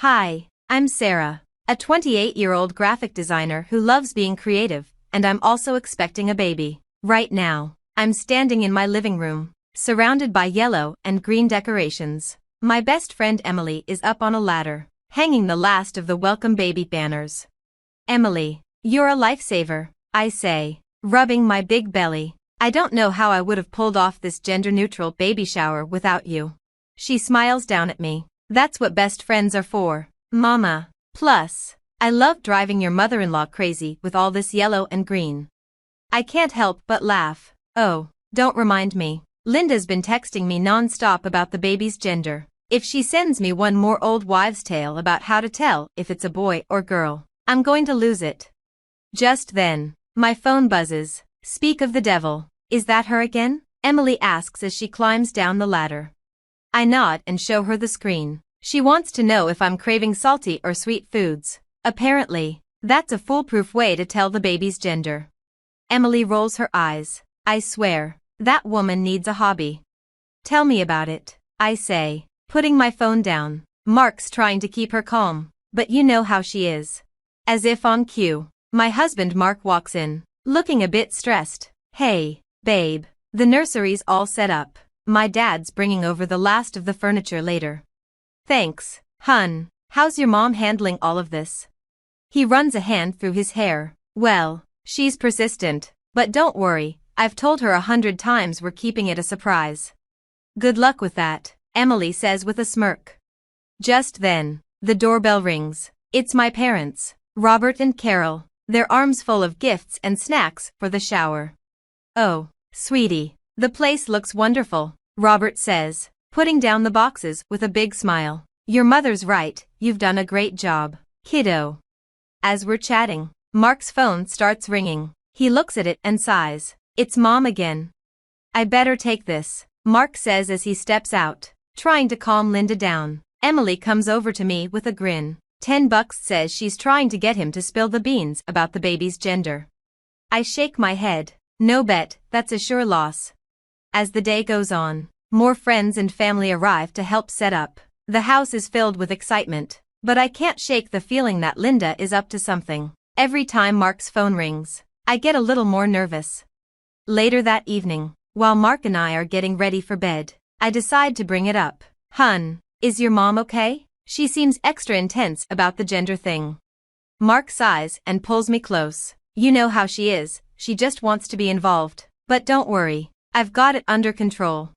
Hi, I'm Sarah, a 28-year-old graphic designer who loves being creative, and I'm also expecting a baby. Right now, I'm standing in my living room, surrounded by yellow and green decorations. My best friend Emily is up on a ladder, hanging the last of the welcome baby banners. Emily, you're a lifesaver, I say, rubbing my big belly. I don't know how I would have pulled off this gender-neutral baby shower without you. She smiles down at me. That's what best friends are for, Mama. Plus, I love driving your mother-in-law crazy with all this yellow and green. I can't help but laugh. Oh, don't remind me. Linda's been texting me non-stop about the baby's gender. If she sends me one more old wives' tale about how to tell if it's a boy or girl, I'm going to lose it. Just then, my phone buzzes. Speak of the devil, is that her again? Emily asks as she climbs down the ladder. I nod and show her the screen. She wants to know if I'm craving salty or sweet foods. Apparently, that's a foolproof way to tell the baby's gender. Emily rolls her eyes. I swear, that woman needs a hobby. Tell me about it, I say, putting my phone down. Mark's trying to keep her calm, but you know how she is. As if on cue, my husband Mark walks in, looking a bit stressed. Hey, babe, the nursery's all set up. My dad's bringing over the last of the furniture later. Thanks, hun. How's your mom handling all of this? He runs a hand through his hair. Well, she's persistent, but don't worry, I've told her 100 times we're keeping it a surprise. Good luck with that, Emily says with a smirk. Just then, the doorbell rings. It's my parents, Robert and Carol, their arms full of gifts and snacks for the shower. Oh, sweetie. The place looks wonderful, Robert says, putting down the boxes with a big smile. Your mother's right, you've done a great job, kiddo. As we're chatting, Mark's phone starts ringing. He looks at it and sighs. It's Mom again. I better take this, Mark says as he steps out, trying to calm Linda down. Emily comes over to me with a grin. $10 says she's trying to get him to spill the beans about the baby's gender. I shake my head. No bet, that's a sure loss. As the day goes on, more friends and family arrive to help set up. The house is filled with excitement, but I can't shake the feeling that Linda is up to something. Every time Mark's phone rings, I get a little more nervous. Later that evening, while Mark and I are getting ready for bed, I decide to bring it up. Hun, is your mom okay? She seems extra intense about the gender thing. Mark sighs and pulls me close. You know how she is, she just wants to be involved. But don't worry. I've got it under control.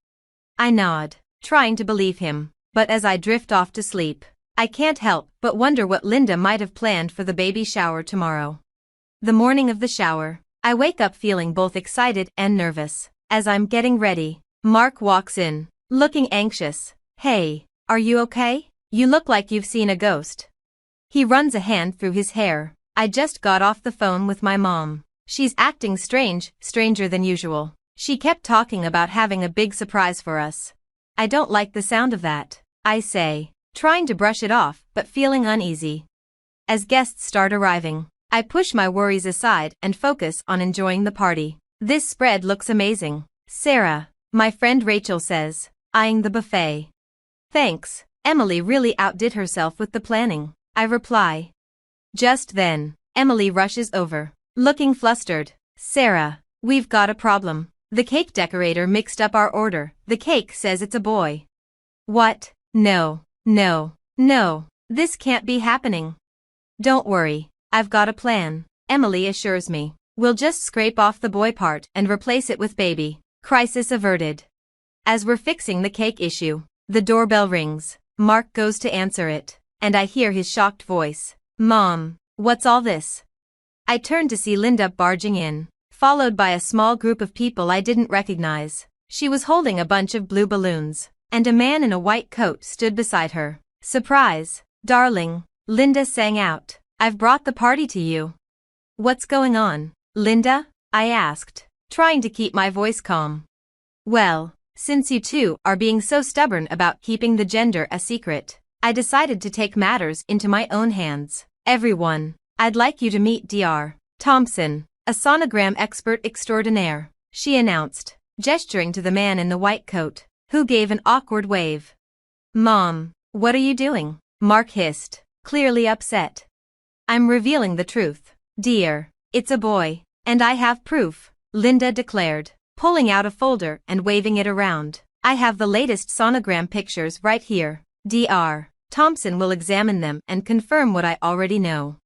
I nod, trying to believe him, but as I drift off to sleep, I can't help but wonder what Linda might have planned for the baby shower tomorrow. The morning of the shower, I wake up feeling both excited and nervous. As I'm getting ready, Mark walks in, looking anxious. Hey, are you okay? You look like you've seen a ghost. He runs a hand through his hair. I just got off the phone with my mom. She's acting strange, stranger than usual. She kept talking about having a big surprise for us. I don't like the sound of that, I say, trying to brush it off but feeling uneasy. As guests start arriving, I push my worries aside and focus on enjoying the party. This spread looks amazing, Sarah, my friend Rachel says, eyeing the buffet. Thanks, Emily really outdid herself with the planning, I reply. Just then, Emily rushes over, looking flustered. Sarah, we've got a problem. The cake decorator mixed up our order. The cake says it's a boy. What? No, this can't be happening. Don't worry, I've got a plan, Emily assures me. We'll just scrape off the boy part and replace it with baby. Crisis averted. As we're fixing the cake issue, the doorbell rings. Mark goes to answer it, and I hear his shocked voice. Mom, what's all this? I turn to see Linda barging in, followed by a small group of people I didn't recognize. She was holding a bunch of blue balloons, and a man in a white coat stood beside her. Surprise, darling, Linda sang out. I've brought the party to you. What's going on, Linda? I asked, trying to keep my voice calm. Well, since you two are being so stubborn about keeping the gender a secret, I decided to take matters into my own hands. Everyone, I'd like you to meet Dr. Thompson, a sonogram expert extraordinaire, she announced, gesturing to the man in the white coat, who gave an awkward wave. Mom, what are you doing? Mark hissed, clearly upset. I'm revealing the truth. Dear, it's a boy, and I have proof, Linda declared, pulling out a folder and waving it around. I have the latest sonogram pictures right here. Dr. Thompson will examine them and confirm what I already know.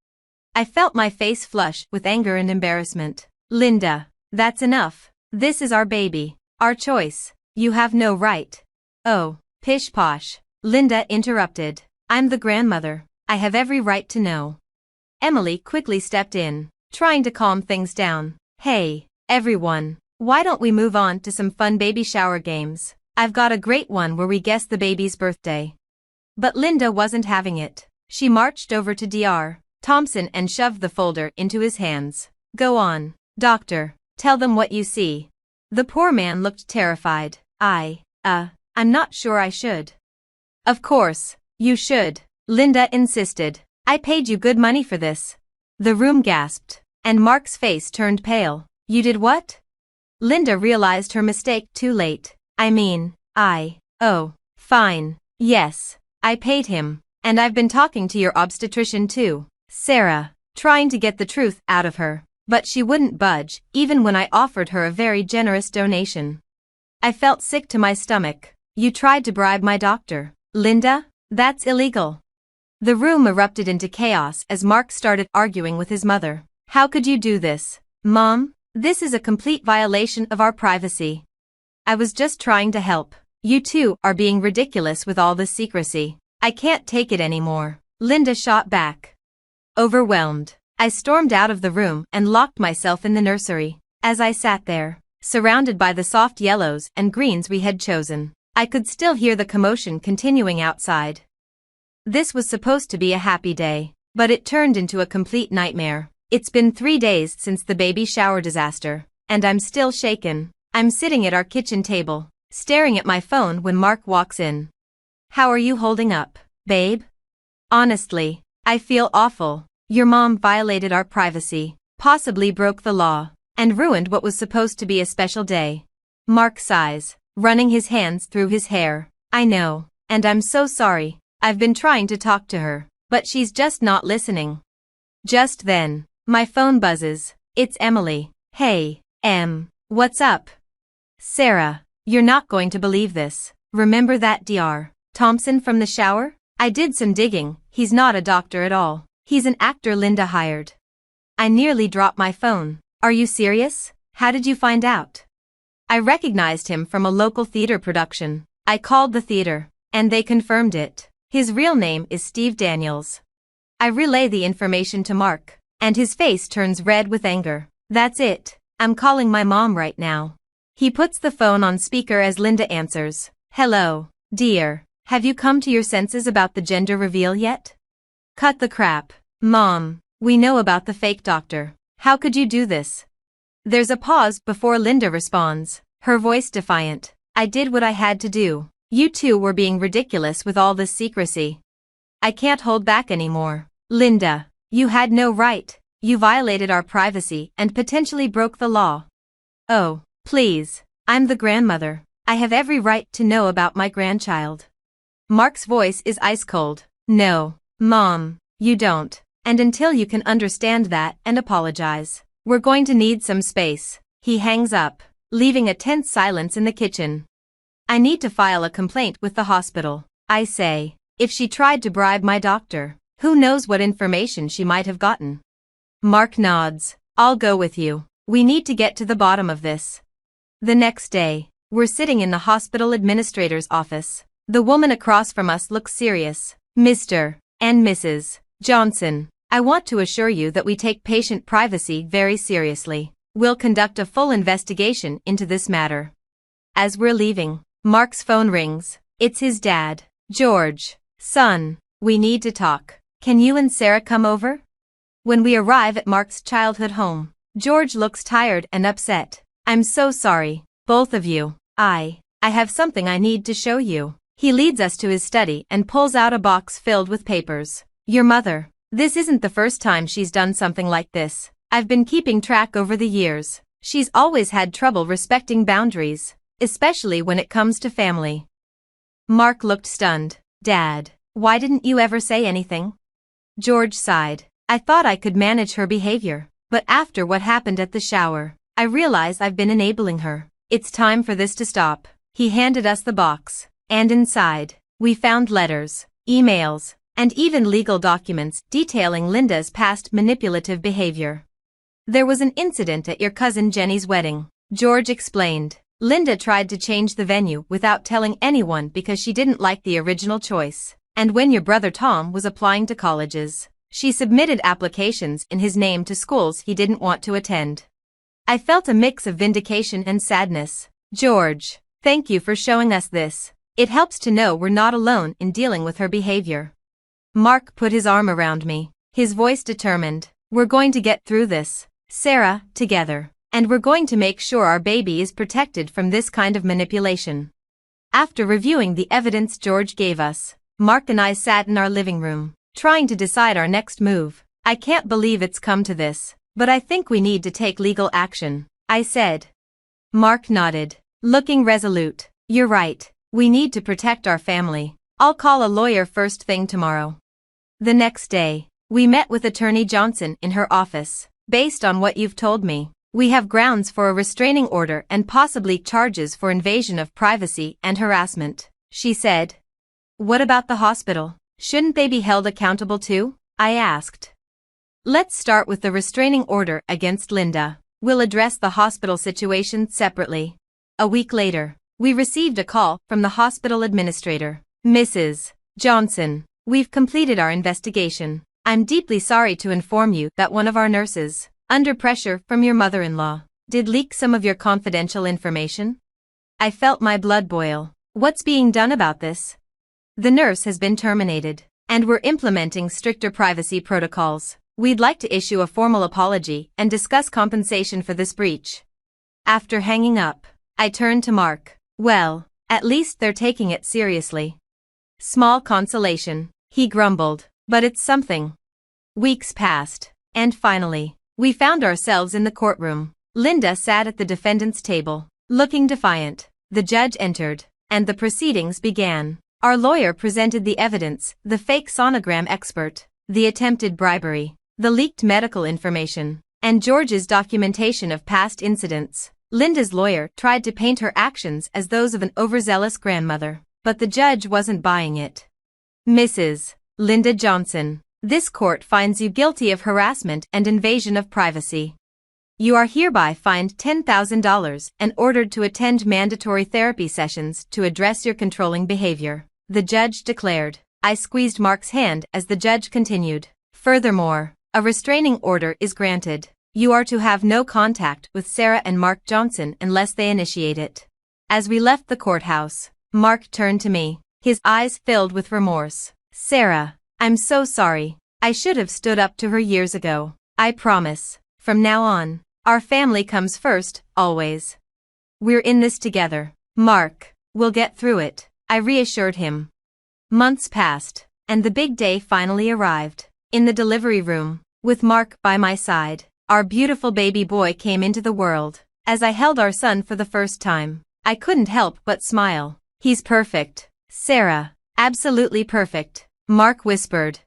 I felt my face flush with anger and embarrassment. Linda, that's enough. This is our baby, our choice. You have no right. Oh, pish posh, Linda interrupted. I'm the grandmother. I have every right to know. Emily quickly stepped in, trying to calm things down. Hey, everyone, why don't we move on to some fun baby shower games? I've got a great one where we guess the baby's birthday. But Linda wasn't having it. She marched over to Dr. Thompson and shoved the folder into his hands. Go on, doctor, tell them what you see. The poor man looked terrified. I'm not sure I should. Of course, you should, Linda insisted. I paid you good money for this. The room gasped, and Mark's face turned pale. You did what? Linda realized her mistake too late. Oh, fine. Yes, I paid him, and I've been talking to your obstetrician too. Sarah, trying to get the truth out of her, but she wouldn't budge, even when I offered her a very generous donation. I felt sick to my stomach. You tried to bribe my doctor. Linda, that's illegal. The room erupted into chaos as Mark started arguing with his mother. How could you do this? Mom, this is a complete violation of our privacy. I was just trying to help. You two are being ridiculous with all this secrecy. I can't take it anymore. Linda shot back. Overwhelmed, I stormed out of the room and locked myself in the nursery. As I sat there, surrounded by the soft yellows and greens we had chosen, I could still hear the commotion continuing outside. This was supposed to be a happy day, but it turned into a complete nightmare. It's been 3 days since the baby shower disaster, and I'm still shaken. I'm sitting at our kitchen table, staring at my phone when Mark walks in. How are you holding up, babe? Honestly, I feel awful. Your mom violated our privacy, possibly broke the law, and ruined what was supposed to be a special day. Mark sighs, running his hands through his hair. I know, and I'm so sorry. I've been trying to talk to her, but she's just not listening. Just then, my phone buzzes. It's Emily. Hey, what's up? Sarah, you're not going to believe this. Remember that Dr. Thompson from the shower? I did some digging. He's not a doctor at all. He's an actor Linda hired. I nearly dropped my phone. Are you serious? How did you find out? I recognized him from a local theater production. I called the theater, and they confirmed it. His real name is Steve Daniels. I relay the information to Mark, and his face turns red with anger. That's it. I'm calling my mom right now. He puts the phone on speaker as Linda answers. Hello, dear. Have you come to your senses about the gender reveal yet? Cut the crap. Mom, we know about the fake doctor. How could you do this? There's a pause before Linda responds, her voice defiant. I did what I had to do. You two were being ridiculous with all this secrecy. I can't hold back anymore. Linda, you had no right. You violated our privacy and potentially broke the law. Oh, please. I'm the grandmother. I have every right to know about my grandchild. Mark's voice is ice cold. No, Mom, you don't. And until you can understand that and apologize, we're going to need some space. He hangs up, leaving a tense silence in the kitchen. I need to file a complaint with the hospital. I say, if she tried to bribe my doctor, who knows what information she might have gotten. Mark nods. I'll go with you. We need to get to the bottom of this. The next day, we're sitting in the hospital administrator's office. The woman across from us looks serious. Mr. and Mrs. Johnson, I want to assure you that we take patient privacy very seriously. We'll conduct a full investigation into this matter. As we're leaving, Mark's phone rings. It's his dad. George, son, we need to talk. Can you and Sarah come over? When we arrive at Mark's childhood home, George looks tired and upset. I'm so sorry, both of you. I have something I need to show you. He leads us to his study and pulls out a box filled with papers. Your mother. This isn't the first time she's done something like this. I've been keeping track over the years. She's always had trouble respecting boundaries, especially when it comes to family. Mark looked stunned. Dad, Why didn't you ever say anything? George sighed. I thought I could manage her behavior, but after what happened at the shower, I realize I've been enabling her. It's time for this to stop. He handed us the box, and inside, we found letters, emails, and even legal documents detailing Linda's past manipulative behavior. There was an incident at your cousin Jenny's wedding, George explained. Linda tried to change the venue without telling anyone because she didn't like the original choice. And when your brother Tom was applying to colleges, she submitted applications in his name to schools he didn't want to attend. I felt a mix of vindication and sadness. George, thank you for showing us this. It helps to know we're not alone in dealing with her behavior. Mark put his arm around me, his voice determined. We're going to get through this, Sarah, together. And we're going to make sure our baby is protected from this kind of manipulation. After reviewing the evidence George gave us, Mark and I sat in our living room, trying to decide our next move. I can't believe it's come to this, but I think we need to take legal action, I said. Mark nodded, looking resolute. You're right, we need to protect our family. I'll call a lawyer first thing tomorrow. The next day, we met with Attorney Johnson in her office. Based on what you've told me, we have grounds for a restraining order and possibly charges for invasion of privacy and harassment, she said. What about the hospital? Shouldn't they be held accountable too? I asked. Let's start with the restraining order against Linda. We'll address the hospital situation separately. A week later, we received a call from the hospital administrator. Mrs. Johnson, we've completed our investigation. I'm deeply sorry to inform you that one of our nurses, under pressure from your mother-in-law, did leak some of your confidential information? I felt my blood boil. What's being done about this? The nurse has been terminated, and we're implementing stricter privacy protocols. We'd like to issue a formal apology and discuss compensation for this breach. After hanging up, I turned to Mark. Well, at least they're taking it seriously. Small consolation, he grumbled, but it's something. Weeks passed, and finally, we found ourselves in the courtroom. Linda sat at the defendant's table, looking defiant. The judge entered, and the proceedings began. Our lawyer presented the evidence, the fake sonogram expert, the attempted bribery, the leaked medical information, and George's documentation of past incidents. Linda's lawyer tried to paint her actions as those of an overzealous grandmother, but the judge wasn't buying it. Mrs. Linda Johnson, this court finds you guilty of harassment and invasion of privacy. You are hereby fined $10,000 and ordered to attend mandatory therapy sessions to address your controlling behavior, the judge declared. I squeezed Mark's hand as the judge continued. Furthermore, a restraining order is granted. You are to have no contact with Sarah and Mark Johnson unless they initiate it. As we left the courthouse, Mark turned to me, his eyes filled with remorse. Sarah, I'm so sorry. I should have stood up to her years ago. I promise, from now on, our family comes first, always. We're in this together. Mark, we'll get through it, I reassured him. Months passed, and the big day finally arrived. In the delivery room, with Mark by my side, our beautiful baby boy came into the world. As I held our son for the first time, I couldn't help but smile. He's perfect, Sarah, absolutely perfect, Mark whispered.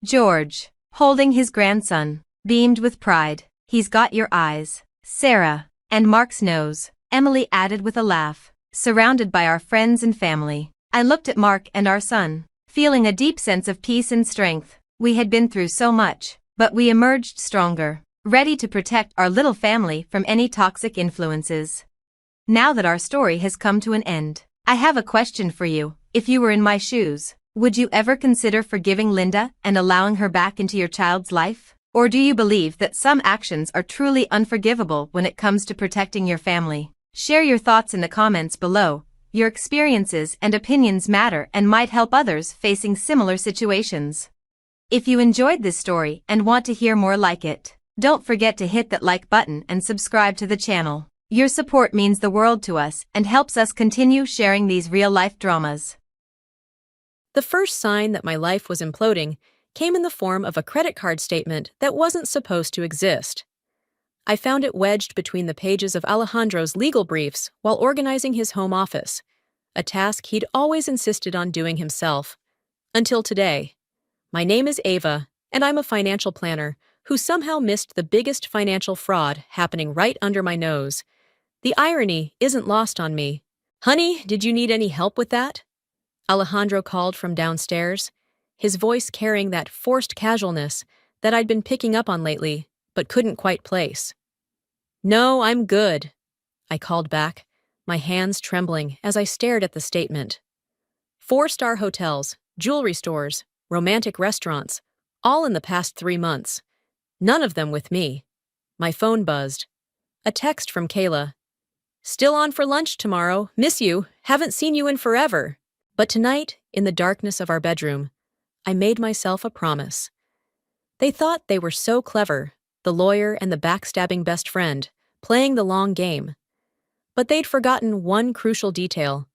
George, holding his grandson, beamed with pride. He's got your eyes, Sarah, and Mark's nose, Emily added with a laugh. Surrounded by our friends and family, I looked at Mark and our son, feeling a deep sense of peace and strength. We had been through so much, but we emerged stronger, ready to protect our little family from any toxic influences. Now that our story has come to an end, I have a question for you. If you were in my shoes, would you ever consider forgiving Linda and allowing her back into your child's life? Or do you believe that some actions are truly unforgivable when it comes to protecting your family? Share your thoughts in the comments below. Your experiences and opinions matter and might help others facing similar situations. If you enjoyed this story and want to hear more like it, don't forget to hit that like button and subscribe to the channel. Your support means the world to us and helps us continue sharing these real-life dramas. The first sign that my life was imploding came in the form of a credit card statement that wasn't supposed to exist. I found it wedged between the pages of Alejandro's legal briefs while organizing his home office, a task he'd always insisted on doing himself. Until today. My name is Ava, and I'm a financial planner who somehow missed the biggest financial fraud happening right under my nose. The irony isn't lost on me. Honey, did you need any help with that? Alejandro called from downstairs, his voice carrying that forced casualness that I'd been picking up on lately, but couldn't quite place. No, I'm good, I called back, my hands trembling as I stared at the statement. 4-star hotels, jewelry stores, romantic restaurants, all in the past 3 months. None of them with me. My phone buzzed. A text from Kayla. Still on for lunch tomorrow. Miss you. Haven't seen you in forever. But tonight, in the darkness of our bedroom, I made myself a promise. They thought they were so clever, the lawyer and the backstabbing best friend, playing the long game. But they'd forgotten one crucial detail.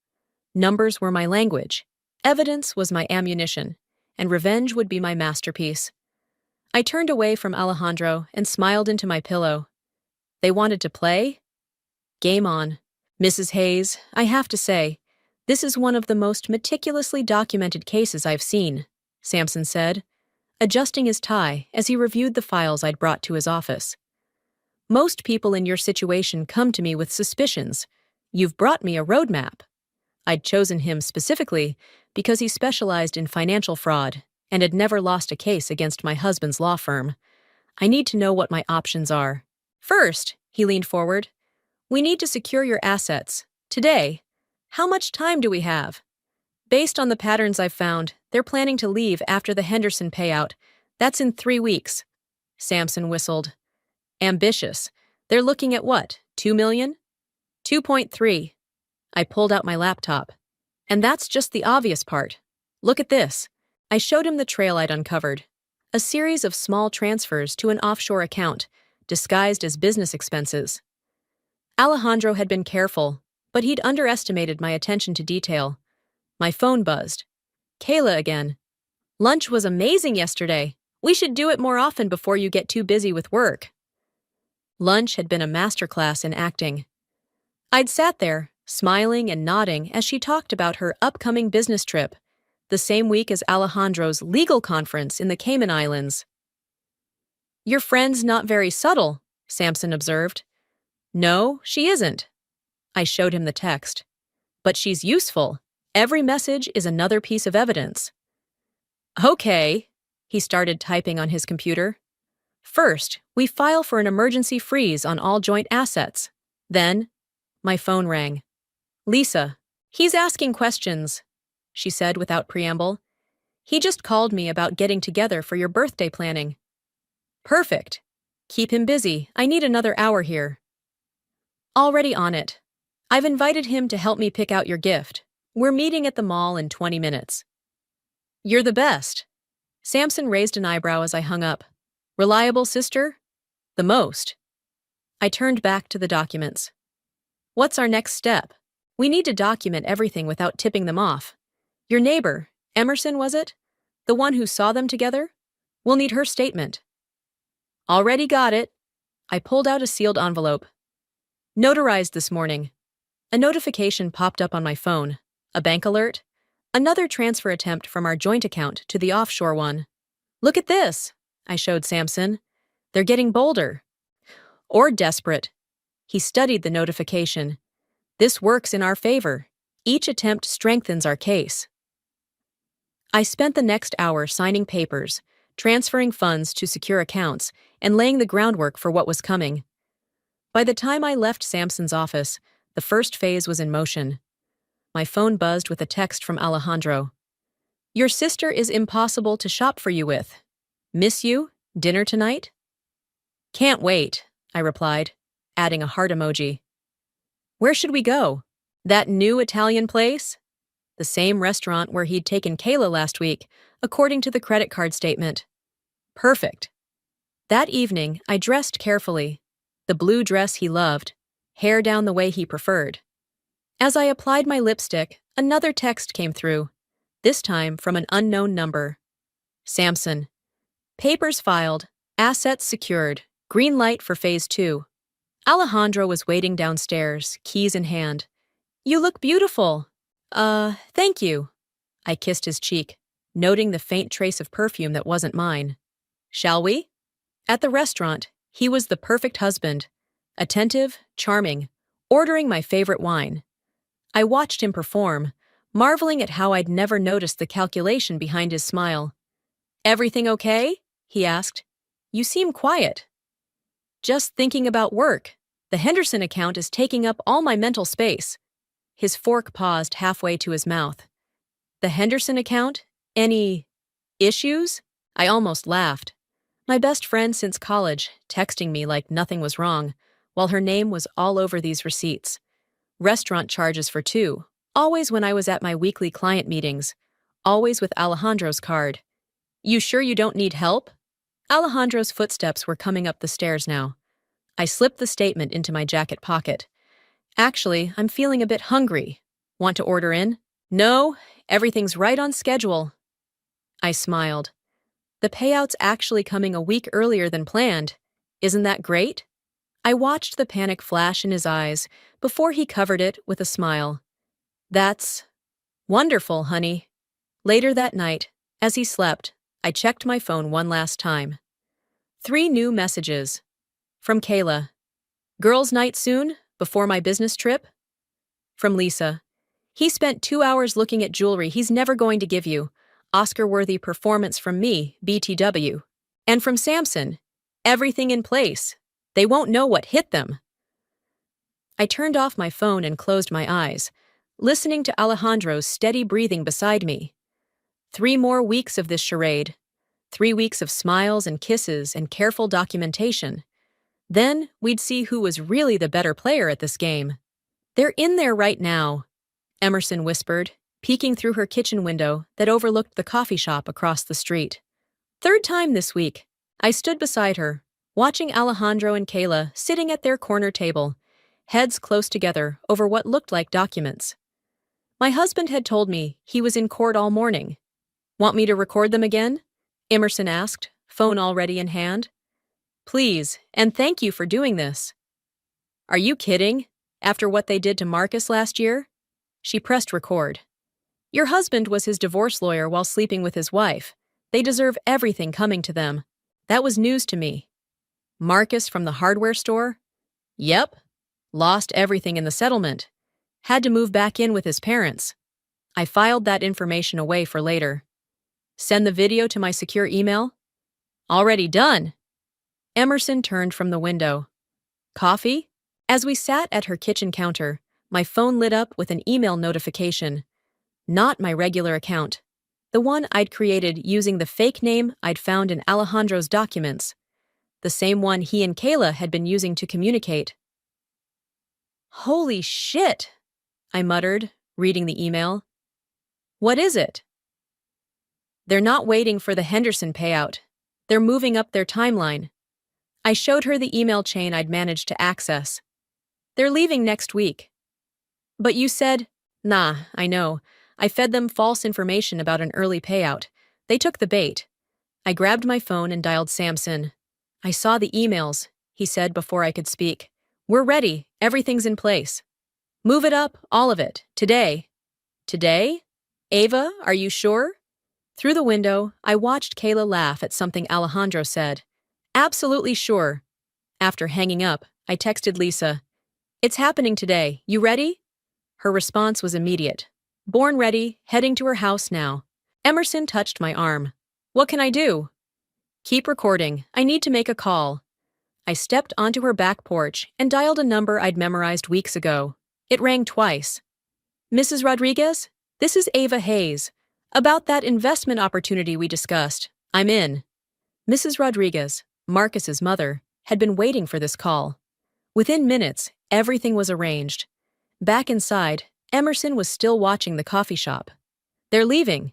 Numbers were my language, evidence was my ammunition, and revenge would be my masterpiece. I turned away from Alejandro and smiled into my pillow. They wanted to play? Game on. Mrs. Hayes, I have to say, this is one of the most meticulously documented cases I've seen, Sampson said, adjusting his tie as he reviewed the files I'd brought to his office. Most people in your situation come to me with suspicions. You've brought me a roadmap. I'd chosen him specifically because he specialized in financial fraud and had never lost a case against my husband's law firm. I need to know what my options are. First, he leaned forward, we need to secure your assets. Today. How much time do we have? Based on the patterns I've found, they're planning to leave after the Henderson payout. That's in 3 weeks. Sampson whistled. Ambitious. They're looking at what, 2 million? 2.3. I pulled out my laptop. And that's just the obvious part. Look at this. I showed him the trail I'd uncovered. A series of small transfers to an offshore account, disguised as business expenses. Alejandro had been careful, but he'd underestimated my attention to detail. My phone buzzed. Kayla again. Lunch was amazing yesterday. We should do it more often before you get too busy with work. Lunch had been a masterclass in acting. I'd sat there, smiling and nodding as she talked about her upcoming business trip, the same week as Alejandro's legal conference in the Cayman Islands. Your friend's not very subtle, Sampson observed. No, she isn't. I showed him the text. But she's useful. Every message is another piece of evidence. Okay, he started typing on his computer. First, we file for an emergency freeze on all joint assets. Then, my phone rang. Lisa, he's asking questions, she said without preamble. He just called me about getting together for your birthday planning. Perfect. Keep him busy. I need another hour here. Already on it. I've invited him to help me pick out your gift. We're meeting at the mall in 20 minutes. You're the best. Sampson raised an eyebrow as I hung up. Reliable sister? The most. I turned back to the documents. What's our next step? We need to document everything without tipping them off. Your neighbor, Emerson, was it? The one who saw them together? We'll need her statement. Already got it. I pulled out a sealed envelope. Notarized this morning. A notification popped up on my phone. A bank alert. Another transfer attempt from our joint account to the offshore one. Look at this, I showed Sampson. They're getting bolder. Or desperate. He studied the notification. This works in our favor. Each attempt strengthens our case. I spent the next hour signing papers, transferring funds to secure accounts, and laying the groundwork for what was coming. By the time I left Sampson's office, the first phase was in motion. My phone buzzed with a text from Alejandro. Your sister is impossible to shop for you with. Miss you? Dinner tonight? Can't wait, I replied, adding a heart emoji. Where should we go? That new Italian place? The same restaurant where he'd taken Kayla last week, according to the credit card statement. Perfect. That evening, I dressed carefully. The blue dress he loved, hair down the way he preferred. As I applied my lipstick, another text came through, this time from an unknown number. Sampson. Papers filed, assets secured, green light for phase 2. Alejandro was waiting downstairs, keys in hand. You look beautiful. Thank you. I kissed his cheek. noting the faint trace of perfume that wasn't mine. "Shall we?" At the restaurant, he was the perfect husband, attentive, charming, ordering my favorite wine. I watched him perform, marveling at how I'd never noticed the calculation behind his smile. "Everything okay?" he asked. "You seem quiet." "Just thinking about work. The Henderson account is taking up all my mental space." His fork paused halfway to his mouth. "The Henderson account? Any issues?" I almost laughed. My best friend since college, texting me like nothing was wrong, while her name was all over these receipts. Restaurant charges for two, always when I was at my weekly client meetings, always with Alejandro's card. "You sure you don't need help?" Alejandro's footsteps were coming up the stairs now. I slipped the statement into my jacket pocket. "Actually, I'm feeling a bit hungry. Want to order in?" "No, everything's right on schedule." I smiled. The payout's actually coming a week earlier than planned. Isn't that great? I watched the panic flash in his eyes before he covered it with a smile. "That's wonderful, honey." Later that night, as he slept, I checked my phone one last time. 3 new messages. From Kayla. "Girls' night soon, before my business trip?" From Lisa. "He spent 2 hours looking at jewelry he's never going to give you. Oscar-worthy performance from me, BTW." And from Samson. "Everything in place. They won't know what hit them." I turned off my phone and closed my eyes, listening to Alejandro's steady breathing beside me. 3 more weeks of this charade. 3 weeks of smiles and kisses and careful documentation. Then we'd see who was really the better player at this game. "They're in there right now," Emerson whispered, peeking through her kitchen window that overlooked the coffee shop across the street. 3rd time this week. I stood beside her, watching Alejandro and Kayla sitting at their corner table, heads close together over what looked like documents. My husband had told me he was in court all morning. "Want me to record them again?" Emerson asked, phone already in hand. "Please, and thank you for doing this." "Are you kidding? After what they did to Marcus last year?" She pressed record. "Your husband was his divorce lawyer while sleeping with his wife. They deserve everything coming to them." That was news to me. "Marcus from the hardware store?" "Yep. Lost everything in the settlement. Had to move back in with his parents." I filed that information away for later. "Send the video to my secure email?" "Already done." Emerson turned from the window. "Coffee?" As we sat at her kitchen counter, my phone lit up with an email notification. Not my regular account. The one I'd created using the fake name I'd found in Alejandro's documents. The same one he and Kayla had been using to communicate. "Holy shit," I muttered, reading the email. "What is it?" "They're not waiting for the Henderson payout. They're moving up their timeline." I showed her the email chain I'd managed to access. "They're leaving next week." "But you said—" "Nah, I know. I fed them false information about an early payout. They took the bait." I grabbed my phone and dialed Samson. "I saw the emails," he said before I could speak. "We're ready. Everything's in place. Move it up, all of it, today." "Today? Ava, are you sure?" Through the window, I watched Kayla laugh at something Alejandro said. "Absolutely sure." After hanging up, I texted Lisa. "It's happening today. You ready?" Her response was immediate. "Born ready, heading to her house now." Emerson touched my arm. "What can I do?" "Keep recording. I need to make a call." I stepped onto her back porch and dialed a number I'd memorized weeks ago. It rang twice. "Mrs. Rodriguez? This is Ava Hayes. About that investment opportunity we discussed. I'm in." Mrs. Rodriguez, Marcus's mother, had been waiting for this call. Within minutes, everything was arranged. Back inside, Emerson was still watching the coffee shop. "They're leaving."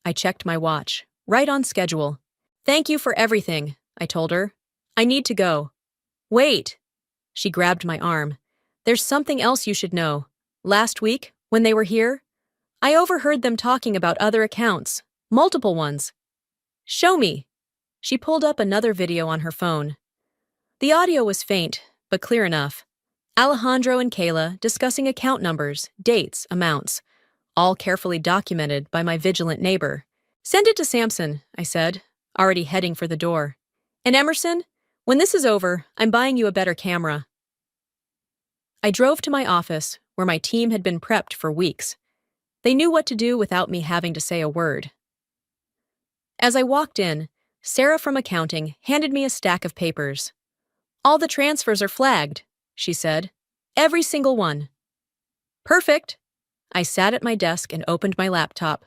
I checked my watch. Right on schedule. "Thank you for everything," I told her. "I need to go." "Wait." She grabbed my arm. "There's something else you should know. Last week, when they were here, I overheard them talking about other accounts. Multiple ones." "Show me." She pulled up another video on her phone. The audio was faint, but clear enough. Alejandro and Kayla discussing account numbers, dates, amounts, all carefully documented by my vigilant neighbor. Send it to Samson, I said, already heading for the door. And Emerson, when this is over, I'm buying you a better camera. I drove to my office, where my team had been prepped for weeks. They knew what to do without me having to say a word. As I walked in, Sarah from accounting handed me a stack of papers. All the transfers are flagged, she said. Every single one. Perfect. I sat at my desk and opened my laptop.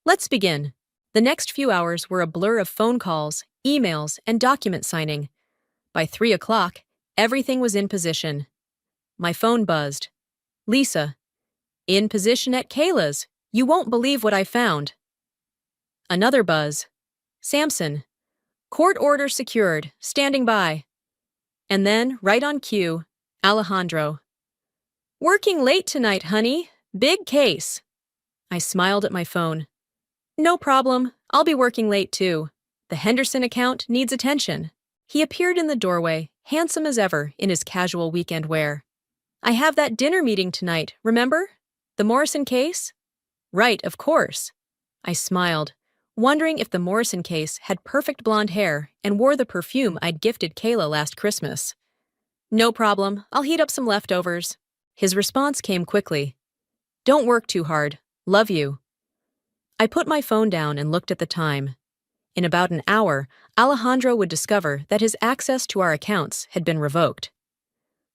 Let's begin. The next few hours were a blur of phone calls, emails, and document signing. By 3 o'clock, everything was in position. My phone buzzed. Lisa. In position at Kayla's. You won't believe what I found. Another buzz. Samson. Court order secured, standing by. And then, right on cue, Alejandro. Working late tonight, honey. Big case. I smiled at my phone. No problem, I'll be working late too. The Henderson account needs attention. He appeared in the doorway, handsome as ever in his casual weekend wear. I have that dinner meeting tonight, remember? The Morrison case? Right, of course. I smiled, wondering if the Morrison case had perfect blonde hair and wore the perfume I'd gifted Kayla last Christmas. No problem, I'll heat up some leftovers. His response came quickly. Don't work too hard. Love you. I put my phone down and looked at the time. In about an hour, Alejandro would discover that his access to our accounts had been revoked.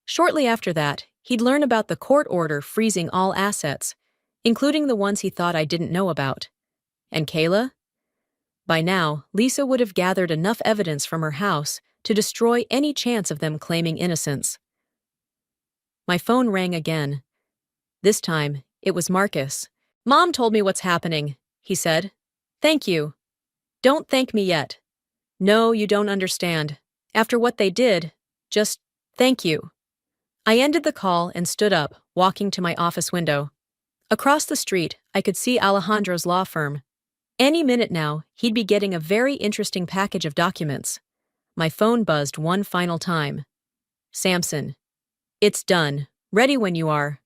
Shortly after that, he'd learn about the court order freezing all assets, including the ones he thought I didn't know about. And Kayla? By now, Lisa would have gathered enough evidence from her house to destroy any chance of them claiming innocence. My phone rang again. This time, it was Marcus. Mom told me what's happening, he said. Thank you. Don't thank me yet. No, you don't understand. After what they did, just thank you. I ended the call and stood up, walking to my office window. Across the street, I could see Alejandro's law firm. Any minute now, he'd be getting a very interesting package of documents. My phone buzzed one final time. Samson. It's done. Ready when you are.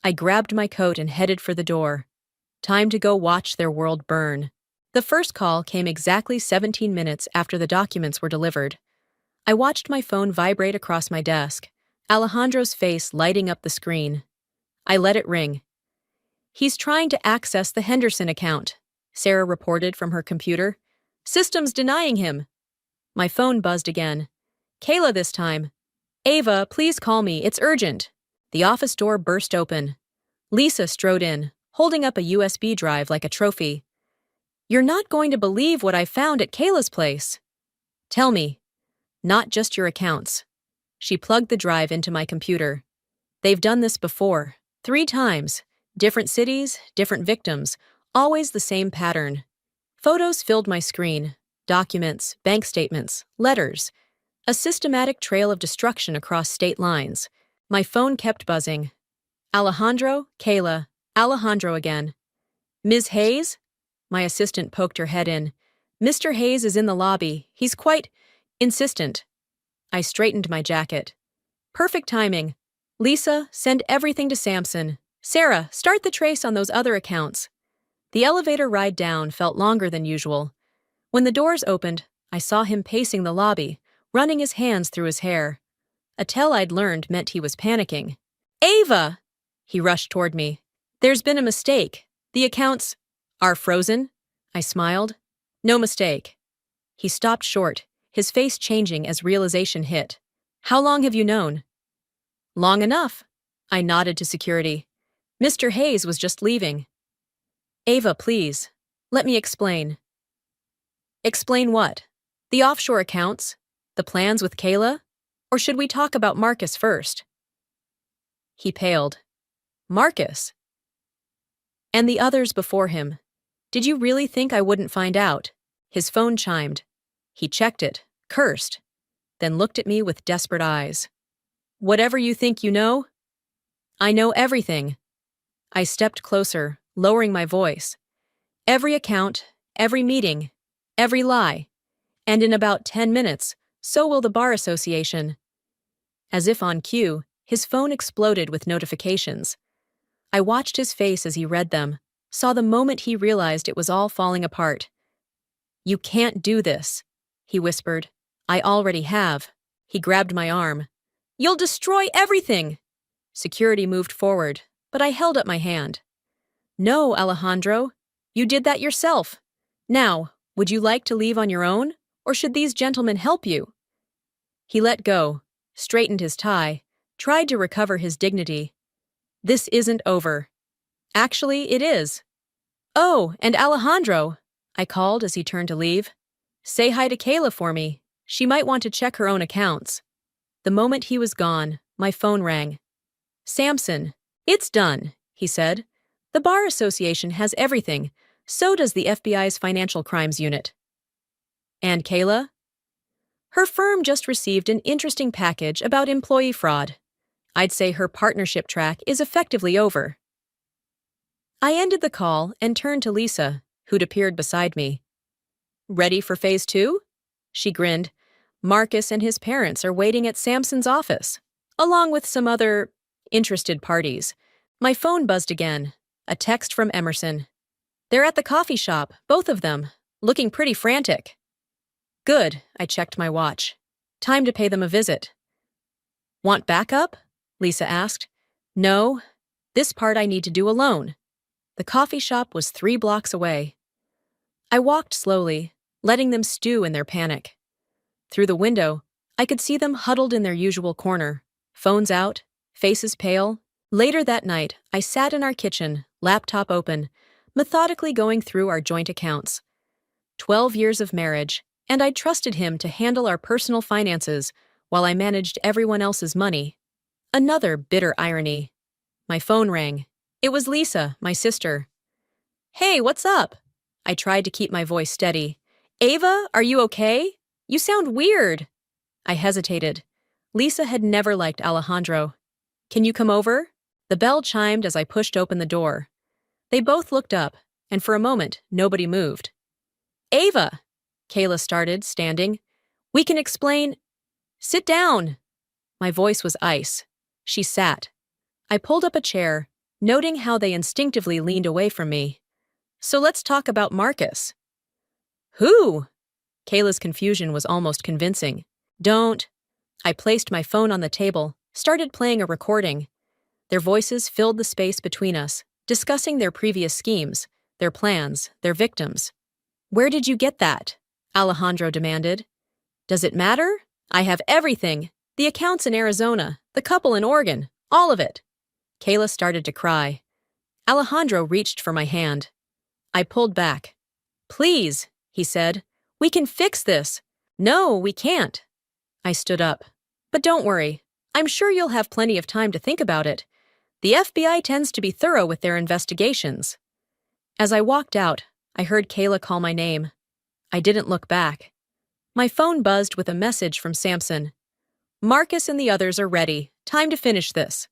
I grabbed my coat and headed for the door. Time to go watch their world burn. The first call came exactly 17 minutes after the documents were delivered. I watched my phone vibrate across my desk, Alejandro's face lighting up the screen. I let it ring. He's trying to access the Henderson account, Sarah reported from her computer. System's denying him. My phone buzzed again. Kayla this time. Ava, please call me, it's urgent. The office door burst open. Lisa strode in, holding up a USB drive like a trophy. You're not going to believe what I found at Kayla's place. Tell me. Not just your accounts. She plugged the drive into my computer. They've done this before, 3 times. Different cities, different victims, always the same pattern. Photos filled my screen. Documents, bank statements, letters. A systematic trail of destruction across state lines. My phone kept buzzing. Alejandro, Kayla, Alejandro again. Ms. Hayes? My assistant poked her head in. Mr. Hayes is in the lobby. He's quite insistent. I straightened my jacket. Perfect timing. Lisa, send everything to Samson. Sarah, start the trace on those other accounts. The elevator ride down felt longer than usual. When the doors opened, I saw him pacing the lobby, running his hands through his hair. A tell I'd learned meant he was panicking. Ava! He rushed toward me. There's been a mistake. The accounts are frozen? I smiled. No mistake. He stopped short, his face changing as realization hit. How long have you known? Long enough. I nodded to security. Mr. Hayes was just leaving. Ava, please. Let me explain. Explain what? The offshore accounts? The plans with Kayla? Or should we talk about Marcus first? He paled. Marcus? And the others before him. Did you really think I wouldn't find out? His phone chimed. He checked it, cursed, then looked at me with desperate eyes. Whatever you think you know? I know everything. I stepped closer, lowering my voice. Every account, every meeting, every lie. And in about 10 minutes, so will the Bar Association. As if on cue, his phone exploded with notifications. I watched his face as he read them, saw the moment he realized it was all falling apart. You can't do this, he whispered. I already have. He grabbed my arm. You'll destroy everything! Security moved forward, but I held up my hand. No, Alejandro. You did that yourself. Now, would you like to leave on your own, or should these gentlemen help you? He let go, straightened his tie, tried to recover his dignity. This isn't over. Actually, it is. Oh, and Alejandro, I called as he turned to leave. Say hi to Kayla for me. She might want to check her own accounts. The moment he was gone, my phone rang. Samson, it's done, he said. The Bar Association has everything. So does the FBI's Financial Crimes Unit. And Kayla? Her firm just received an interesting package about employee fraud. I'd say her partnership track is effectively over. I ended the call and turned to Lisa, who'd appeared beside me. Ready for phase 2? She grinned. Marcus and his parents are waiting at Samson's office, along with some other interested parties. My phone buzzed again. A text from Emerson. They're at the coffee shop, both of them, looking pretty frantic. Good, I checked my watch. Time to pay them a visit. Want backup? Lisa asked. No, this part I need to do alone. The coffee shop was 3 blocks away. I walked slowly, letting them stew in their panic. Through the window, I could see them huddled in their usual corner, phones out, faces pale. Later that night, I sat in our kitchen, laptop open, methodically going through our joint accounts. 12 years of marriage, and I trusted him to handle our personal finances while I managed everyone else's money. Another bitter irony. My phone rang. It was Lisa, my sister. Hey, what's up? I tried to keep my voice steady. Ava, are you okay? You sound weird. I hesitated. Lisa had never liked Alejandro. Can you come over? The bell chimed as I pushed open the door. They both looked up, and for a moment, nobody moved. Ava, Kayla started, standing. We can explain. Sit down. My voice was ice. She sat. I pulled up a chair, noting how they instinctively leaned away from me. So let's talk about Marcus. Who? Kayla's confusion was almost convincing. Don't. I placed my phone on the table, started playing a recording. Their voices filled the space between us, discussing their previous schemes, their plans, their victims. Where did you get that? Alejandro demanded. Does it matter? I have everything. The accounts in Arizona, the couple in Oregon, all of it. Kayla started to cry. Alejandro reached for my hand. I pulled back. Please, he said. We can fix this. No, we can't. I stood up. But don't worry. I'm sure you'll have plenty of time to think about it. The FBI tends to be thorough with their investigations. As I walked out, I heard Kayla call my name. I didn't look back. My phone buzzed with a message from Samson. Marcus and the others are ready. Time to finish this.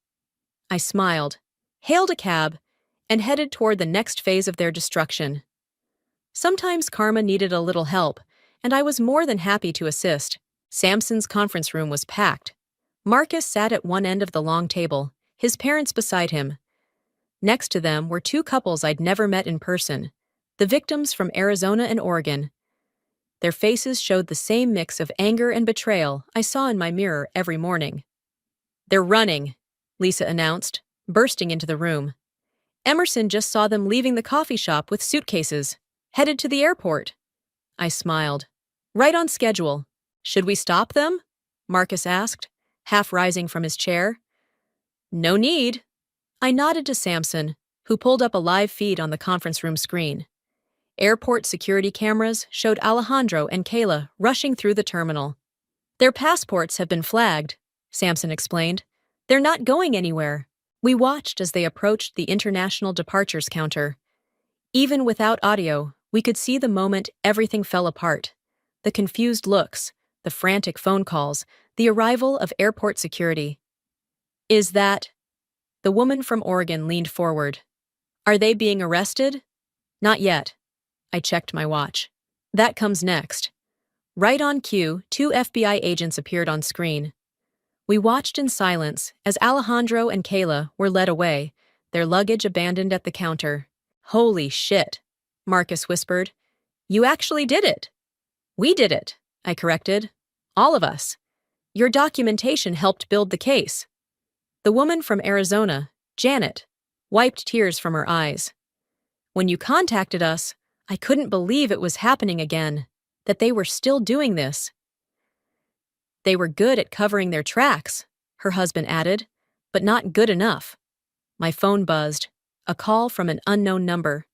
I smiled, hailed a cab, and headed toward the next phase of their destruction. Sometimes karma needed a little help, and I was more than happy to assist. Samson's conference room was packed. Marcus sat at one end of the long table, his parents beside him. Next to them were 2 couples I'd never met in person, the victims from Arizona and Oregon. Their faces showed the same mix of anger and betrayal I saw in my mirror every morning. They're running, Lisa announced, bursting into the room. Emerson just saw them leaving the coffee shop with suitcases, headed to the airport. I smiled. Right on schedule. Should we stop them? Marcus asked, half rising from his chair. No need. I nodded to Samson, who pulled up a live feed on the conference room screen. Airport security cameras showed Alejandro and Kayla rushing through the terminal. Their passports have been flagged, Samson explained. They're not going anywhere. We watched as they approached the international departures counter. Even without audio, we could see the moment everything fell apart. The confused looks, the frantic phone calls, the arrival of airport security. Is that... The woman from Oregon leaned forward. Are they being arrested? Not yet. I checked my watch. That comes next. Right on cue, 2 FBI agents appeared on screen. We watched in silence as Alejandro and Kayla were led away, their luggage abandoned at the counter. Holy shit, Marcus whispered. You actually did it. We did it, I corrected. All of us. Your documentation helped build the case. The woman from Arizona, Janet, wiped tears from her eyes. When you contacted us, I couldn't believe it was happening again, that they were still doing this. They were good at covering their tracks, her husband added, but not good enough. My phone buzzed, a call from an unknown number.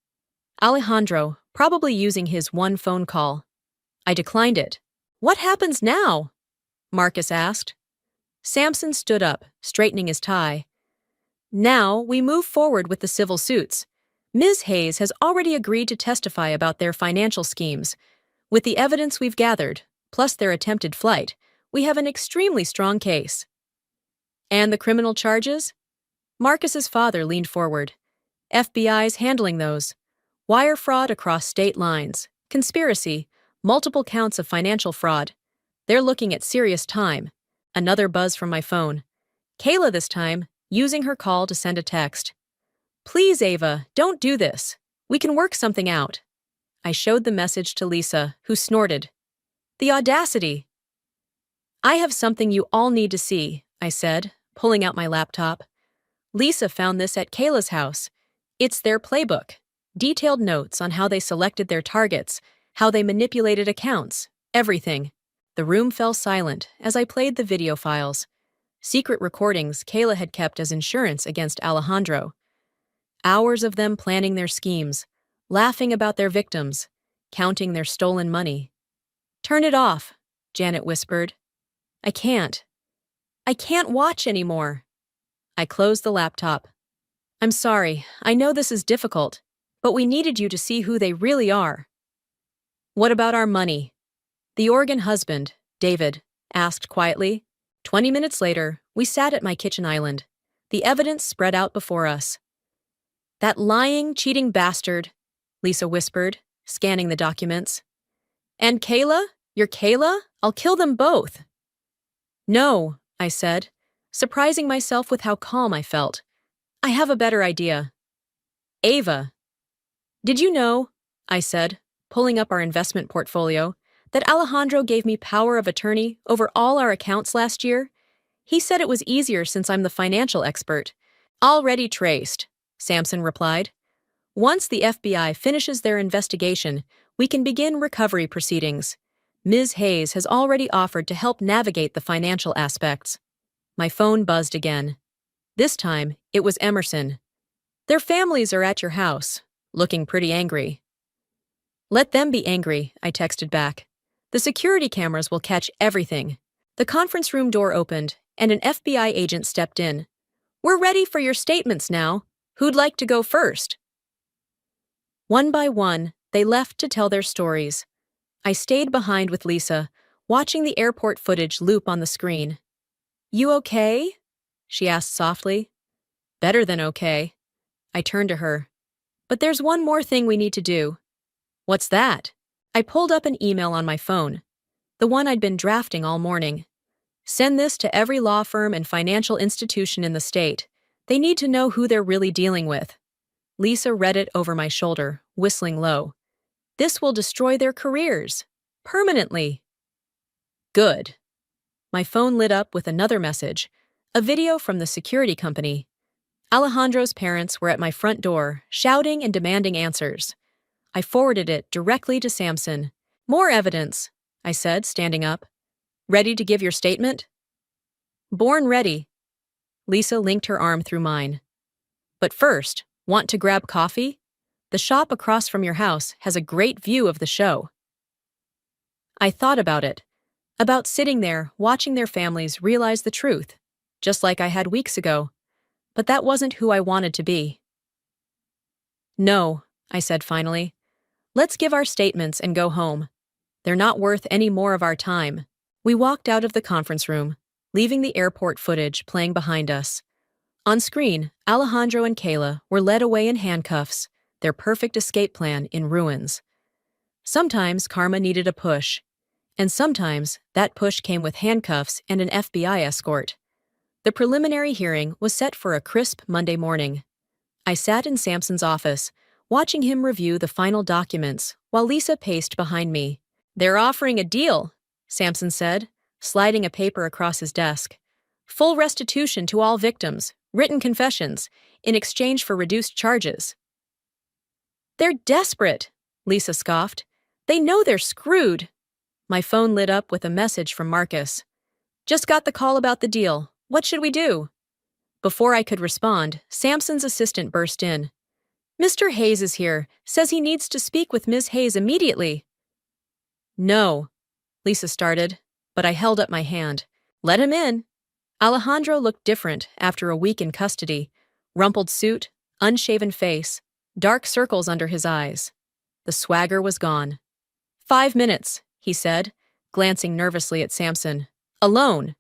Alejandro, probably using his one phone call. I declined it. What happens now? Marcus asked. Samson stood up, straightening his tie. Now we move forward with the civil suits. Ms. Hayes has already agreed to testify about their financial schemes. With the evidence we've gathered, plus their attempted flight, we have an extremely strong case. And the criminal charges? Marcus's father leaned forward. FBI's handling those. Wire fraud across state lines, conspiracy, multiple counts of financial fraud. They're looking at serious time. Another buzz from my phone. Kayla this time, using her call to send a text. Please, Ava, don't do this. We can work something out. I showed the message to Lisa, who snorted. The audacity. I have something you all need to see, I said, pulling out my laptop. Lisa found this at Kayla's house. It's their playbook. Detailed notes on how they selected their targets, how they manipulated accounts, everything. The room fell silent as I played the video files. Secret recordings Kayla had kept as insurance against Alejandro. Hours of them planning their schemes, laughing about their victims, counting their stolen money. Turn it off, Janet whispered. I can't watch anymore. I closed the laptop. I'm sorry, I know this is difficult, but we needed you to see who they really are. What about our money? The Oregon husband, David, asked quietly. 20 minutes later, we sat at my kitchen island. The evidence spread out before us. That lying, cheating bastard, Lisa whispered, scanning the documents. And Kayla? Your Kayla? I'll kill them both. No, I said, surprising myself with how calm I felt. I have a better idea. Ava. Did you know, I said, pulling up our investment portfolio, that Alejandro gave me power of attorney over all our accounts last year? He said it was easier since I'm the financial expert. Already traced, Samson replied. Once the FBI finishes their investigation, we can begin recovery proceedings. Ms. Hayes has already offered to help navigate the financial aspects. My phone buzzed again. This time, it was Emerson. Their families are at your house, looking pretty angry. Let them be angry, I texted back. The security cameras will catch everything. The conference room door opened, and an FBI agent stepped in. We're ready for your statements now. Who'd like to go first? One by one, they left to tell their stories. I stayed behind with Lisa, watching the airport footage loop on the screen. You okay? She asked softly. Better than okay. I turned to her. But there's one more thing we need to do. What's that? I pulled up an email on my phone, the one I'd been drafting all morning. Send this to every law firm and financial institution in the state. They need to know who they're really dealing with. Lisa read it over my shoulder, whistling low. This will destroy their careers. Permanently. Good. My phone lit up with another message, a video from the security company. Alejandro's parents were at my front door, shouting and demanding answers. I forwarded it directly to Samson. More evidence, I said, standing up. Ready to give your statement? Born ready. Lisa linked her arm through mine. But first, want to grab coffee? The shop across from your house has a great view of the show. I thought about it. About sitting there, watching their families realize the truth, just like I had weeks ago. But that wasn't who I wanted to be. No, I said finally. Let's give our statements and go home. They're not worth any more of our time. We walked out of the conference room, leaving the airport footage playing behind us. On screen, Alejandro and Kayla were led away in handcuffs, their perfect escape plan in ruins. Sometimes karma needed a push, and sometimes that push came with handcuffs and an FBI escort. The preliminary hearing was set for a crisp Monday morning. I sat in Samson's office, watching him review the final documents while Lisa paced behind me. "They're offering a deal," Sampson said, sliding a paper across his desk. "Full restitution to all victims, written confessions, in exchange for reduced charges." "They're desperate," Lisa scoffed. "They know they're screwed." My phone lit up with a message from Marcus. "Just got the call about the deal. What should we do?" Before I could respond, Sampson's assistant burst in. "Mr. Hayes is here. Says he needs to speak with Ms. Hayes immediately." "No," Lisa started, but I held up my hand. "Let him in." Alejandro looked different after a week in custody. Rumpled suit, unshaven face, dark circles under his eyes. The swagger was gone. "5 minutes," he said, glancing nervously at Sampson. "Alone."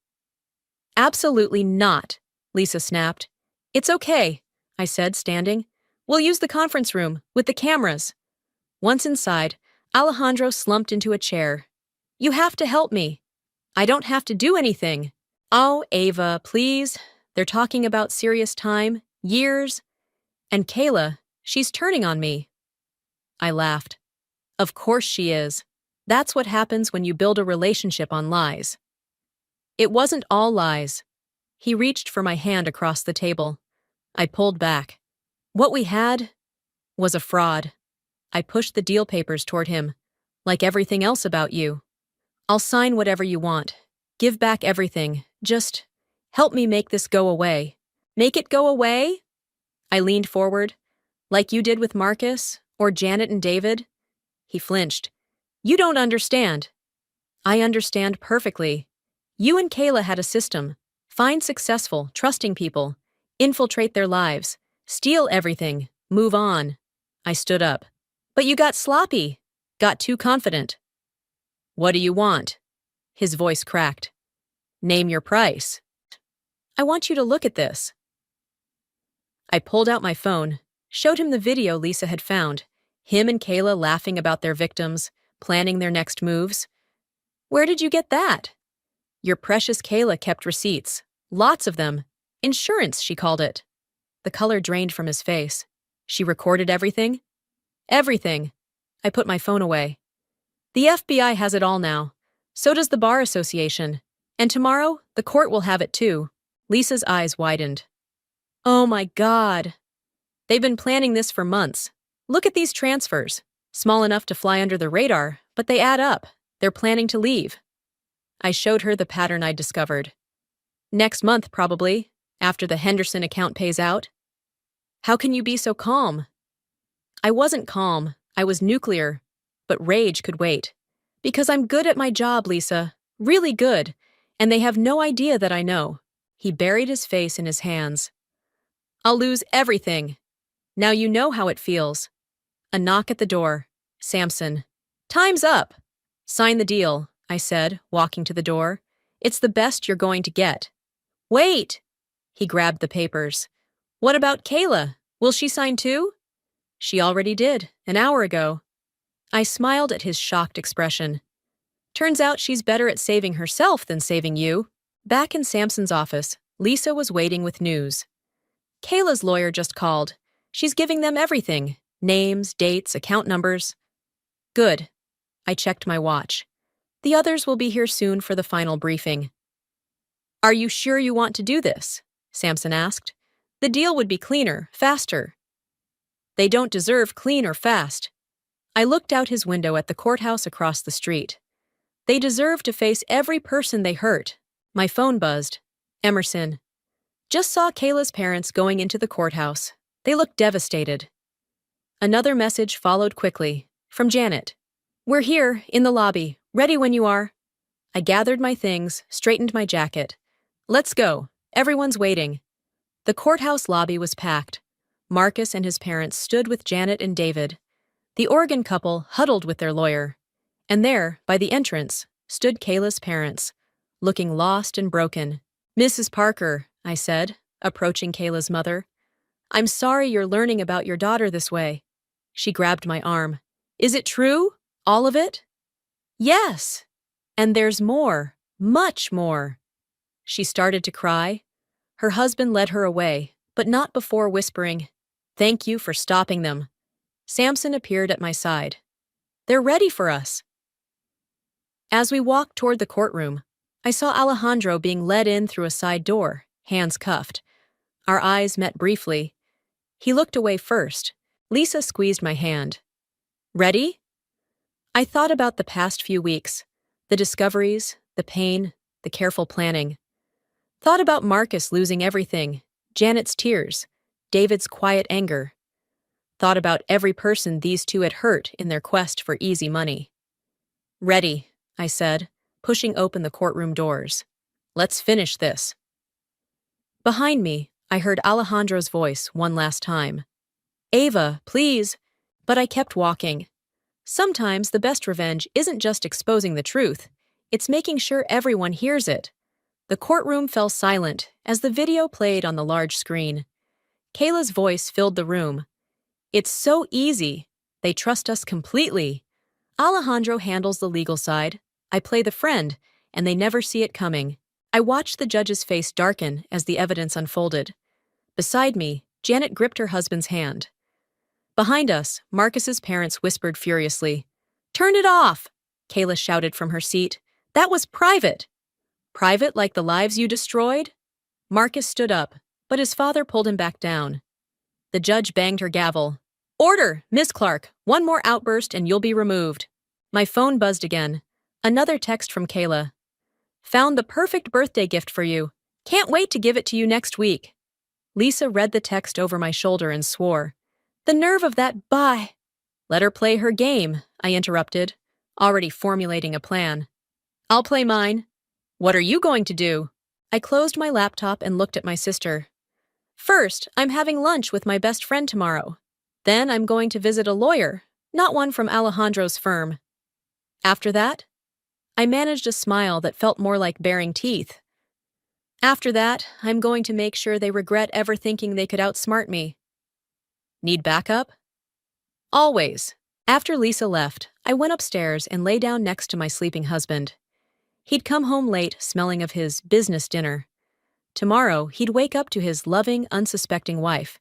"Absolutely not," Lisa snapped. "It's okay," I said, standing. "We'll use the conference room, with the cameras." Once inside, Alejandro slumped into a chair. "You have to help me." "I don't have to do anything." "Oh, Ava, please. They're talking about serious time, years. And Kayla, she's turning on me." I laughed. "Of course she is. That's what happens when you build a relationship on lies." "It wasn't all lies." He reached for my hand across the table. I pulled back. "What we had was a fraud." I pushed the deal papers toward him. "Like everything else about you. I'll sign whatever you want. Give back everything. Just help me make this go away." "Make it go away?" I leaned forward. "Like you did with Marcus, or Janet and David?" He flinched. "You don't understand." "I understand perfectly. You and Kayla had a system. Find successful, trusting people. Infiltrate their lives. Steal everything. Move on." I stood up. "But you got sloppy. Got too confident." "What do you want?" His voice cracked. "Name your price." "I want you to look at this." I pulled out my phone, showed him the video Lisa had found, him and Kayla laughing about their victims, planning their next moves. "Where did you get that?" "Your precious Kayla kept receipts. Lots of them. Insurance, she called it." The color drained from his face. "She recorded everything?" "Everything." I put my phone away. "The FBI has it all now. So does the Bar Association. And tomorrow, the court will have it too." Lisa's eyes widened. "Oh my God. They've been planning this for months. Look at these transfers. Small enough to fly under the radar, but they add up. They're planning to leave." I showed her the pattern I'd discovered. "Next month, probably, after the Henderson account pays out." "How can you be so calm?" I wasn't calm. I was nuclear. But rage could wait. "Because I'm good at my job, Lisa. Really good. And they have no idea that I know." He buried his face in his hands. "I'll lose everything. Now you know how it feels." A knock at the door. Sampson. "Time's up." "Sign the deal," I said, walking to the door. "It's the best you're going to get." "Wait!" He grabbed the papers. "What about Kayla? Will she sign too?" "She already did, an hour ago." I smiled at his shocked expression. "Turns out she's better at saving herself than saving you." Back in Sampson's office, Lisa was waiting with news. "Kayla's lawyer just called. She's giving them everything. Names, dates, account numbers." "Good." I checked my watch. "The others will be here soon for the final briefing." "Are you sure you want to do this?" Sampson asked. "The deal would be cleaner, faster." "They don't deserve clean or fast." I looked out his window at the courthouse across the street. "They deserve to face every person they hurt." My phone buzzed. Emerson. "Just saw Kayla's parents going into the courthouse. They looked devastated." Another message followed quickly, from Janet. "We're here, in the lobby, ready when you are." I gathered my things, straightened my jacket. "Let's go. Everyone's waiting." The courthouse lobby was packed. Marcus and his parents stood with Janet and David. The Oregon couple huddled with their lawyer. And there, by the entrance, stood Kayla's parents, looking lost and broken. "Mrs. Parker," I said, approaching Kayla's mother. "I'm sorry you're learning about your daughter this way." She grabbed my arm. "Is it true? All of it?" "Yes. And there's more, much more." She started to cry. Her husband led her away, but not before whispering, "Thank you for stopping them." Samson appeared at my side. They're ready for us. As we walked toward the courtroom, I saw Alejandro being led in through a side door, hands cuffed. Our eyes met briefly. He looked away first. Lisa squeezed my hand. Ready? I thought about the past few weeks, the discoveries, the pain, the careful planning. Thought about Marcus losing everything, Janet's tears, David's quiet anger. Thought about every person these two had hurt in their quest for easy money. Ready, I said, pushing open the courtroom doors. Let's finish this. Behind me, I heard Alejandro's voice one last time. Ava, please. But I kept walking. Sometimes the best revenge isn't just exposing the truth, it's making sure everyone hears it. The courtroom fell silent as the video played on the large screen. Kayla's voice filled the room. It's so easy. They trust us completely. Alejandro handles the legal side. I play the friend, and they never see it coming. I watched the judge's face darken as the evidence unfolded. Beside me, Janet gripped her husband's hand. Behind us, Marcus's parents whispered furiously. Turn it off! Kayla shouted from her seat. That was private! Private like the lives you destroyed? Marcus stood up, but his father pulled him back down. The judge banged her gavel. Order, Miss Clark, one more outburst and you'll be removed. My phone buzzed again. Another text from Kayla. Found the perfect birthday gift for you. Can't wait to give it to you next week. Lisa read the text over my shoulder and swore. The nerve of that bye. Let her play her game, I interrupted, already formulating a plan. I'll play mine. What are you going to do? I closed my laptop and looked at my sister. First, I'm having lunch with my best friend tomorrow. Then I'm going to visit a lawyer, not one from Alejandro's firm. After that, I managed a smile that felt more like baring teeth. After that, I'm going to make sure they regret ever thinking they could outsmart me. Need backup? Always. After Lisa left, I went upstairs and lay down next to my sleeping husband. He'd come home late, smelling of his business dinner. Tomorrow, he'd wake up to his loving, unsuspecting wife.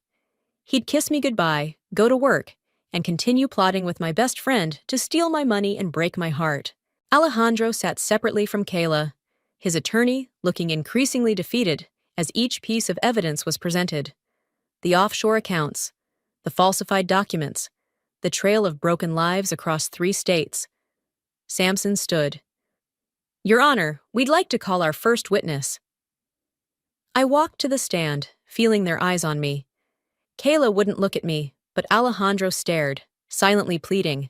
He'd kiss me goodbye, go to work, and continue plotting with my best friend to steal my money and break my heart. Alejandro sat separately from Kayla, his attorney looking increasingly defeated as each piece of evidence was presented. The offshore accounts, the falsified documents, the trail of broken lives across 3 states. Samson stood. Your Honor, we'd like to call our first witness. I walked to the stand, feeling their eyes on me. Kayla wouldn't look at me, but Alejandro stared, silently pleading.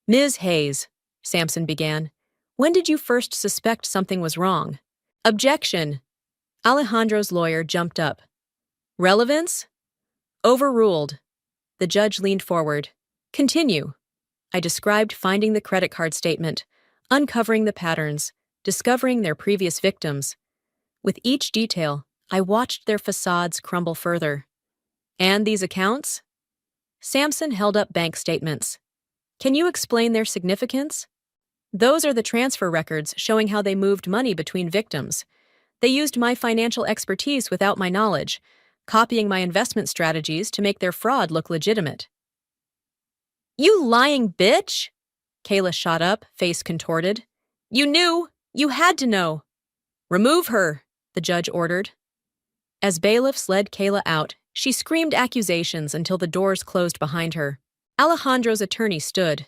Ms. Hayes, Samson began, when did you first suspect something was wrong? Objection. Alejandro's lawyer jumped up. Relevance? Overruled. The judge leaned forward. Continue. I described finding the credit card statement, uncovering the patterns, discovering their previous victims. With each detail, I watched their facades crumble further. And these accounts? Samson held up bank statements. Can you explain their significance? Those are the transfer records showing how they moved money between victims. They used my financial expertise without my knowledge, copying my investment strategies to make their fraud look legitimate. You lying bitch! Kayla shot up, face contorted. You knew! You had to know! Remove her, the judge ordered. As bailiffs led Kayla out, she screamed accusations until the doors closed behind her. Alejandro's attorney stood.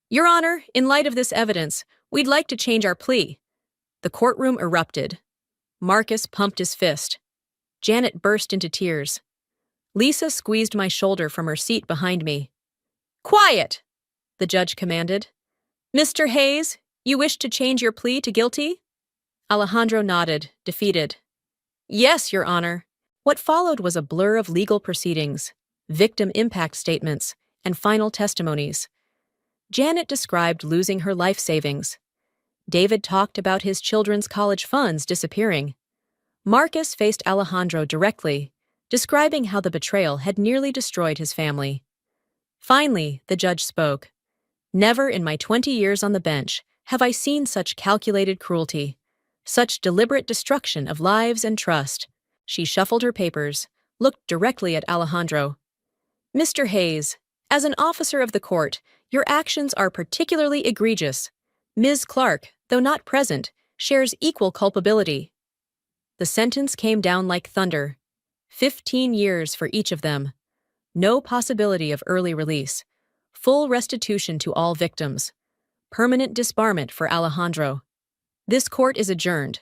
Your Honor, in light of this evidence, we'd like to change our plea. The courtroom erupted. Marcus pumped his fist. Janet burst into tears. Lisa squeezed my shoulder from her seat behind me. Quiet! The judge commanded. Mr. Hayes, you wish to change your plea to guilty? Alejandro nodded, defeated. Yes, Your Honor. What followed was a blur of legal proceedings, victim impact statements, and final testimonies. Janet described losing her life savings. David talked about his children's college funds disappearing. Marcus faced Alejandro directly, describing how the betrayal had nearly destroyed his family. Finally, the judge spoke. Never in my 20 years on the bench have I seen such calculated cruelty, such deliberate destruction of lives and trust. She shuffled her papers, looked directly at Alejandro. Mr. Hayes, As an officer of the court, your actions are particularly egregious. Ms. Clark, though not present, shares equal culpability. The sentence came down like thunder. 15 years for each of them. No possibility of early release. Full restitution to all victims. Permanent disbarment for Alejandro. This court is adjourned.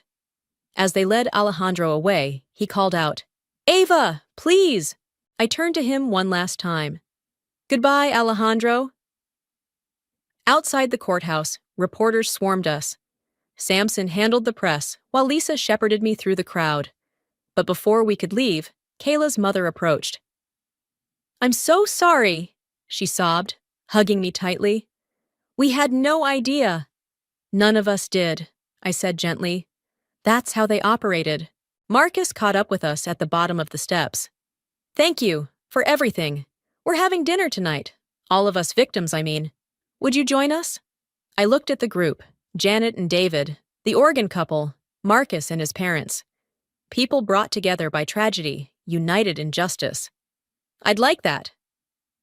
As they led Alejandro away, he called out, "Ava, please!" I turned to him one last time. "Goodbye, Alejandro." Outside the courthouse, reporters swarmed us. Samson handled the press, while Lisa shepherded me through the crowd. But before we could leave, Kayla's mother approached. "I'm so sorry," she sobbed, hugging me tightly. "We had no idea." "None of us did," I said gently. "That's how they operated." Marcus caught up with us at the bottom of the steps. "Thank you for everything. We're having dinner tonight. All of us victims, I mean. Would you join us?" I looked at the group, Janet and David, the Oregon couple, Marcus and his parents. People brought together by tragedy, united in justice. "I'd like that."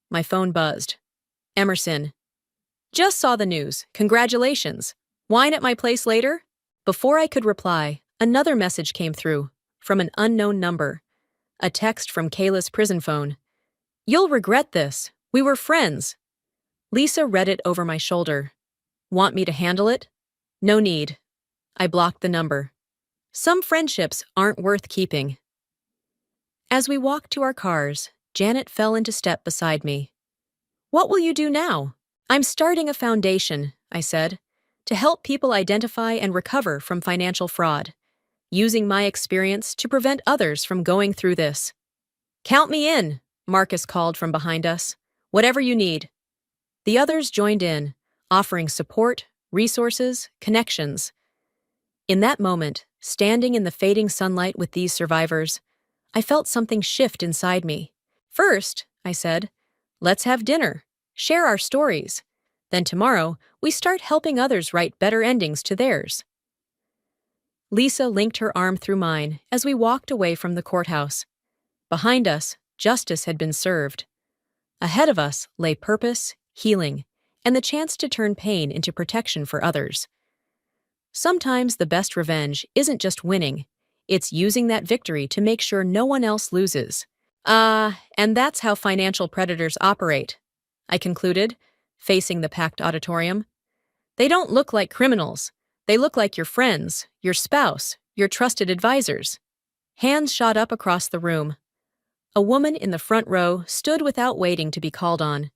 My phone buzzed. Emerson. "Just saw the news. Congratulations. Wine at my place later?" Before I could reply, another message came through, from an unknown number. A text from Kayla's prison phone. "You'll regret this. We were friends." Lisa read it over my shoulder. "Want me to handle it?" "No need." I blocked the number. Some friendships aren't worth keeping. As we walked to our cars, Janet fell into step beside me. "What will you do now?" "I'm starting a foundation," I said, "to help people identify and recover from financial fraud, using my experience to prevent others from going through this." "Count me in," Marcus called from behind us. "Whatever you need." The others joined in, offering support, resources, connections. In that moment, standing in the fading sunlight with these survivors, I felt something shift inside me. "First," I said, "let's have dinner, share our stories. Then tomorrow, we start helping others write better endings to theirs." Lisa linked her arm through mine as we walked away from the courthouse. Behind us, justice had been served. Ahead of us lay purpose, healing, and the chance to turn pain into protection for others. Sometimes the best revenge isn't just winning, it's using that victory to make sure no one else loses. And that's how financial predators operate, I concluded, facing the packed auditorium. They don't look like criminals. They look like your friends, your spouse, your trusted advisors. Hands shot up across the room. A woman in the front row stood without waiting to be called on.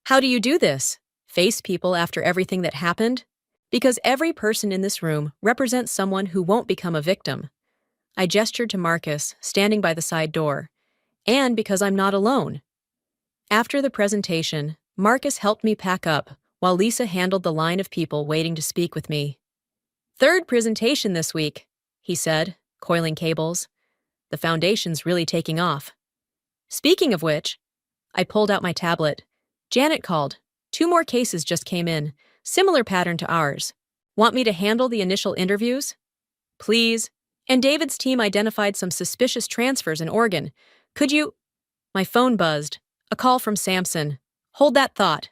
"How do you do this? Face people after everything that happened?" "Because every person in this room represents someone who won't become a victim." I gestured to Marcus, standing by the side door. "And because I'm not alone." After the presentation, Marcus helped me pack up, while Lisa handled the line of people waiting to speak with me. "Third presentation this week," he said, coiling cables. "The foundation's really taking off." "Speaking of which," I pulled out my tablet. Janet called. 2 more cases just came in. Similar pattern to ours. "Want me to handle the initial interviews?" "Please." "And David's team identified some suspicious transfers in Oregon. Could you—" My phone buzzed. A call from Samson. "Hold that thought."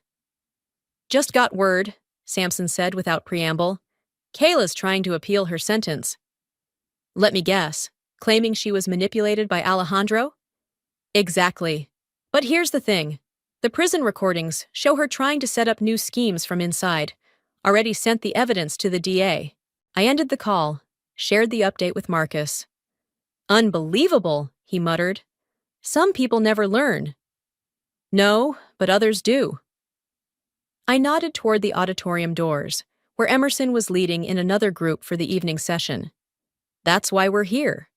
"Just got word," Samson said without preamble. "Kayla's trying to appeal her sentence." "Let me guess. Claiming she was manipulated by Alejandro?" "Exactly. But here's the thing. The prison recordings show her trying to set up new schemes from inside. Already sent the evidence to the DA. I ended the call, shared the update with Marcus. "Unbelievable," he muttered. "Some people never learn." "No, but others do." I nodded toward the auditorium doors, where Emerson was leading in another group for the evening session. "That's why we're here."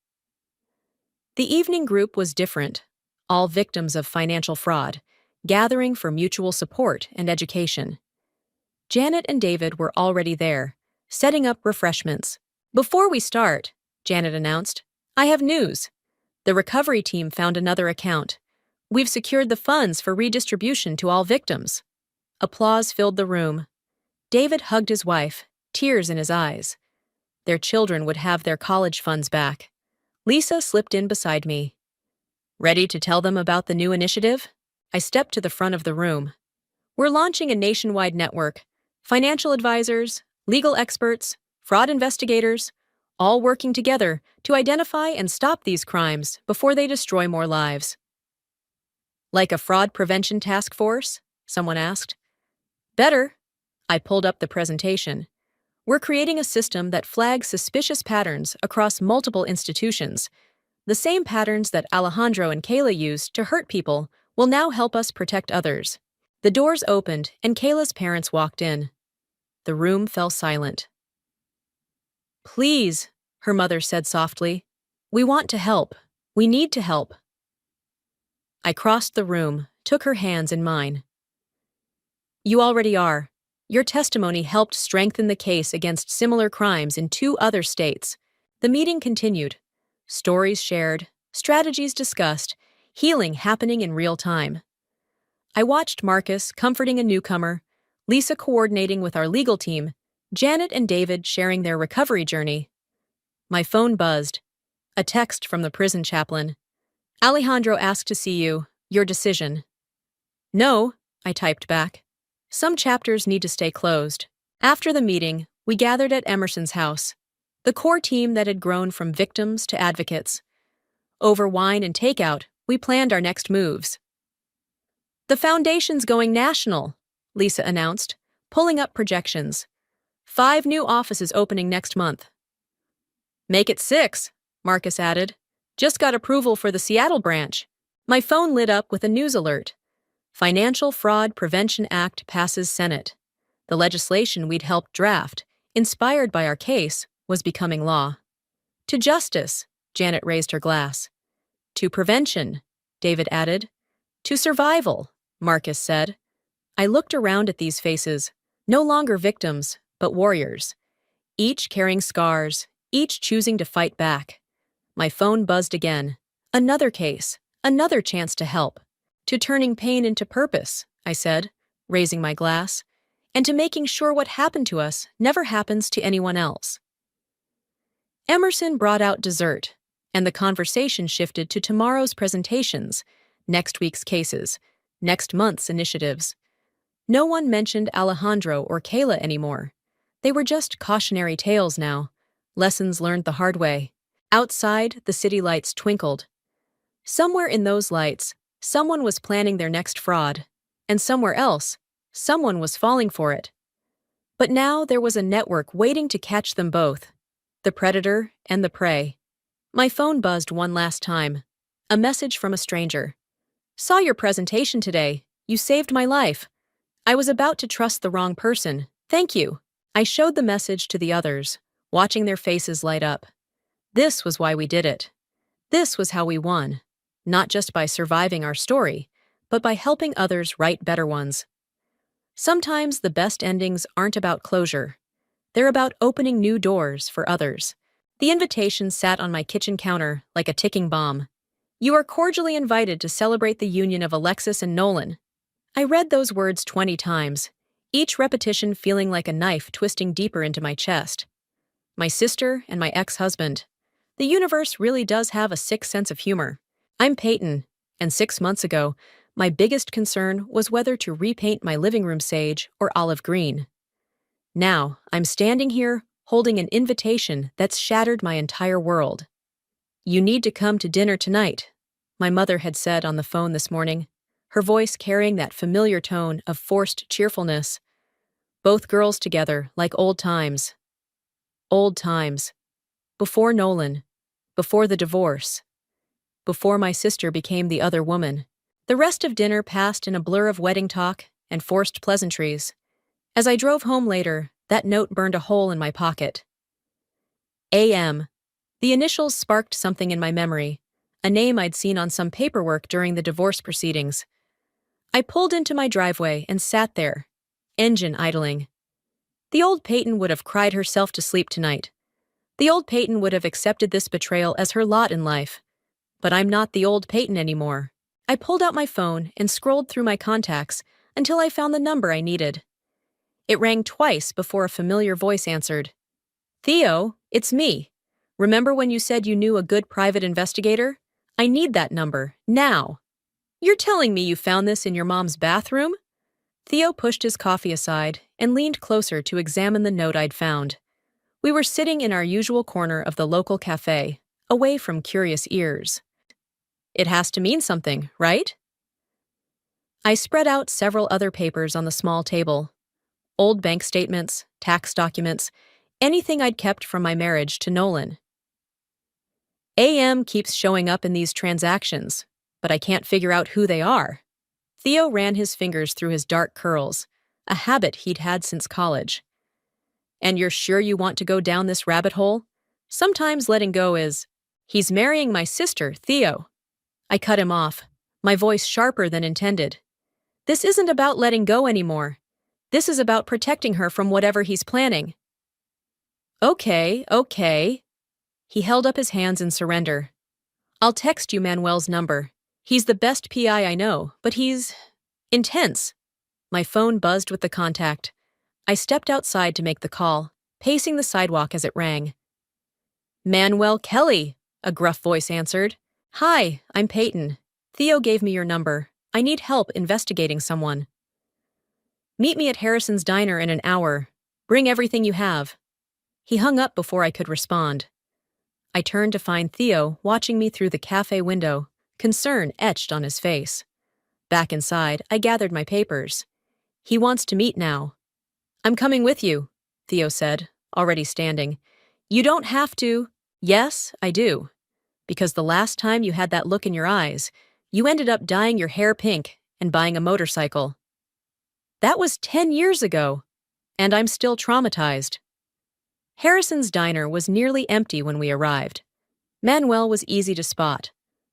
The evening group was different, all victims of financial fraud, gathering for mutual support and education. Janet and David were already there, setting up refreshments. "Before we start," Janet announced, "I have news. The recovery team found another account. We've secured the funds for redistribution to all victims." Applause filled the room. David hugged his wife, tears in his eyes. Their children would have their college funds back. Lisa slipped in beside me. "Ready to tell them about the new initiative?" I stepped to the front of the room. We're launching a nationwide network. Financial advisors, legal experts, fraud investigators, all working together to identify and stop these crimes before they destroy more lives. Like a fraud prevention task force? Someone asked. Better. I pulled up the presentation. We're creating a system that flags suspicious patterns across multiple institutions. The same patterns that Alejandro and Kayla used to hurt people will now help us protect others. The doors opened and Kayla's parents walked in. The room fell silent. Please, her mother said softly. We want to help. We need to help. I crossed the room, took her hands in mine. You already are. Your testimony helped strengthen the case against similar crimes in 2 other states. The meeting continued. Stories shared, strategies discussed, healing happening in real time. I watched Marcus comforting a newcomer, Lisa coordinating with our legal team, Janet and David sharing their recovery journey. My phone buzzed. A text from the prison chaplain. Alejandro asked to see you. Your decision. No, I typed back. Some chapters need to stay closed. After the meeting, we gathered at Emerson's house, the core team that had grown from victims to advocates. Over wine and takeout, we planned our next moves. The foundation's going national, Lisa announced, pulling up projections. 5 new offices opening next month. Make it 6, Marcus added. Just got approval for the Seattle branch. My phone lit up with a news alert. Financial Fraud Prevention Act passes Senate. The legislation we'd helped draft, inspired by our case, was becoming law. To justice, Janet raised her glass. To prevention, David added. To survival, Marcus said. I looked around at these faces, no longer victims, but warriors. Each carrying scars, each choosing to fight back. My phone buzzed again. Another case, another chance to help. To turning pain into purpose, I said, raising my glass, and to making sure what happened to us never happens to anyone else. Emerson brought out dessert, and the conversation shifted to tomorrow's presentations, next week's cases, next month's initiatives. No one mentioned Alejandro or Kayla anymore. They were just cautionary tales now, lessons learned the hard way. Outside, the city lights twinkled. Somewhere in those lights, someone was planning their next fraud, and somewhere else, someone was falling for it. But now there was a network waiting to catch them both, the predator and the prey. My phone buzzed one last time. A message from a stranger. Saw your presentation today. You saved my life. I was about to trust the wrong person. Thank you. I showed the message to the others, watching their faces light up. This was why we did it. This was how we won. Not just by surviving our story, but by helping others write better ones. Sometimes the best endings aren't about closure. They're about opening new doors for others. The invitation sat on my kitchen counter like a ticking bomb. You are cordially invited to celebrate the union of Alexis and Nolan. I read those words 20 times, each repetition feeling like a knife twisting deeper into my chest. My sister and my ex-husband. The universe really does have a sick sense of humor. I'm Peyton, and 6 months ago, my biggest concern was whether to repaint my living room sage or olive green. Now, I'm standing here, holding an invitation that's shattered my entire world. You need to come to dinner tonight, my mother had said on the phone this morning, her voice carrying that familiar tone of forced cheerfulness. Both girls together like old times. Old times. Before Nolan. Before the divorce. Before my sister became the other woman. The rest of dinner passed in a blur of wedding talk and forced pleasantries. As I drove home later, that note burned a hole in my pocket. A.M. The initials sparked something in my memory, a name I'd seen on some paperwork during the divorce proceedings. I pulled into my driveway and sat there, engine idling. The old Peyton would have cried herself to sleep tonight. The old Peyton would have accepted this betrayal as her lot in life. But I'm not the old Peyton anymore. I pulled out my phone and scrolled through my contacts until I found the number I needed. It rang twice before a familiar voice answered. Theo, it's me. Remember when you said you knew a good private investigator? I need that number, now. You're telling me you found this in your mom's bathroom? Theo pushed his coffee aside and leaned closer to examine the note I'd found. We were sitting in our usual corner of the local cafe, away from curious ears. It has to mean something, right? I spread out several other papers on the small table. Old bank statements, tax documents, anything I'd kept from my marriage to Nolan. AM keeps showing up in these transactions, but I can't figure out who they are. Theo ran his fingers through his dark curls, a habit he'd had since college. And you're sure you want to go down this rabbit hole? Sometimes letting go is, he's marrying my sister, Theo. I cut him off, my voice sharper than intended. This isn't about letting go anymore. This is about protecting her from whatever he's planning. Okay. He held up his hands in surrender. I'll text you Manuel's number. He's the best PI I know, but he's intense. My phone buzzed with the contact. I stepped outside to make the call, pacing the sidewalk as it rang. Manuel Kelly, a gruff voice answered. Hi, I'm Peyton. Theo gave me your number. I need help investigating someone. Meet me at Harrison's Diner in an hour. Bring everything you have. He hung up before I could respond. I turned to find Theo watching me through the cafe window, concern etched on his face. Back inside, I gathered my papers. He wants to meet now. I'm coming with you, Theo said, already standing. You don't have to. Yes, I do. Because the last time you had that look in your eyes, you ended up dyeing your hair pink and buying a motorcycle. That was 10 years ago, and I'm still traumatized. Harrison's Diner was nearly empty when we arrived. Manuel was easy to spot,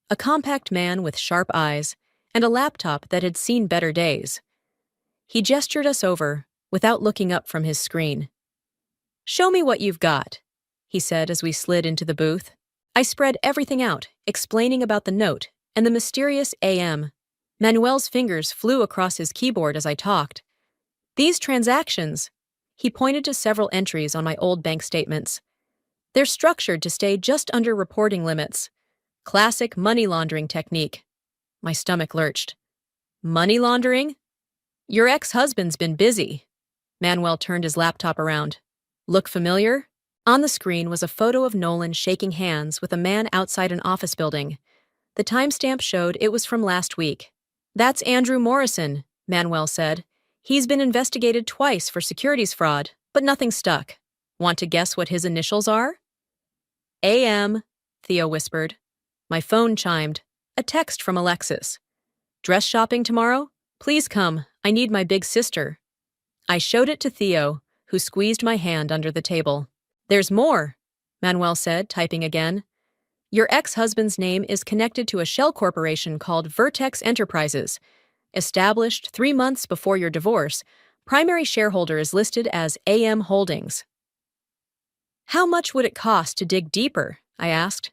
a compact man with sharp eyes and a laptop that had seen better days. He gestured us over, without looking up from his screen. Show me what you've got, he said as we slid into the booth. I spread everything out, explaining about the note and the mysterious AM. Manuel's fingers flew across his keyboard as I talked. These transactions, he pointed to several entries on my old bank statements. They're structured to stay just under reporting limits. Classic money laundering technique. My stomach lurched. Money laundering? Your ex-husband's been busy. Manuel turned his laptop around. Look familiar? On the screen was a photo of Nolan shaking hands with a man outside an office building. The timestamp showed it was from last week. That's Andrew Morrison, Manuel said. He's been investigated twice for securities fraud, but nothing stuck. Want to guess what his initials are? AM, Theo whispered. My phone chimed. A text from Alexis. Dress shopping tomorrow? Please come. I need my big sister. I showed it to Theo, who squeezed my hand under the table. There's more, Manuel said, typing again. Your ex-husband's name is connected to a shell corporation called Vertex Enterprises. Established 3 months before your divorce, primary shareholder is listed as AM Holdings. How much would it cost to dig deeper? I asked.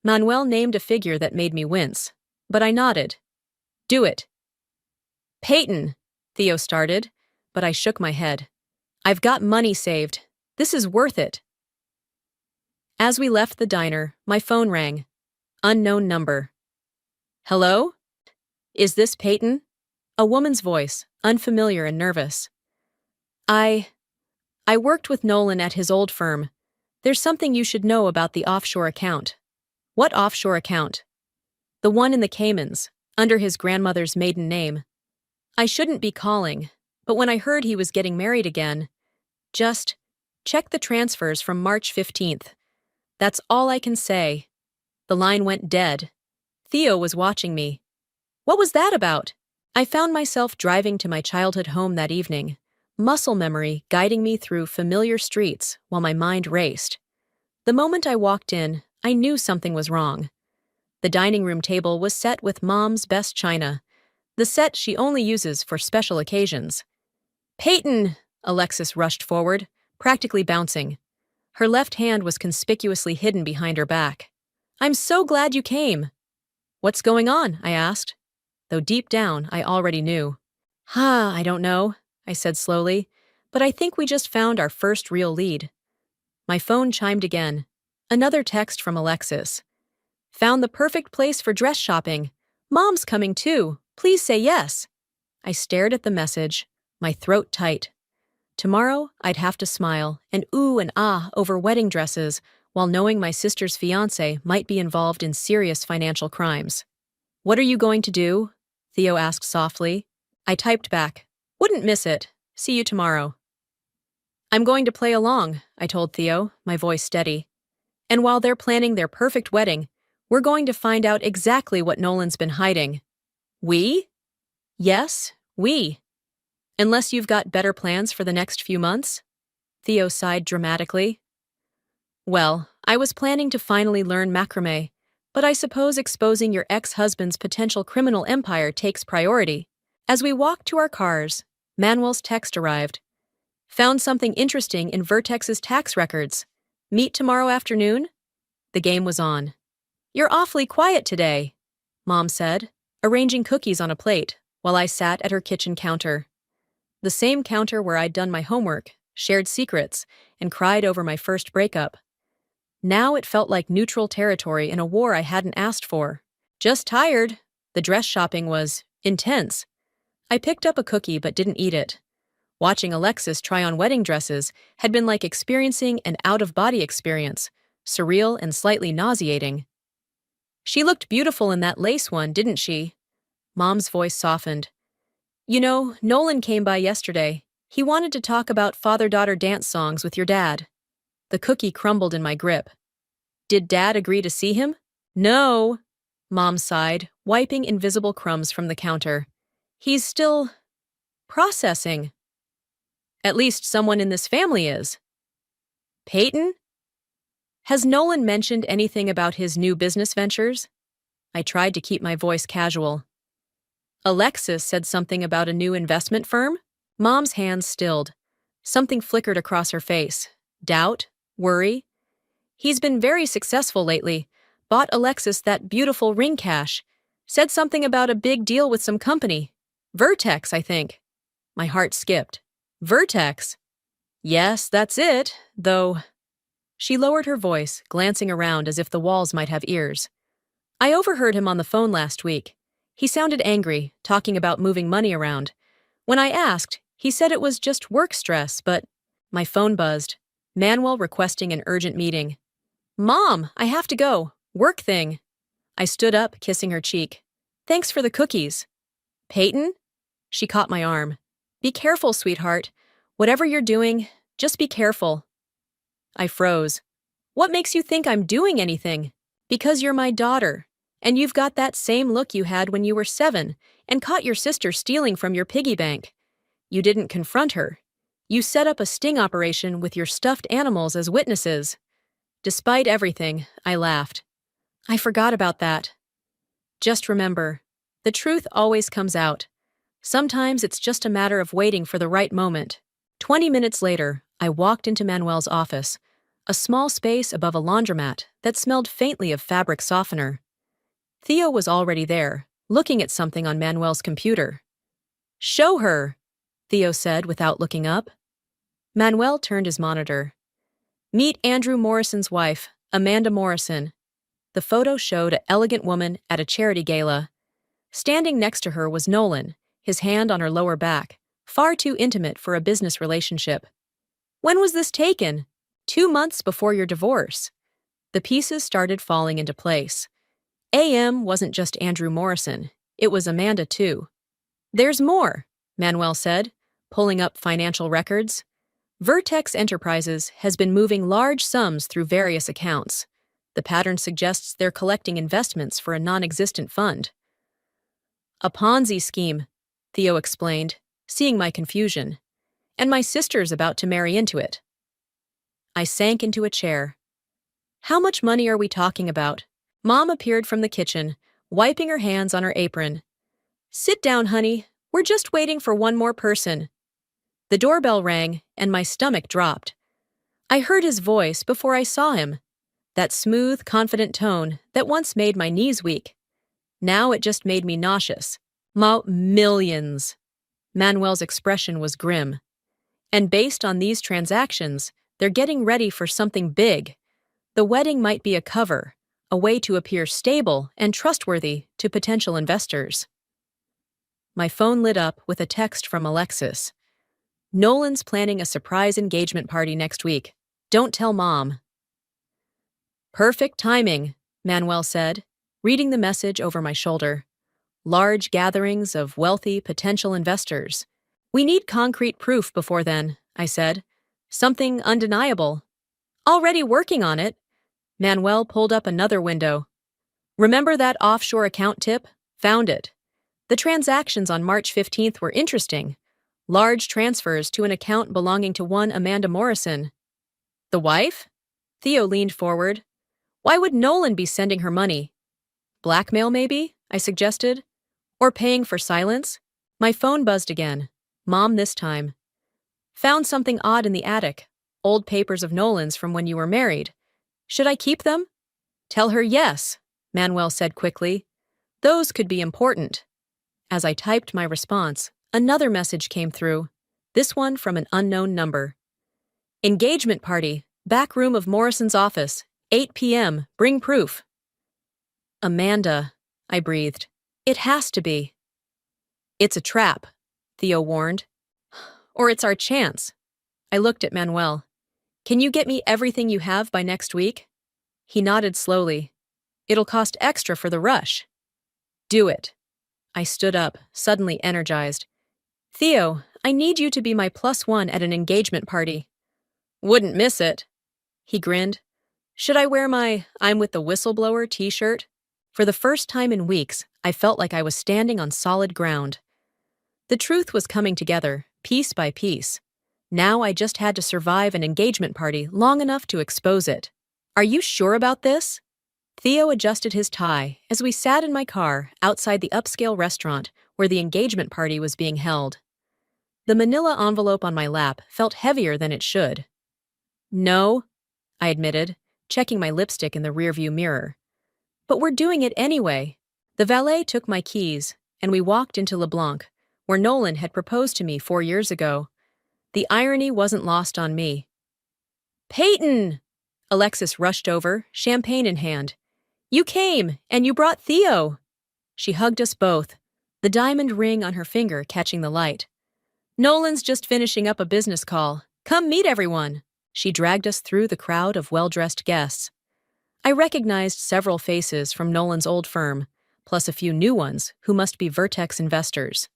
Manuel named a figure that made me wince, but I nodded. Do it. Peyton, Theo started, but I shook my head. I've got money saved. This is worth it. As we left the diner, my phone rang. Unknown number. Hello? Is this Peyton? A woman's voice, unfamiliar and nervous. I worked with Nolan at his old firm. There's something you should know about the offshore account. What offshore account? The one in the Caymans, under his grandmother's maiden name. I shouldn't be calling, but when I heard he was getting married again, just check the transfers from March 15th. That's all I can say. The line went dead. Theo was watching me. What was that about? I found myself driving to my childhood home that evening, muscle memory guiding me through familiar streets while my mind raced. The moment I walked in, I knew something was wrong. The dining room table was set with Mom's best china, the set she only uses for special occasions. Peyton! Alexis rushed forward, practically bouncing. Her left hand was conspicuously hidden behind her back. I'm so glad you came. What's going on? I asked, though deep down I already knew. I don't know, I said slowly, but I think we just found our first real lead. My phone chimed again. Another text from Alexis. Found the perfect place for dress shopping. Mom's coming too. Please say yes. I stared at the message, my throat tight. Tomorrow, I'd have to smile and ooh and ah over wedding dresses while knowing my sister's fiancé might be involved in serious financial crimes. What are you going to do? Theo asked softly. I typed back, wouldn't miss it. See you tomorrow. I'm going to play along, I told Theo, my voice steady. And while they're planning their perfect wedding, we're going to find out exactly what Nolan's been hiding. We? Yes, we. Unless you've got better plans for the next few months? Theo sighed dramatically. Well, I was planning to finally learn macrame, but I suppose exposing your ex-husband's potential criminal empire takes priority. As we walked to our cars, Manuel's text arrived. Found something interesting in Vertex's tax records. Meet tomorrow afternoon? The game was on. You're awfully quiet today, Mom said, arranging cookies on a plate while I sat at her kitchen counter. The same counter where I'd done my homework, shared secrets, and cried over my first breakup. Now it felt like neutral territory in a war I hadn't asked for. Just tired. The dress shopping was intense. I picked up a cookie but didn't eat it. Watching Alexis try on wedding dresses had been like experiencing an out-of-body experience, surreal and slightly nauseating. She looked beautiful in that lace one, didn't she? Mom's voice softened. You know, Nolan came by yesterday. He wanted to talk about father-daughter dance songs with your dad. The cookie crumbled in my grip. Did Dad agree to see him? No, Mom sighed, wiping invisible crumbs from the counter. He's still processing. At least someone in this family is. Peyton? Has Nolan mentioned anything about his new business ventures? I tried to keep my voice casual. Alexis said something about a new investment firm? Mom's hands stilled. Something flickered across her face. Doubt? Worry? He's been very successful lately. Bought Alexis that beautiful ring cash. Said something about a big deal with some company. Vertex, I think. My heart skipped. Vertex? Yes, that's it, though. She lowered her voice, glancing around as if the walls might have ears. I overheard him on the phone last week. He sounded angry, talking about moving money around. When I asked, he said it was just work stress, but my phone buzzed. Manuel requesting an urgent meeting. Mom, I have to go. Work thing. I stood up, kissing her cheek. Thanks for the cookies. Peyton? She caught my arm. Be careful, sweetheart. Whatever you're doing, just be careful. I froze. What makes you think I'm doing anything? Because you're my daughter. And you've got that same look you had when you were 7 and caught your sister stealing from your piggy bank. You didn't confront her. You set up a sting operation with your stuffed animals as witnesses. Despite everything, I laughed. I forgot about that. Just remember, the truth always comes out. Sometimes it's just a matter of waiting for the right moment. 20 minutes later, I walked into Manuel's office, a small space above a laundromat that smelled faintly of fabric softener. Theo was already there, looking at something on Manuel's computer. Show her, Theo said without looking up. Manuel turned his monitor. Meet Andrew Morrison's wife, Amanda Morrison. The photo showed an elegant woman at a charity gala. Standing next to her was Nolan, his hand on her lower back, far too intimate for a business relationship. When was this taken? 2 months before your divorce. The pieces started falling into place. AM wasn't just Andrew Morrison, it was Amanda too. There's more, Manuel said, pulling up financial records. Vertex Enterprises has been moving large sums through various accounts. The pattern suggests they're collecting investments for a non-existent fund. A Ponzi scheme, Theo explained, seeing my confusion. And my sister's about to marry into it. I sank into a chair. How much money are we talking about? Mom appeared from the kitchen, wiping her hands on her apron. Sit down, honey. We're just waiting for one more person. The doorbell rang, and my stomach dropped. I heard his voice before I saw him. That smooth, confident tone that once made my knees weak. Now it just made me nauseous. Millions. Manuel's expression was grim. And based on these transactions, they're getting ready for something big. The wedding might be a cover, a way to appear stable and trustworthy to potential investors. My phone lit up with a text from Alexis. Nolan's planning a surprise engagement party next week. Don't tell Mom. Perfect timing, Manuel said, reading the message over my shoulder. Large gatherings of wealthy potential investors. We need concrete proof before then, I said. Something undeniable. Already working on it. Manuel pulled up another window. Remember that offshore account tip? Found it. The transactions on March 15th were interesting. Large transfers to an account belonging to one Amanda Morrison. The wife? Theo leaned forward. Why would Nolan be sending her money? Blackmail, maybe? I suggested. Or paying for silence? My phone buzzed again. Mom this time. Found something odd in the attic. Old papers of Nolan's from when you were married. Should I keep them? Tell her yes, Manuel said quickly. Those could be important. As I typed my response, another message came through. This one from an unknown number. Engagement party, back room of Morrison's office, 8 p.m., bring proof. Amanda, I breathed. It has to be. It's a trap, Theo warned. Or it's our chance. I looked at Manuel. Can you get me everything you have by next week? He nodded slowly. It'll cost extra for the rush. Do it. I stood up, suddenly energized. Theo, I need you to be my +1 at an engagement party. Wouldn't miss it. He grinned. Should I wear my I'm with the whistleblower t-shirt? For the first time in weeks, I felt like I was standing on solid ground. The truth was coming together, piece by piece. Now I just had to survive an engagement party long enough to expose it. Are you sure about this? Theo adjusted his tie as we sat in my car outside the upscale restaurant where the engagement party was being held. The manila envelope on my lap felt heavier than it should. No, I admitted, checking my lipstick in the rearview mirror. But we're doing it anyway. The valet took my keys, and we walked into LeBlanc, where Nolan had proposed to me 4 years ago. The irony wasn't lost on me. Peyton! Alexis rushed over, champagne in hand. You came, and you brought Theo. She hugged us both, the diamond ring on her finger catching the light. Nolan's just finishing up a business call. Come meet everyone. She dragged us through the crowd of well-dressed guests. I recognized several faces from Nolan's old firm, plus a few new ones who must be Vertex investors.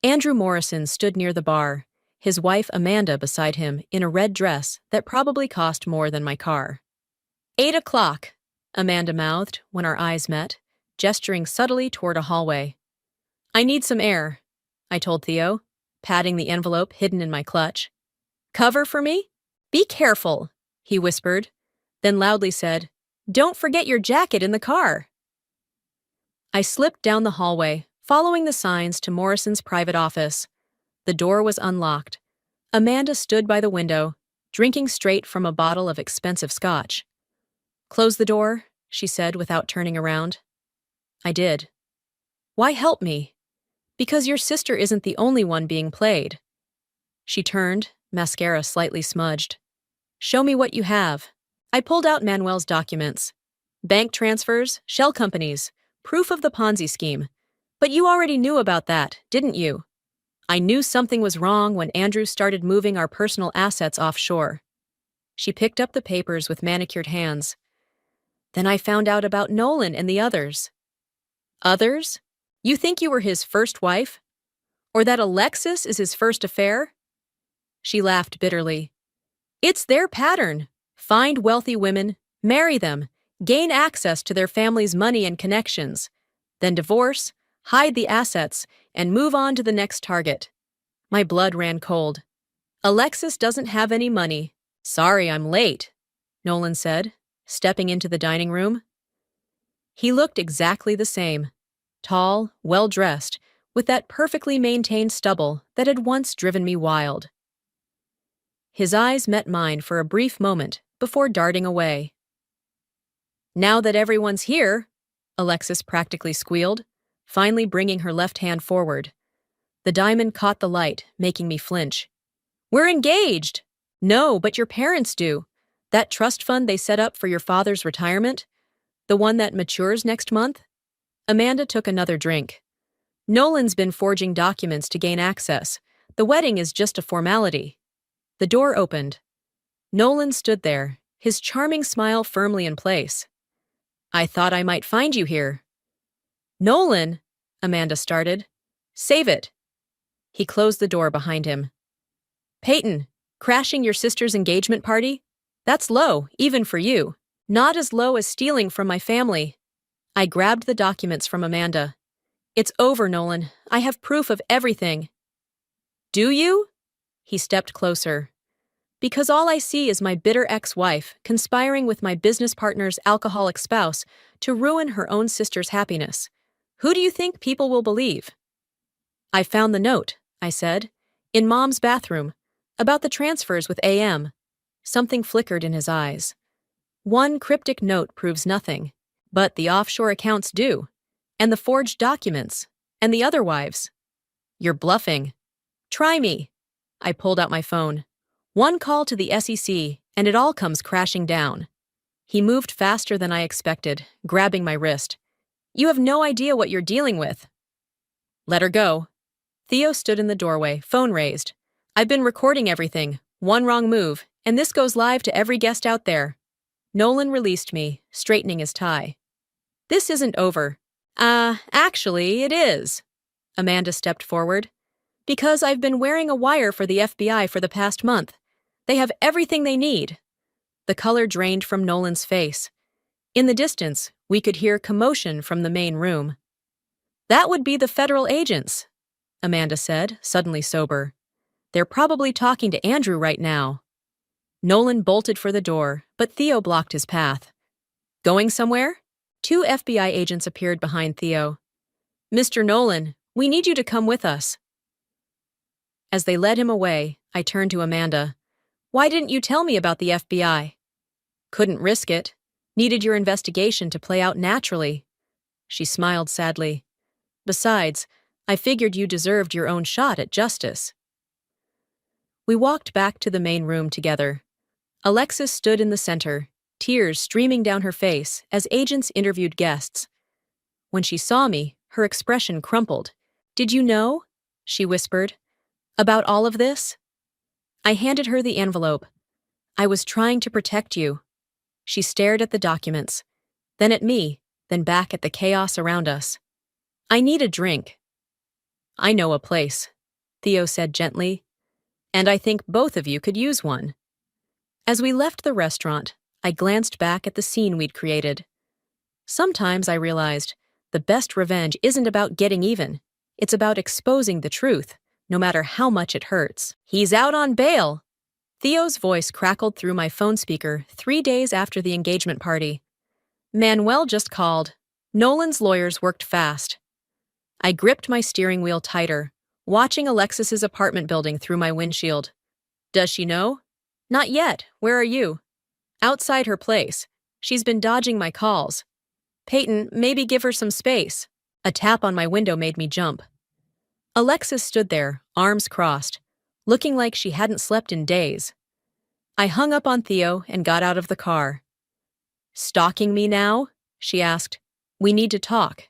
Andrew Morrison stood near the bar, his wife Amanda beside him in a red dress that probably cost more than my car. 8 o'clock, Amanda mouthed when our eyes met, gesturing subtly toward a hallway. I need some air, I told Theo, patting the envelope hidden in my clutch. Cover for me? Be careful, he whispered, then loudly said, Don't forget your jacket in the car. I slipped down the hallway, following the signs to Morrison's private office. The door was unlocked. Amanda stood by the window, drinking straight from a bottle of expensive scotch. Close the door, she said without turning around. I did. Why help me? Because your sister isn't the only one being played. She turned, mascara slightly smudged. Show me what you have. I pulled out Manuel's documents. Bank transfers, shell companies, proof of the Ponzi scheme. But you already knew about that, didn't you? I knew something was wrong when Andrew started moving our personal assets offshore. She picked up the papers with manicured hands. Then I found out about Nolan and the others. Others? You think you were his first wife? Or that Alexis is his first affair? She laughed bitterly. It's their pattern. Find wealthy women, marry them, gain access to their family's money and connections, then divorce, hide the assets, and move on to the next target. My blood ran cold. Alexis doesn't have any money. Sorry, I'm late, Nolan said, stepping into the dining room. He looked exactly the same. Tall, well-dressed, with that perfectly maintained stubble that had once driven me wild. His eyes met mine for a brief moment before darting away. Now that everyone's here, Alexis practically squealed, finally bringing her left hand forward. The diamond caught the light, making me flinch. We're engaged! No, but your parents do. That trust fund they set up for your father's retirement? The one that matures next month? Amanda took another drink. Nolan's been forging documents to gain access. The wedding is just a formality. The door opened. Nolan stood there, his charming smile firmly in place. I thought I might find you here. Nolan, Amanda started. Save it. He closed the door behind him. Peyton, crashing your sister's engagement party? That's low, even for you. Not as low as stealing from my family. I grabbed the documents from Amanda. It's over, Nolan. I have proof of everything. Do you? He stepped closer. Because all I see is my bitter ex-wife conspiring with my business partner's alcoholic spouse to ruin her own sister's happiness. Who do you think people will believe? I found the note, I said, in Mom's bathroom, about the transfers with AM. Something flickered in his eyes. One cryptic note proves nothing, but the offshore accounts do, and the forged documents, and the other wives. You're bluffing. Try me. I pulled out my phone. One call to the SEC, and it all comes crashing down. He moved faster than I expected, grabbing my wrist. You have no idea what you're dealing with. Let her go. Theo stood in the doorway, phone raised. I've been recording everything. One wrong move, and this goes live to every guest out there. Nolan released me, straightening his tie. This isn't over. Actually, it is. Amanda stepped forward. Because I've been wearing a wire for the FBI for the past month. They have everything they need. The color drained from Nolan's face. In the distance, we could hear commotion from the main room. That would be the federal agents, Amanda said, suddenly sober. They're probably talking to Andrew right now. Nolan bolted for the door, but Theo blocked his path. Going somewhere? 2 FBI agents appeared behind Theo. Mr. Nolan, we need you to come with us. As they led him away, I turned to Amanda. Why didn't you tell me about the FBI? Couldn't risk it. Needed your investigation to play out naturally. She smiled sadly. Besides, I figured you deserved your own shot at justice. We walked back to the main room together. Alexis stood in the center, tears streaming down her face as agents interviewed guests. When she saw me, her expression crumpled. Did you know? She whispered. About all of this? I handed her the envelope. I was trying to protect you. She stared at the documents, then at me, then back at the chaos around us. I need a drink. I know a place, Theo said gently, and I think both of you could use one. As we left the restaurant, I glanced back at the scene we'd created. Sometimes I realized the best revenge isn't about getting even. It's about exposing the truth, no matter how much it hurts. He's out on bail! Theo's voice crackled through my phone speaker 3 days after the engagement party. Manuel just called. Nolan's lawyers worked fast. I gripped my steering wheel tighter, watching Alexis's apartment building through my windshield. Does she know? Not yet. Where are you? Outside her place. She's been dodging my calls. Peyton, maybe give her some space. A tap on my window made me jump. Alexis stood there, arms crossed, looking like she hadn't slept in days. I hung up on Theo and got out of the car. Stalking me now? She asked. We need to talk.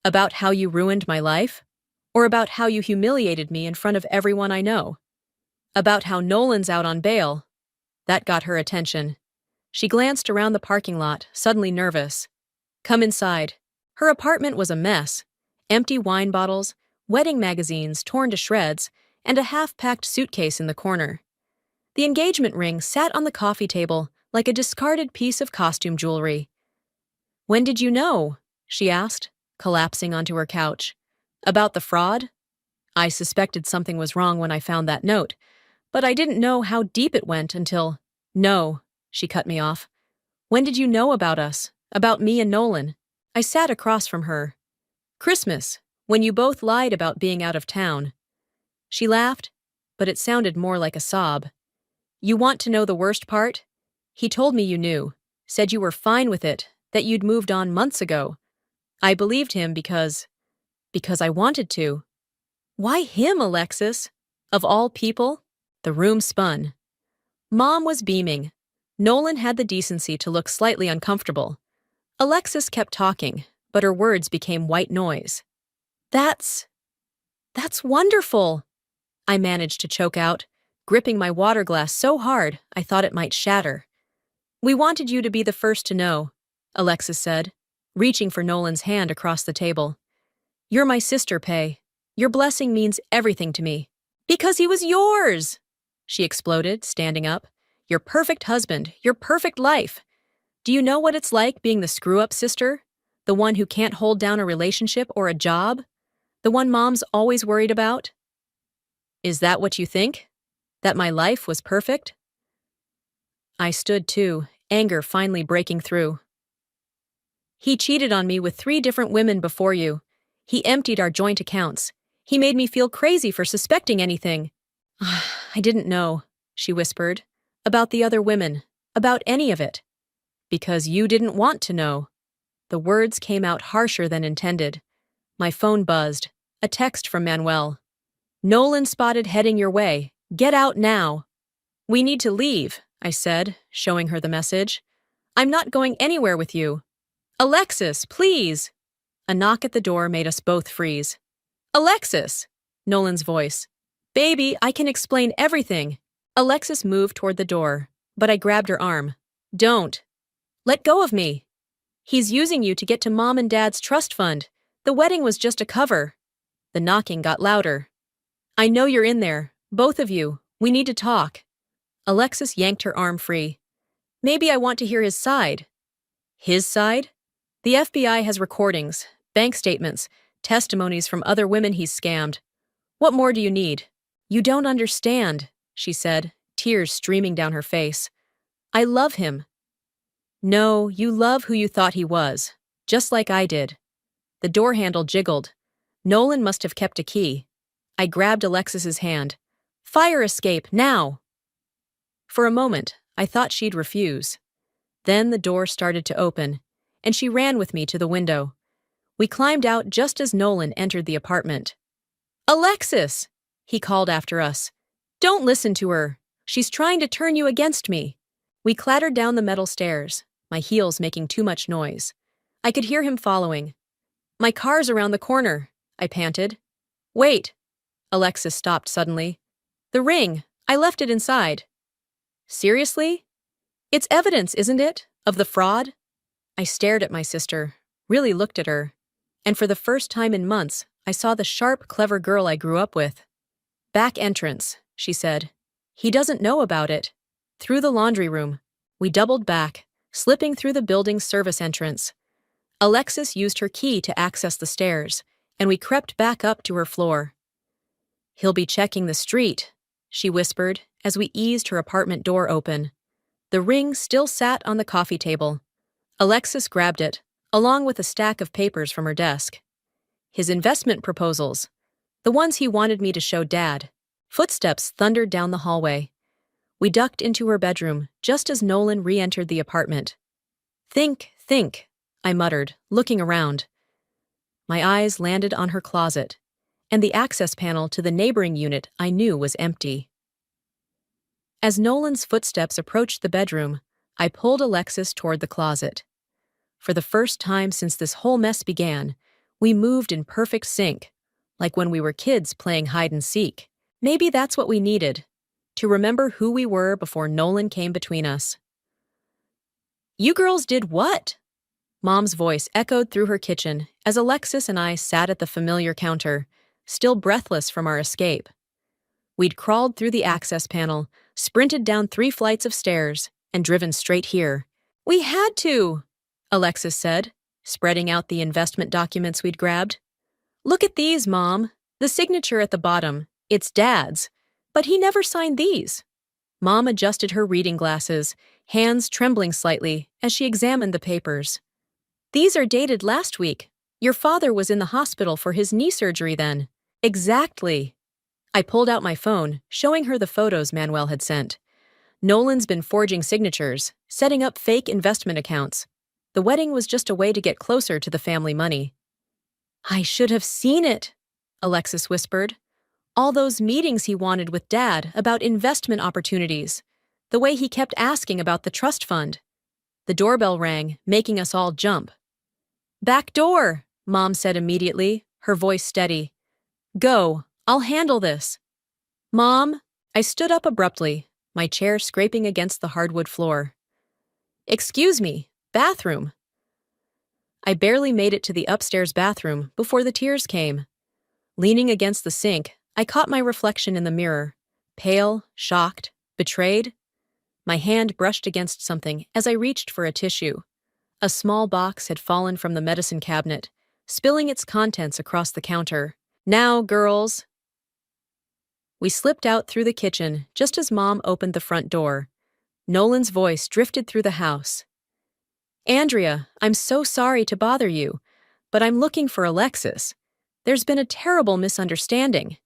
About how you ruined my life? Or about how you humiliated me in front of everyone I know? About how Nolan's out on bail? That got her attention. She glanced around the parking lot, suddenly nervous. Come inside. Her apartment was a mess. Empty wine bottles, wedding magazines torn to shreds, and a half-packed suitcase in the corner. The engagement ring sat on the coffee table like a discarded piece of costume jewelry. When did you know? She asked, collapsing onto her couch. About the fraud? I suspected something was wrong when I found that note, but I didn't know how deep it went until... No, she cut me off. When did you know about us? About me and Nolan? I sat across from her. Christmas, when you both lied about being out of town. She laughed, but it sounded more like a sob. You want to know the worst part? He told me you knew, said you were fine with it, that you'd moved on months ago. I believed him because I wanted to. Why him, Alexis? Of all people? The room spun. Mom was beaming. Nolan had the decency to look slightly uncomfortable. Alexis kept talking, but her words became white noise. That's wonderful, I managed to choke out, gripping my water glass so hard I thought it might shatter. We wanted you to be the first to know, Alexis said, reaching for Nolan's hand across the table. You're my sister, Pei. Your blessing means everything to me. Because he was yours! She exploded, standing up. Your perfect husband, your perfect life. Do you know what it's like being the screw-up sister? The one who can't hold down a relationship or a job? The one mom's always worried about? Is that what you think? That my life was perfect? I stood too, anger finally breaking through. He cheated on me with 3 different women before you. He emptied our joint accounts. He made me feel crazy for suspecting anything. I didn't know, she whispered, about the other women, about any of it. Because you didn't want to know. The words came out harsher than intended. My phone buzzed. A text from Manuel. Nolan spotted heading your way. Get out now. We need to leave, I said, showing her the message. I'm not going anywhere with you. Alexis, please. A knock at the door made us both freeze. Alexis! Nolan's voice. Baby, I can explain everything. Alexis moved toward the door, but I grabbed her arm. Don't. Let go of me. He's using you to get to Mom and Dad's trust fund. The wedding was just a cover. The knocking got louder. I know you're in there, both of you. We need to talk. Alexis yanked her arm free. Maybe I want to hear his side. His side? The FBI has recordings, bank statements, testimonies from other women he's scammed. What more do you need? You don't understand, she said, tears streaming down her face. I love him. No, you love who you thought he was, just like I did. The door handle jiggled. Nolan must have kept a key. I grabbed Alexis's hand. Fire escape, now! For a moment, I thought she'd refuse. Then the door started to open, and she ran with me to the window. We climbed out just as Nolan entered the apartment. Alexis! He called after us. Don't listen to her. She's trying to turn you against me. We clattered down the metal stairs, my heels making too much noise. I could hear him following. My car's around the corner, I panted. Wait. Alexis stopped suddenly. The ring. I left it inside. Seriously? It's evidence, isn't it, of the fraud? I stared at my sister, really looked at her, and for the first time in months, I saw the sharp, clever girl I grew up with. Back entrance, she said. He doesn't know about it. Through the laundry room. We doubled back, slipping through the building's service entrance. Alexis used her key to access the stairs, and we crept back up to her floor. He'll be checking the street, she whispered as we eased her apartment door open. The ring still sat on the coffee table. Alexis grabbed it, along with a stack of papers from her desk. His investment proposals, the ones he wanted me to show Dad. Footsteps thundered down the hallway. We ducked into her bedroom just as Nolan re-entered the apartment. Think, I muttered, looking around. My eyes landed on her closet, and the access panel to the neighboring unit I knew was empty. As Nolan's footsteps approached the bedroom, I pulled Alexis toward the closet. For the first time since this whole mess began, we moved in perfect sync, like when we were kids playing hide and seek. Maybe that's what we needed, to remember who we were before Nolan came between us. You girls did what? Mom's voice echoed through her kitchen as Alexis and I sat at the familiar counter, still breathless from our escape. We'd crawled through the access panel, sprinted down 3 flights of stairs, and driven straight here. We had to, Alexis said, spreading out the investment documents we'd grabbed. Look at these, Mom. The signature at the bottom. It's Dad's. But he never signed these. Mom adjusted her reading glasses, hands trembling slightly as she examined the papers. These are dated last week. Your father was in the hospital for his knee surgery then. Exactly. I pulled out my phone, showing her the photos Manuel had sent. Nolan's been forging signatures, setting up fake investment accounts. The wedding was just a way to get closer to the family money. I should have seen it, Alexis whispered. All those meetings he wanted with Dad about investment opportunities. The way he kept asking about the trust fund. The doorbell rang, making us all jump. "Back door," Mom said immediately, her voice steady. "Go, I'll handle this." "Mom?" I stood up abruptly, my chair scraping against the hardwood floor. "Excuse me, bathroom." I barely made it to the upstairs bathroom before the tears came. Leaning against the sink, I caught my reflection in the mirror. Pale, shocked, betrayed. My hand brushed against something as I reached for a tissue. A small box had fallen from the medicine cabinet, spilling its contents across the counter. "Now, girls." We slipped out through the kitchen just as Mom opened the front door. Nolan's voice drifted through the house. "Andrea, I'm so sorry to bother you, but I'm looking for Alexis. There's been a terrible misunderstanding."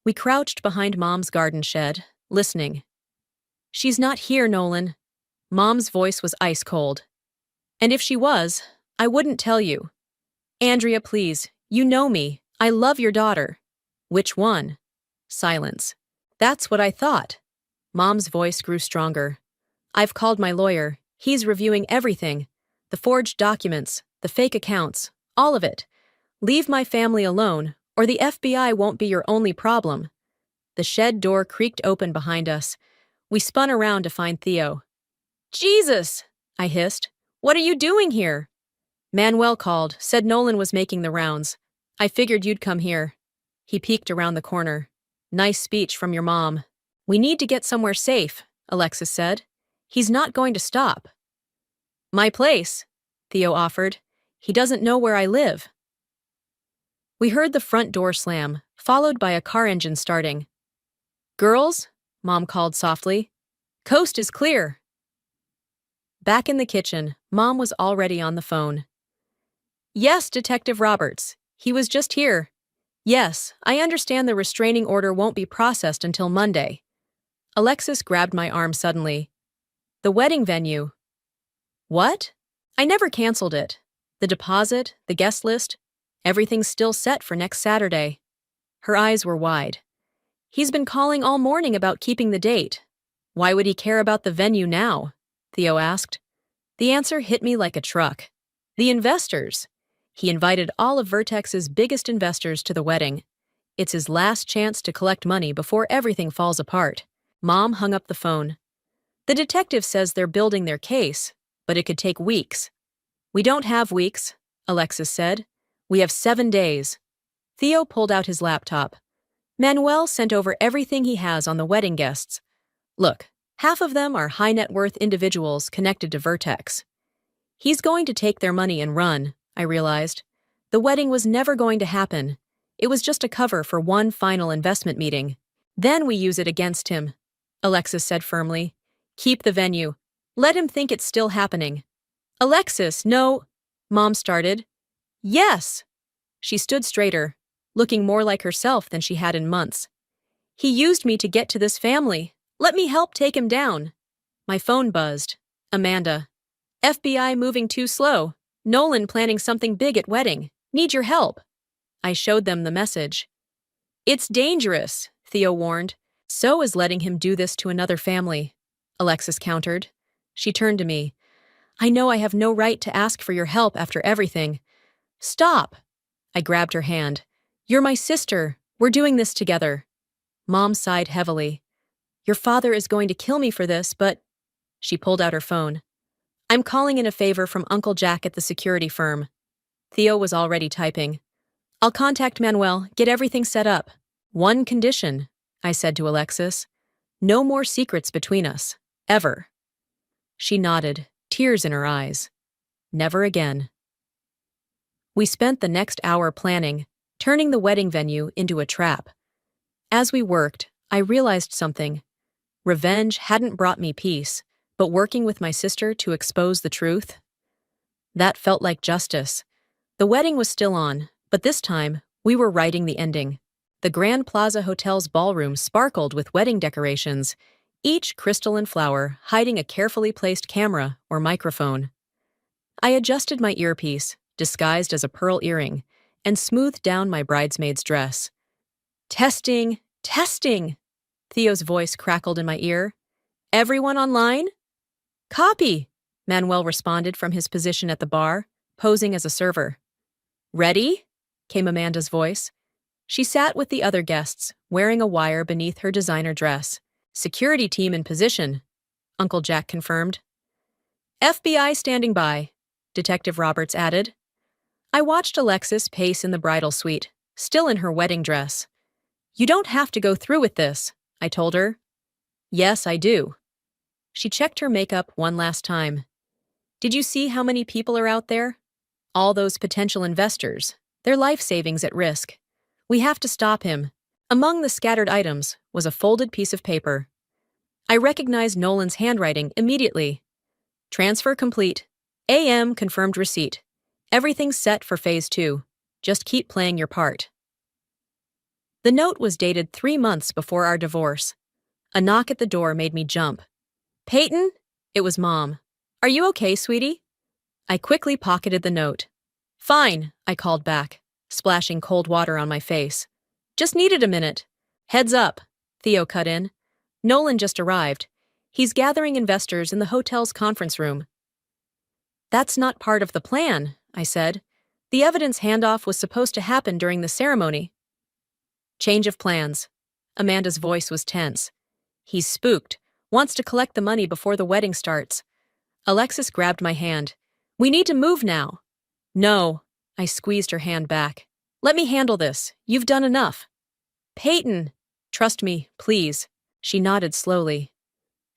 We crouched behind Mom's garden shed, listening. "She's not here, Nolan." Mom's voice was ice cold. "And if she was, I wouldn't tell you. Andrea, please, you know me. I love your daughter." "Which one?" Silence. "That's what I thought." Mom's voice grew stronger. "I've called my lawyer. He's reviewing everything. The forged documents, the fake accounts, all of it. Leave my family alone, or the FBI won't be your only problem." The shed door creaked open behind us. We spun around to find Theo. "Jesus!" I hissed. "What are you doing here?" "Manuel called, said Nolan was making the rounds. I figured you'd come here." He peeked around the corner. "Nice speech from your mom." "We need to get somewhere safe," Alexis said. "He's not going to stop." "My place," Theo offered. "He doesn't know where I live." We heard the front door slam, followed by a car engine starting. "Girls," Mom called softly. "Coast is clear." Back in the kitchen, Mom was already on the phone. "Yes, Detective Roberts. He was just here. Yes, I understand the restraining order won't be processed until Monday." Alexis grabbed my arm suddenly. "The wedding venue." "What?" "I never canceled it. The deposit, the guest list, everything's still set for next Saturday." Her eyes were wide. "He's been calling all morning about keeping the date. Why would he care about the venue now?" Theo asked. The answer hit me like a truck. The investors. He invited all of Vertex's biggest investors to the wedding. It's his last chance to collect money before everything falls apart. Mom hung up the phone. "The detective says they're building their case, but it could take weeks." "We don't have weeks," Alexis said. "We have 7 days." Theo pulled out his laptop. "Manuel sent over everything he has on the wedding guests. Look, half of them are high-net-worth individuals connected to Vertex." He's going to take their money and run, I realized. The wedding was never going to happen. It was just a cover for one final investment meeting. "Then we use it against him," Alexis said firmly. "Keep the venue. Let him think it's still happening." "Alexis, no," Mom started. "Yes." She stood straighter, looking more like herself than she had in months. "He used me to get to this family. Let me help take him down." My phone buzzed. "Amanda. FBI moving too slow. Nolan planning something big at wedding. Need your help." I showed them the message. "It's dangerous," Theo warned. "So is letting him do this to another family," Alexis countered. She turned to me. "I know I have no right to ask for your help after everything." "Stop!" I grabbed her hand. "You're my sister. We're doing this together." Mom sighed heavily. "Your father is going to kill me for this, but—" She pulled out her phone. "I'm calling in a favor from Uncle Jack at the security firm." Theo was already typing. "I'll contact Manuel, get everything set up. One condition," I said to Alexis. "No more secrets between us. Ever." She nodded, tears in her eyes. Never again. We spent the next hour planning, turning the wedding venue into a trap. As we worked, I realized something. Revenge hadn't brought me peace, but working with my sister to expose the truth? That felt like justice. The wedding was still on, but this time, we were writing the ending. The Grand Plaza Hotel's ballroom sparkled with wedding decorations, each crystalline flower hiding a carefully placed camera or microphone. I adjusted my earpiece, disguised as a pearl earring, and smoothed down my bridesmaid's dress. "Testing, testing!" Theo's voice crackled in my ear. "Everyone online?" Copy, Manuel responded from his position at the bar, posing as a server. Ready? Came Amanda's voice. She sat with the other guests, wearing a wire beneath her designer dress. Security team in position, Uncle Jack confirmed. FBI standing by, Detective Roberts added. I watched Alexis pace in the bridal suite, still in her wedding dress. You don't have to go through with this, I told her. Yes, I do. She checked her makeup one last time. Did you see how many people are out there? All those potential investors, their life savings at risk. We have to stop him. Among the scattered items was a folded piece of paper. I recognized Nolan's handwriting immediately. Transfer complete. AM confirmed receipt. Everything's set for Phase 2. Just keep playing your part. The note was dated 3 months before our divorce. A knock at the door made me jump. Peyton? It was Mom. Are you okay, sweetie? I quickly pocketed the note. Fine, I called back, splashing cold water on my face. Just needed a minute. Heads up, Theo cut in. Nolan just arrived. He's gathering investors in the hotel's conference room. That's not part of the plan, I said. The evidence handoff was supposed to happen during the ceremony. Change of plans. Amanda's voice was tense. He's spooked, wants to collect the money before the wedding starts. Alexis grabbed my hand. We need to move now. No, I squeezed her hand back. Let me handle this. You've done enough. Peyton, trust me, please. She nodded slowly.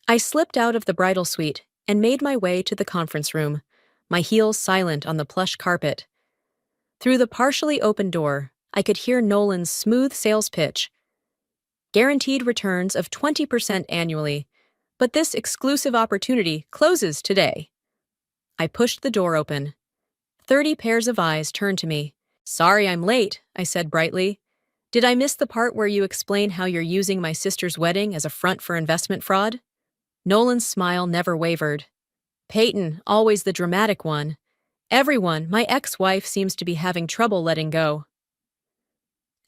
I slipped out of the bridal suite and made my way to the conference room, my heels silent on the plush carpet. Through the partially open door, I could hear Nolan's smooth sales pitch. Guaranteed returns of 20% annually, but this exclusive opportunity closes today. I pushed the door open. 30 pairs of eyes turned to me. Sorry I'm late, I said brightly. Did I miss the part where you explain how you're using my sister's wedding as a front for investment fraud? Nolan's smile never wavered. Peyton, always the dramatic one. Everyone, my ex-wife seems to be having trouble letting go.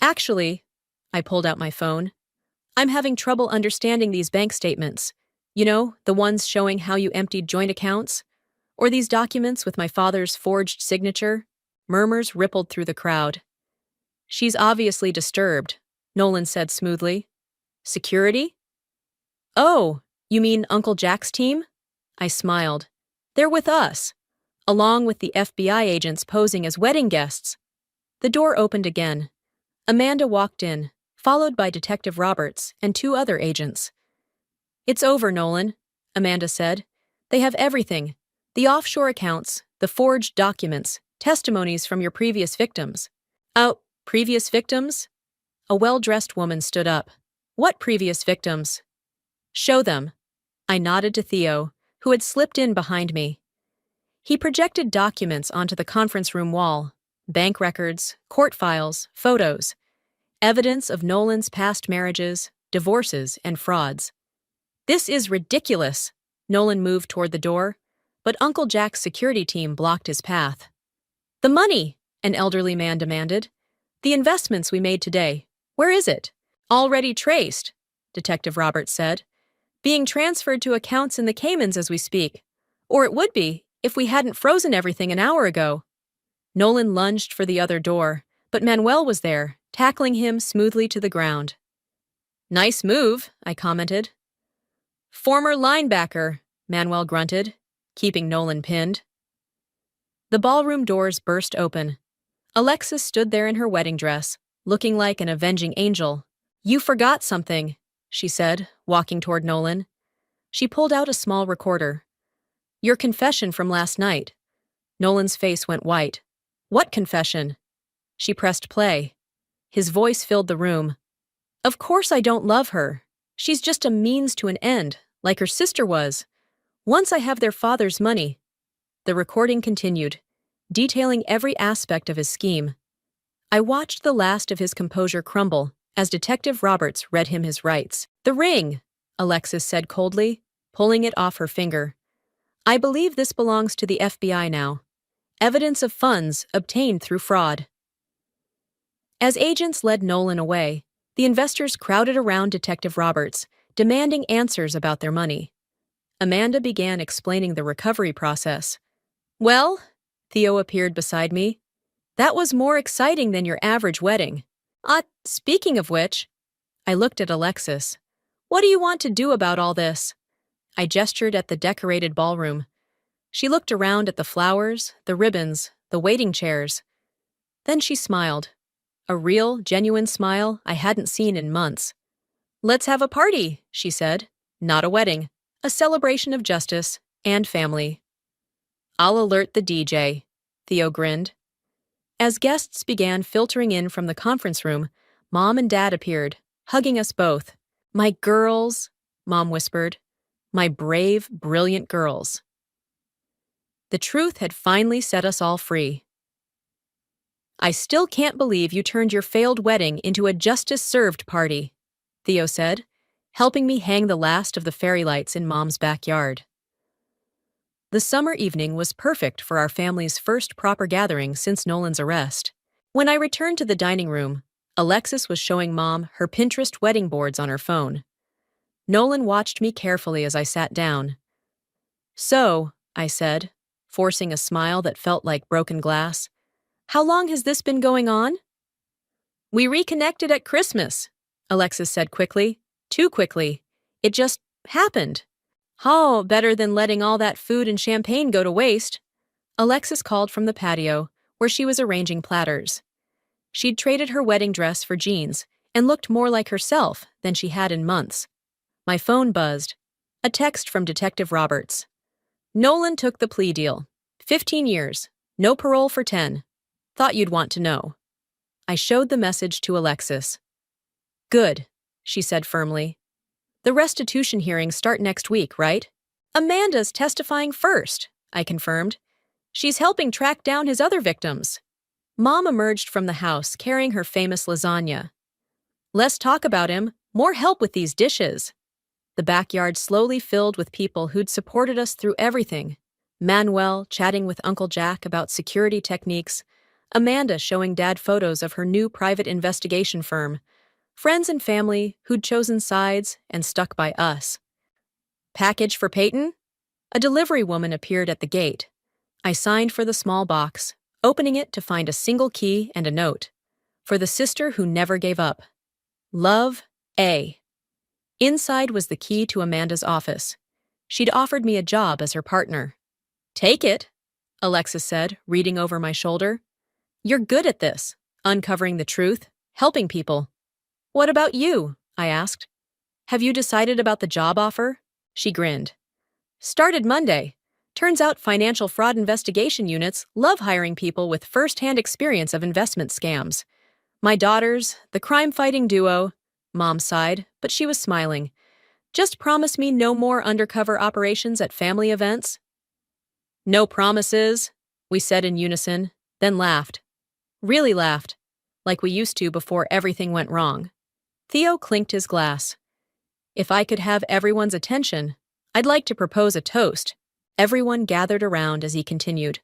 Actually, I pulled out my phone. I'm having trouble understanding these bank statements. You know, the ones showing how you emptied joint accounts? Or these documents with my father's forged signature? Murmurs rippled through the crowd. She's obviously disturbed, Nolan said smoothly. Security? Oh, you mean Uncle Jack's team? I smiled. They're with us, along with the FBI agents posing as wedding guests. The door opened again. Amanda walked in, followed by Detective Roberts and 2 other agents. It's over, Nolan, Amanda said. They have everything. The offshore accounts, the forged documents, testimonies from your previous victims. Oh, previous victims? A well-dressed woman stood up. What previous victims? Show them. I nodded to Theo, who had slipped in behind me. He projected documents onto the conference room wall. Bank records, court files, photos. Evidence of Nolan's past marriages, divorces, and frauds. This is ridiculous. Nolan moved toward the door, but Uncle Jack's security team blocked his path. The money, an elderly man demanded. The investments we made today. Where is it? Already traced, Detective Roberts said. Being transferred to accounts in the Caymans as we speak. Or it would be, if we hadn't frozen everything an hour ago. Nolan lunged for the other door, but Manuel was there, tackling him smoothly to the ground. Nice move, I commented. Former linebacker, Manuel grunted, keeping Nolan pinned. The ballroom doors burst open. Alexis stood there in her wedding dress, looking like an avenging angel. You forgot something, she said, walking toward Nolan. She pulled out a small recorder. Your confession from last night. Nolan's face went white. What confession? She pressed play. His voice filled the room. Of course I don't love her. She's just a means to an end, like her sister was. Once I have their father's money. The recording continued, detailing every aspect of his scheme. I watched the last of his composure crumble as Detective Roberts read him his rights. The ring, Alexis said coldly, pulling it off her finger. I believe this belongs to the FBI now. Evidence of funds obtained through fraud. As agents led Nolan away, the investors crowded around Detective Roberts, demanding answers about their money. Amanda began explaining the recovery process. Well, Theo appeared beside me. That was more exciting than your average wedding. Speaking of which, I looked at Alexis. What do you want to do about all this? I gestured at the decorated ballroom. She looked around at the flowers, the ribbons, the waiting chairs. Then she smiled. A real, genuine smile I hadn't seen in months. Let's have a party, she said. Not a wedding. A celebration of justice and family. I'll alert the DJ, Theo grinned. As guests began filtering in from the conference room, Mom and Dad appeared, hugging us both. My girls, Mom whispered. My brave, brilliant girls. The truth had finally set us all free. I still can't believe you turned your failed wedding into a justice-served party, Theo said, helping me hang the last of the fairy lights in Mom's backyard. The summer evening was perfect for our family's first proper gathering since Nolan's arrest. When I returned to the dining room, Alexis was showing Mom her Pinterest wedding boards on her phone. Nolan watched me carefully as I sat down. So, I said, forcing a smile that felt like broken glass, how long has this been going on? We reconnected at Christmas, Alexis said quickly. Too quickly. It just happened. Oh, better than letting all that food and champagne go to waste. Alexis called from the patio, where she was arranging platters. She'd traded her wedding dress for jeans and looked more like herself than she had in months. My phone buzzed. A text from Detective Roberts. Nolan took the plea deal. 15 years. No parole for 10. Thought you'd want to know. I showed the message to Alexis. Good, she said firmly. The restitution hearings start next week, right? Amanda's testifying first, I confirmed. She's helping track down his other victims. Mom emerged from the house carrying her famous lasagna. Less talk about him, more help with these dishes. The backyard slowly filled with people who'd supported us through everything. Manuel chatting with Uncle Jack about security techniques, Amanda showing Dad photos of her new private investigation firm, friends and family who'd chosen sides and stuck by us. Package for Peyton? A delivery woman appeared at the gate. I signed for the small box, opening it to find a single key and a note. For the sister who never gave up. Love, A. Inside was the key to Amanda's office. She'd offered me a job as her partner. Take it, Alexis said, reading over my shoulder. You're good at this, uncovering the truth, helping people. What about you? I asked. Have you decided about the job offer? She grinned. Started Monday. Turns out financial fraud investigation units love hiring people with first-hand experience of investment scams. My daughters, the crime-fighting duo, Mom sighed, but she was smiling. Just promise me no more undercover operations at family events. No promises, we said in unison, then laughed. Really laughed, like we used to before everything went wrong. Theo clinked his glass. If I could have everyone's attention, I'd like to propose a toast. Everyone gathered around as he continued.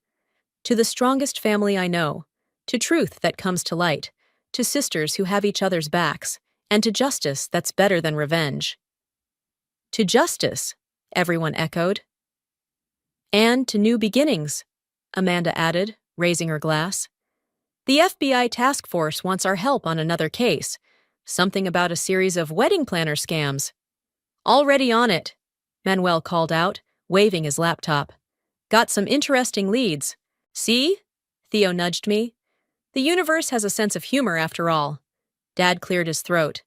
To the strongest family I know, to truth that comes to light, to sisters who have each other's backs, and to justice that's better than revenge. To justice, everyone echoed. And to new beginnings, Amanda added, raising her glass. The FBI task force wants our help on another case. Something about a series of wedding planner scams. Already on it, Manuel called out, waving his laptop. Got some interesting leads. See? Theo nudged me. The universe has a sense of humor after all. Dad cleared his throat.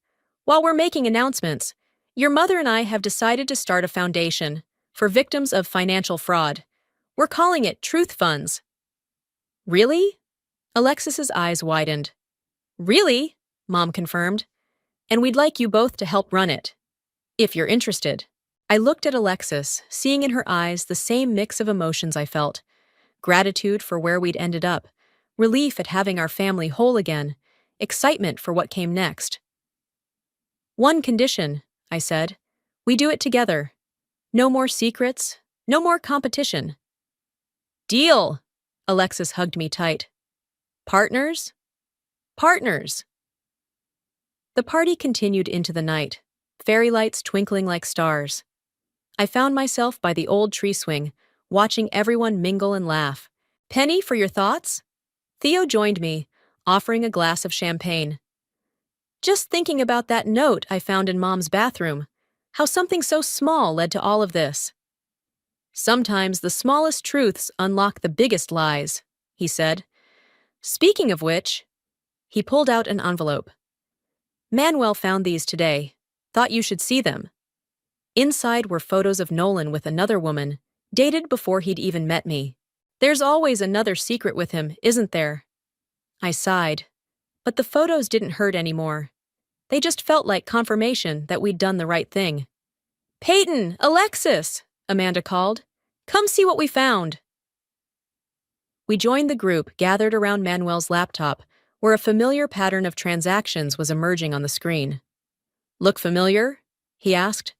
While we're making announcements, your mother and I have decided to start a foundation for victims of financial fraud. We're calling it Truth Funds. Really? Alexis's eyes widened. Really? Mom confirmed. And we'd like you both to help run it. If you're interested. I looked at Alexis, seeing in her eyes the same mix of emotions I felt. Gratitude for where we'd ended up, relief at having our family whole again, excitement for what came next. One condition, I said. We do it together. No more secrets, no more competition. Deal! Alexis hugged me tight. Partners? Partners! The party continued into the night, fairy lights twinkling like stars. I found myself by the old tree swing, watching everyone mingle and laugh. "Penny, for your thoughts?" Theo joined me, offering a glass of champagne. "Just thinking about that note I found in Mom's bathroom. How something so small led to all of this." "Sometimes the smallest truths unlock the biggest lies," he said. "Speaking of which," he pulled out an envelope. "Manuel found these today. Thought you should see them." Inside were photos of Nolan with another woman, dated before he'd even met me. "There's always another secret with him, isn't there?" I sighed. But the photos didn't hurt anymore. They just felt like confirmation that we'd done the right thing. "Peyton! Alexis!" Amanda called. "Come see what we found." We joined the group gathered around Manuel's laptop, where a familiar pattern of transactions was emerging on the screen. "Look familiar?" he asked.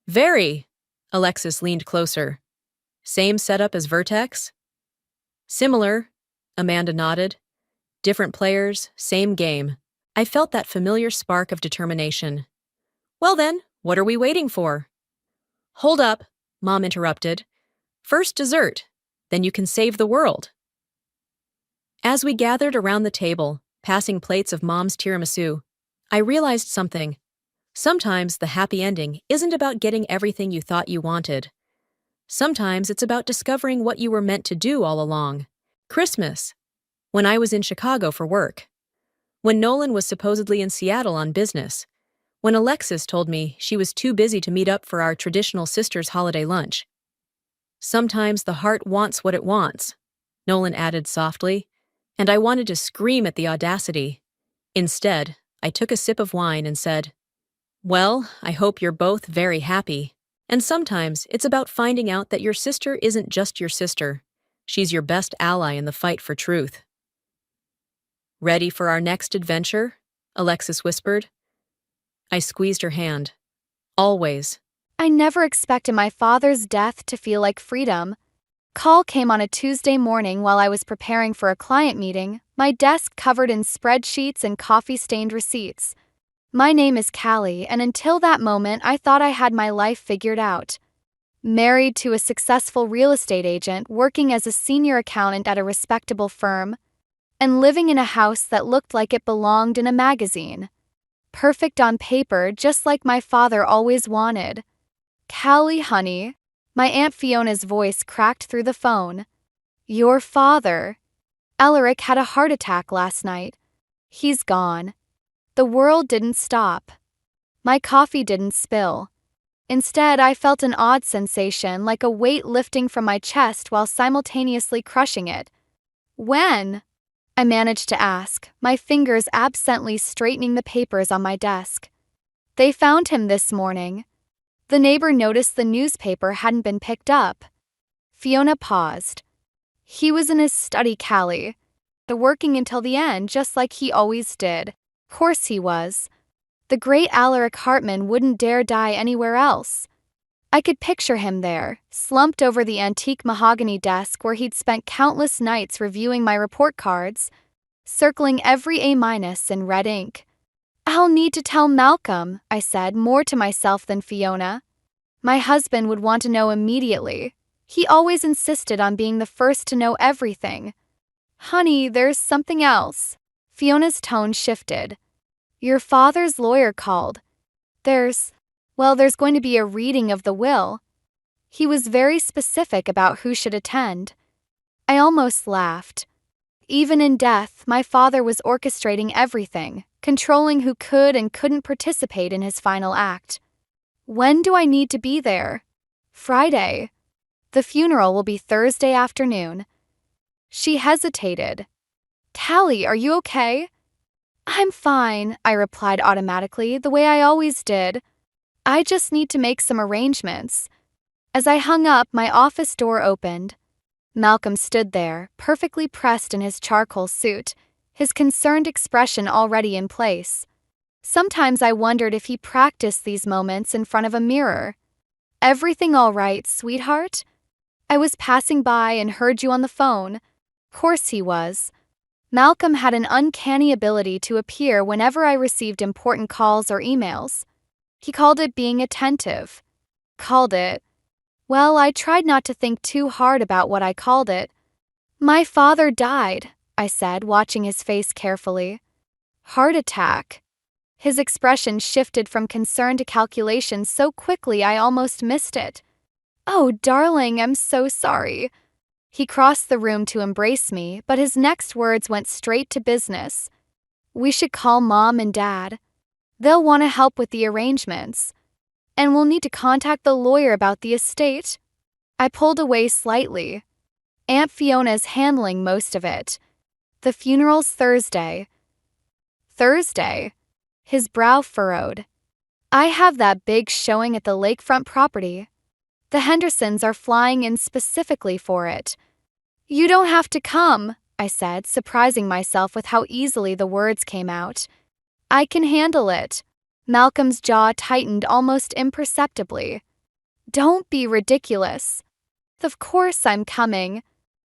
"Very." Alexis leaned closer. "Same setup as Vertex?" "Similar," Amanda nodded. "Different players, same game." I felt that familiar spark of determination. "Well then, what are we waiting for?" "Hold up," Mom interrupted. "First dessert, then you can save the world." As we gathered around the table, passing plates of Mom's tiramisu, I realized something. Sometimes the happy ending isn't about getting everything you thought you wanted. Sometimes it's about discovering what you were meant to do all along. Christmas, when I was in Chicago for work. When Nolan was supposedly in Seattle on business. When Alexis told me she was too busy to meet up for our traditional sisters' holiday lunch. "Sometimes the heart wants what it wants," Nolan added softly, and I wanted to scream at the audacity. Instead, I took a sip of wine and said, "Well, I hope you're both very happy." And sometimes it's about finding out that your sister isn't just your sister. She's your best ally in the fight for truth. "Ready for our next adventure?" Alexis whispered. I squeezed her hand. "Always." I never expected my father's death to feel like freedom. Call came on a Tuesday morning while I was preparing for a client meeting, my desk covered in spreadsheets and coffee-stained receipts. My name is Callie, and until that moment I thought I had my life figured out. Married to a successful real estate agent, working as a senior accountant at a respectable firm, and living in a house that looked like it belonged in a magazine. Perfect on paper, just like my father always wanted. "Callie, honey." My Aunt Fiona's voice cracked through the phone. "Your father. Elric had a heart attack last night. He's gone." The world didn't stop. My coffee didn't spill. Instead, I felt an odd sensation, like a weight lifting from my chest while simultaneously crushing it. "When?" I managed to ask, my fingers absently straightening the papers on my desk. "They found him this morning." The neighbor noticed the newspaper hadn't been picked up. Fiona paused. "He was in his study, Callie. Working until the end, just like he always did." Course he was. The great Alaric Hartman wouldn't dare die anywhere else. I could picture him there, slumped over the antique mahogany desk where he'd spent countless nights reviewing my report cards, circling every A- in red ink. "I'll need to tell Malcolm," I said, more to myself than Fiona. My husband would want to know immediately. He always insisted on being the first to know everything. "Honey, there's something else." Fiona's tone shifted. "Your father's lawyer called. There's going to be a reading of the will. He was very specific about who should attend." I almost laughed. Even in death, my father was orchestrating everything, controlling who could and couldn't participate in his final act. "When do I need to be there?" "Friday. The funeral will be Thursday afternoon." She hesitated. "Callie, are you okay?" "I'm fine," I replied automatically, the way I always did. "I just need to make some arrangements." As I hung up, my office door opened. Malcolm stood there, perfectly pressed in his charcoal suit, his concerned expression already in place. Sometimes I wondered if he practiced these moments in front of a mirror. "Everything all right, sweetheart? I was passing by and heard you on the phone." Course he was. Malcolm had an uncanny ability to appear whenever I received important calls or emails. He called it being attentive. Called it. Well, I tried not to think too hard about what I called it. My father died, I said, watching his face carefully. Heart attack. His expression shifted from concern to calculation so quickly I almost missed it. Oh, darling, I'm so sorry. He crossed the room to embrace me, but his next words went straight to business. We should call Mom and Dad. They'll want to help with the arrangements. And we'll need to contact the lawyer about the estate. I pulled away slightly. Aunt Fiona's handling most of it. The funeral's Thursday. Thursday? His brow furrowed. I have that big showing at the lakefront property. The Hendersons are flying in specifically for it. You don't have to come, I said, surprising myself with how easily the words came out. I can handle it. Malcolm's jaw tightened almost imperceptibly. Don't be ridiculous. Of course I'm coming.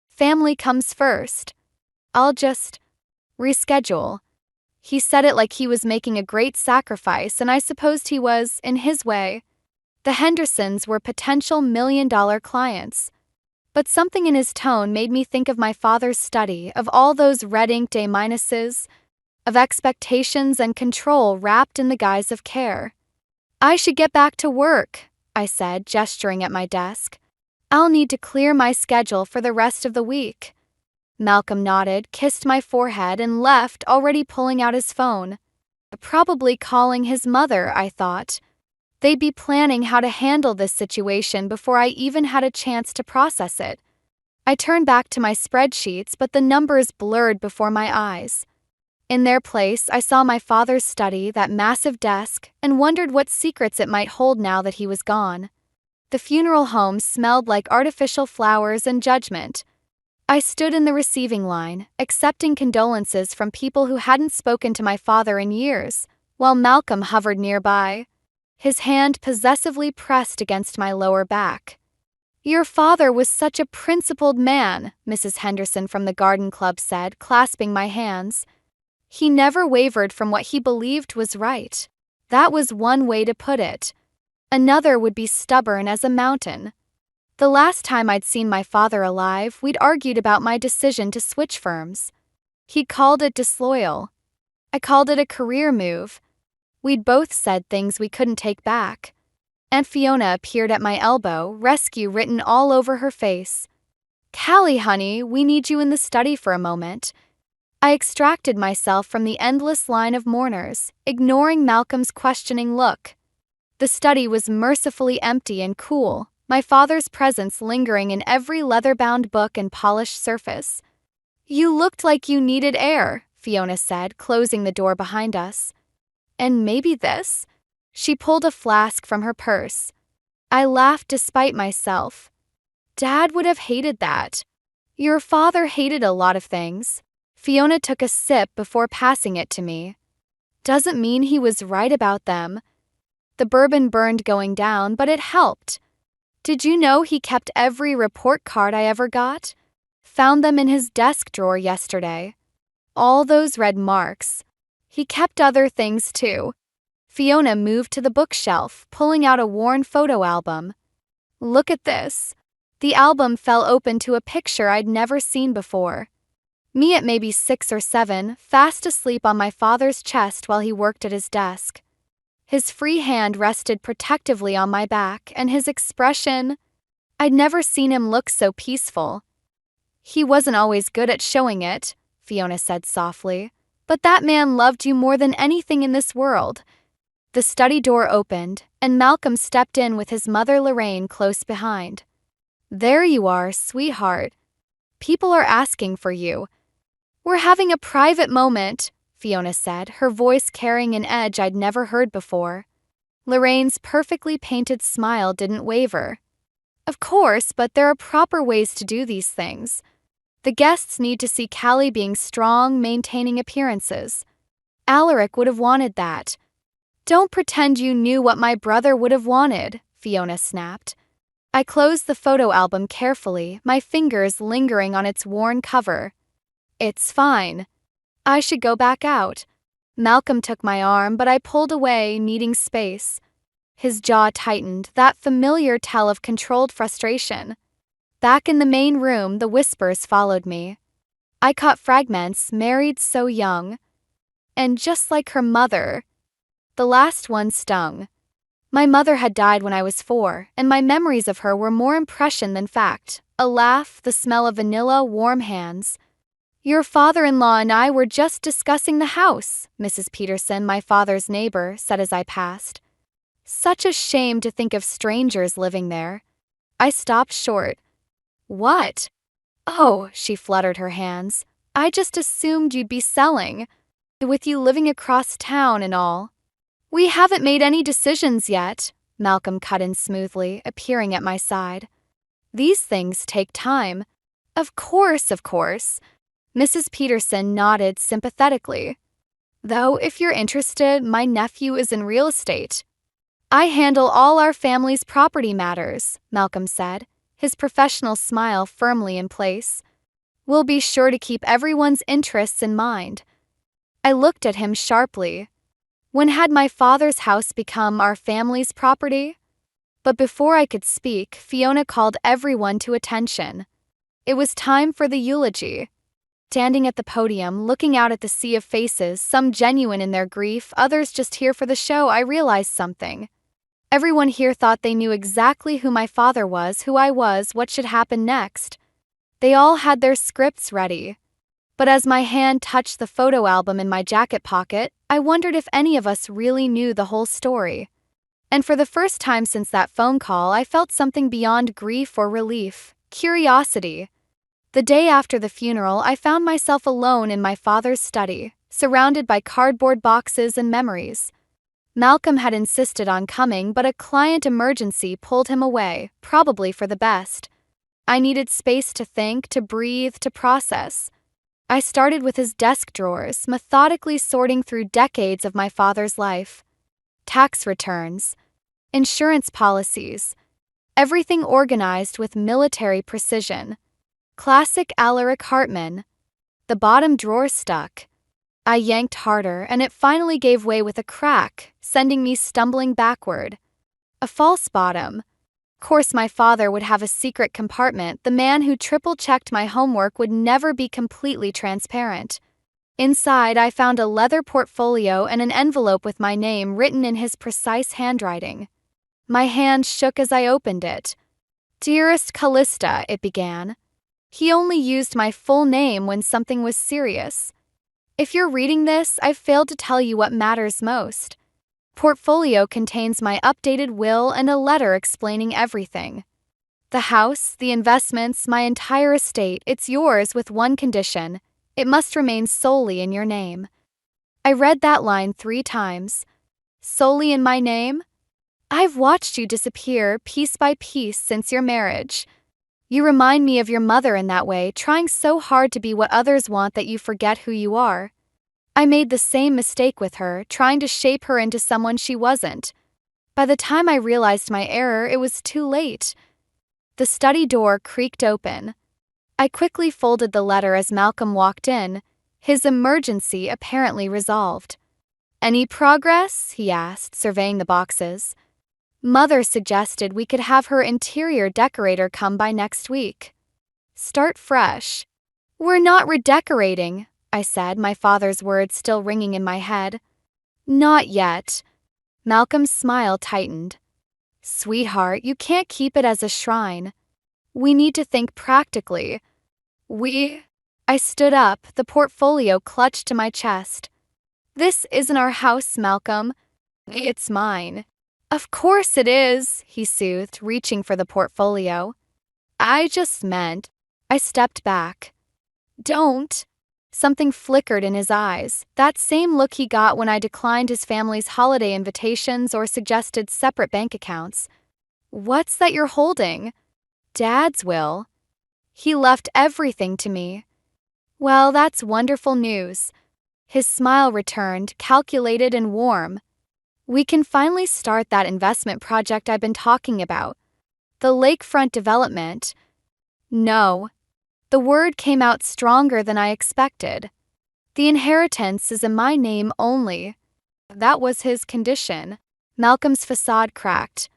Family comes first. I'll just reschedule. He said it like he was making a great sacrifice, and I supposed he was, in his way. The Hendersons were potential million-dollar clients. But something in his tone made me think of my father's study, of all those red-inked A-minuses, of expectations and control wrapped in the guise of care. I should get back to work, I said, gesturing at my desk. I'll need to clear my schedule for the rest of the week. Malcolm nodded, kissed my forehead, and left, already pulling out his phone. Probably calling his mother, I thought. They'd be planning how to handle this situation before I even had a chance to process it. I turned back to my spreadsheets, but the numbers blurred before my eyes. In their place, I saw my father's study, that massive desk, and wondered what secrets it might hold now that he was gone. The funeral home smelled like artificial flowers and judgment. I stood in the receiving line, accepting condolences from people who hadn't spoken to my father in years, while Malcolm hovered nearby, his hand possessively pressed against my lower back. Your father was such a principled man, Mrs. Henderson from the garden club said, clasping my hands. He never wavered from what he believed was right. That was one way to put it. Another would be stubborn as a mountain. The last time I'd seen my father alive, we'd argued about my decision to switch firms. He'd called it disloyal. I called it a career move. We'd both said things we couldn't take back. Aunt Fiona appeared at my elbow, rescue written all over her face. Callie, honey, we need you in the study for a moment. I extracted myself from the endless line of mourners, ignoring Malcolm's questioning look. The study was mercifully empty and cool, my father's presence lingering in every leather-bound book and polished surface. You looked like you needed air, Fiona said, closing the door behind us. And maybe this? She pulled a flask from her purse. I laughed despite myself. Dad would have hated that. Your father hated a lot of things. Fiona took a sip before passing it to me. Doesn't mean he was right about them. The bourbon burned going down, but it helped. Did you know he kept every report card I ever got? Found them in his desk drawer yesterday. All those red marks. He kept other things too. Fiona moved to the bookshelf, pulling out a worn photo album. Look at this. The album fell open to a picture I'd never seen before. Me at maybe 6 or 7, fast asleep on my father's chest while he worked at his desk. His free hand rested protectively on my back, and his expression, I'd never seen him look so peaceful. He wasn't always good at showing it, Fiona said softly, but that man loved you more than anything in this world. The study door opened, and Malcolm stepped in with his mother Lorraine close behind. There you are, sweetheart. People are asking for you. We're having a private moment, Fiona said, her voice carrying an edge I'd never heard before. Lorraine's perfectly painted smile didn't waver. Of course, but there are proper ways to do these things. The guests need to see Callie being strong, maintaining appearances. Alaric would have wanted that. Don't pretend you knew what my brother would have wanted, Fiona snapped. I closed the photo album carefully, my fingers lingering on its worn cover. It's fine. I should go back out. Malcolm took my arm, but I pulled away, needing space. His jaw tightened, that familiar tell of controlled frustration. Back in the main room, the whispers followed me. I caught fragments, married so young. And just like her mother. The last one stung. My mother had died when I was 4, and my memories of her were more impression than fact. A laugh, the smell of vanilla, warm hands. Your father-in-law and I were just discussing the house, Mrs. Peterson, my father's neighbor, said as I passed. Such a shame to think of strangers living there. I stopped short. What? Oh, she fluttered her hands. I just assumed you'd be selling. With you living across town and all. We haven't made any decisions yet, Malcolm cut in smoothly, appearing at my side. These things take time. Of course. Mrs. Peterson nodded sympathetically. Though, if you're interested, my nephew is in real estate. I handle all our family's property matters, Malcolm said, his professional smile firmly in place. We'll be sure to keep everyone's interests in mind. I looked at him sharply. When had my father's house become our family's property? But before I could speak, Fiona called everyone to attention. It was time for the eulogy. Standing at the podium, looking out at the sea of faces, some genuine in their grief, others just here for the show, I realized something. Everyone here thought they knew exactly who my father was, who I was, what should happen next. They all had their scripts ready. But as my hand touched the photo album in my jacket pocket, I wondered if any of us really knew the whole story. And for the first time since that phone call, I felt something beyond grief or relief, curiosity. The day after the funeral, I found myself alone in my father's study, surrounded by cardboard boxes and memories. Malcolm had insisted on coming, but a client emergency pulled him away, probably for the best. I needed space to think, to breathe, to process. I started with his desk drawers, methodically sorting through decades of my father's life. Tax returns, insurance policies, everything organized with military precision. Classic Alaric Hartman. The bottom drawer stuck. I yanked harder, and it finally gave way with a crack, sending me stumbling backward. A false bottom. Of course, my father would have a secret compartment. The man who triple-checked my homework would never be completely transparent. Inside, I found a leather portfolio and an envelope with my name written in his precise handwriting. My hand shook as I opened it. Dearest Callista, it began. He only used my full name when something was serious. If you're reading this, I've failed to tell you what matters most. Portfolio contains my updated will and a letter explaining everything. The house, the investments, my entire estate, it's yours with one condition. It must remain solely in your name. I read that line 3 times. Solely in my name? I've watched you disappear piece by piece since your marriage. You remind me of your mother in that way, trying so hard to be what others want that you forget who you are. I made the same mistake with her, trying to shape her into someone she wasn't. By the time I realized my error, it was too late. The study door creaked open. I quickly folded the letter as Malcolm walked in, his emergency apparently resolved. Any progress? He asked, surveying the boxes. Mother suggested we could have her interior decorator come by next week. Start fresh. We're not redecorating, I said, my father's words still ringing in my head. Not yet. Malcolm's smile tightened. Sweetheart, you can't keep it as a shrine. We need to think practically. I stood up, the portfolio clutched to my chest. This isn't our house, Malcolm. It's mine. Of course it is, he soothed, reaching for the portfolio. I just meant. I stepped back. Don't. Something flickered in his eyes, that same look he got when I declined his family's holiday invitations or suggested separate bank accounts. What's that you're holding? Dad's will. He left everything to me. Well, that's wonderful news. His smile returned, calculated and warm. We can finally start that investment project I've been talking about. The lakefront development. No. The word came out stronger than I expected. The inheritance is in my name only. That was his condition. Malcolm's facade cracked.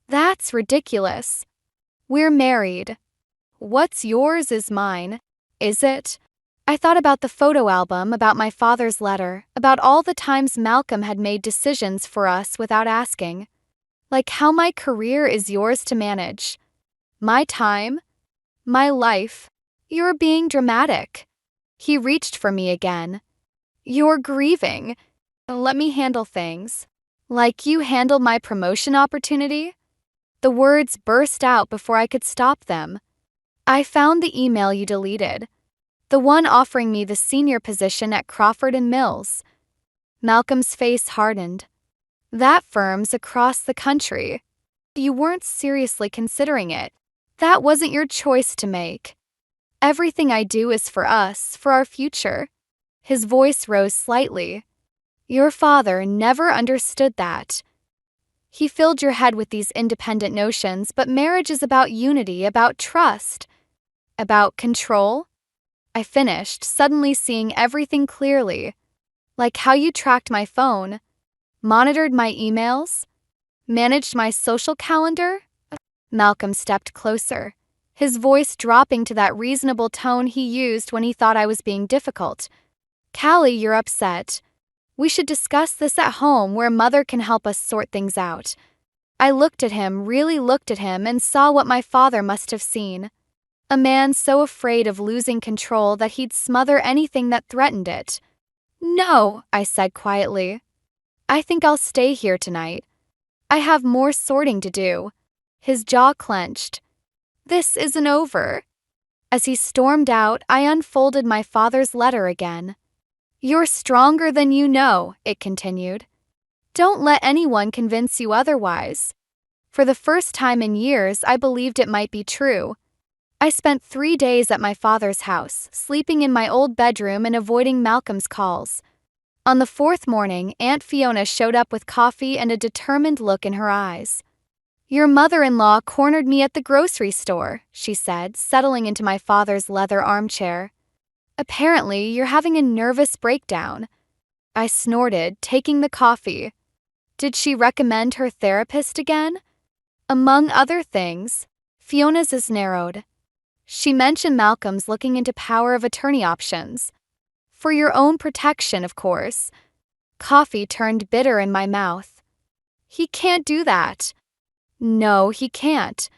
That's ridiculous. We're married. What's yours is mine. Is it? I thought about the photo album, about my father's letter, about all the times Malcolm had made decisions for us without asking. Like how my career is yours to manage. My time? My life? You're being dramatic. He reached for me again. You're grieving. Let me handle things. Like you handled my promotion opportunity? The words burst out before I could stop them. I found the email you deleted. The one offering me the senior position at Crawford and Mills. Malcolm's face hardened. That firm's across the country. You weren't seriously considering it. That wasn't your choice to make. Everything I do is for us, for our future. His voice rose slightly. Your father never understood that. He filled your head with these independent notions, but marriage is about unity, about trust, about control. I finished, suddenly seeing everything clearly. Like how you tracked my phone, monitored my emails, managed my social calendar. Malcolm stepped closer, his voice dropping to that reasonable tone he used when he thought I was being difficult. Callie, you're upset. We should discuss this at home where Mother can help us sort things out. I looked at him, really looked at him, and saw what my father must have seen. A man so afraid of losing control that he'd smother anything that threatened it. No, I said quietly. I think I'll stay here tonight. I have more sorting to do. His jaw clenched. This isn't over. As he stormed out, I unfolded my father's letter again. You're stronger than you know, it continued. Don't let anyone convince you otherwise. For the first time in years, I believed it might be true. I spent 3 days at my father's house, sleeping in my old bedroom and avoiding Malcolm's calls. On the 4th morning, Aunt Fiona showed up with coffee and a determined look in her eyes. Your mother-in-law cornered me at the grocery store, she said, settling into my father's leather armchair. Apparently, you're having a nervous breakdown. I snorted, taking the coffee. Did she recommend her therapist again? Among other things, Fiona's is narrowed. She mentioned Malcolm's looking into power of attorney options. For your own protection, of course. Coffee turned bitter in my mouth. He can't do that. No, he can't.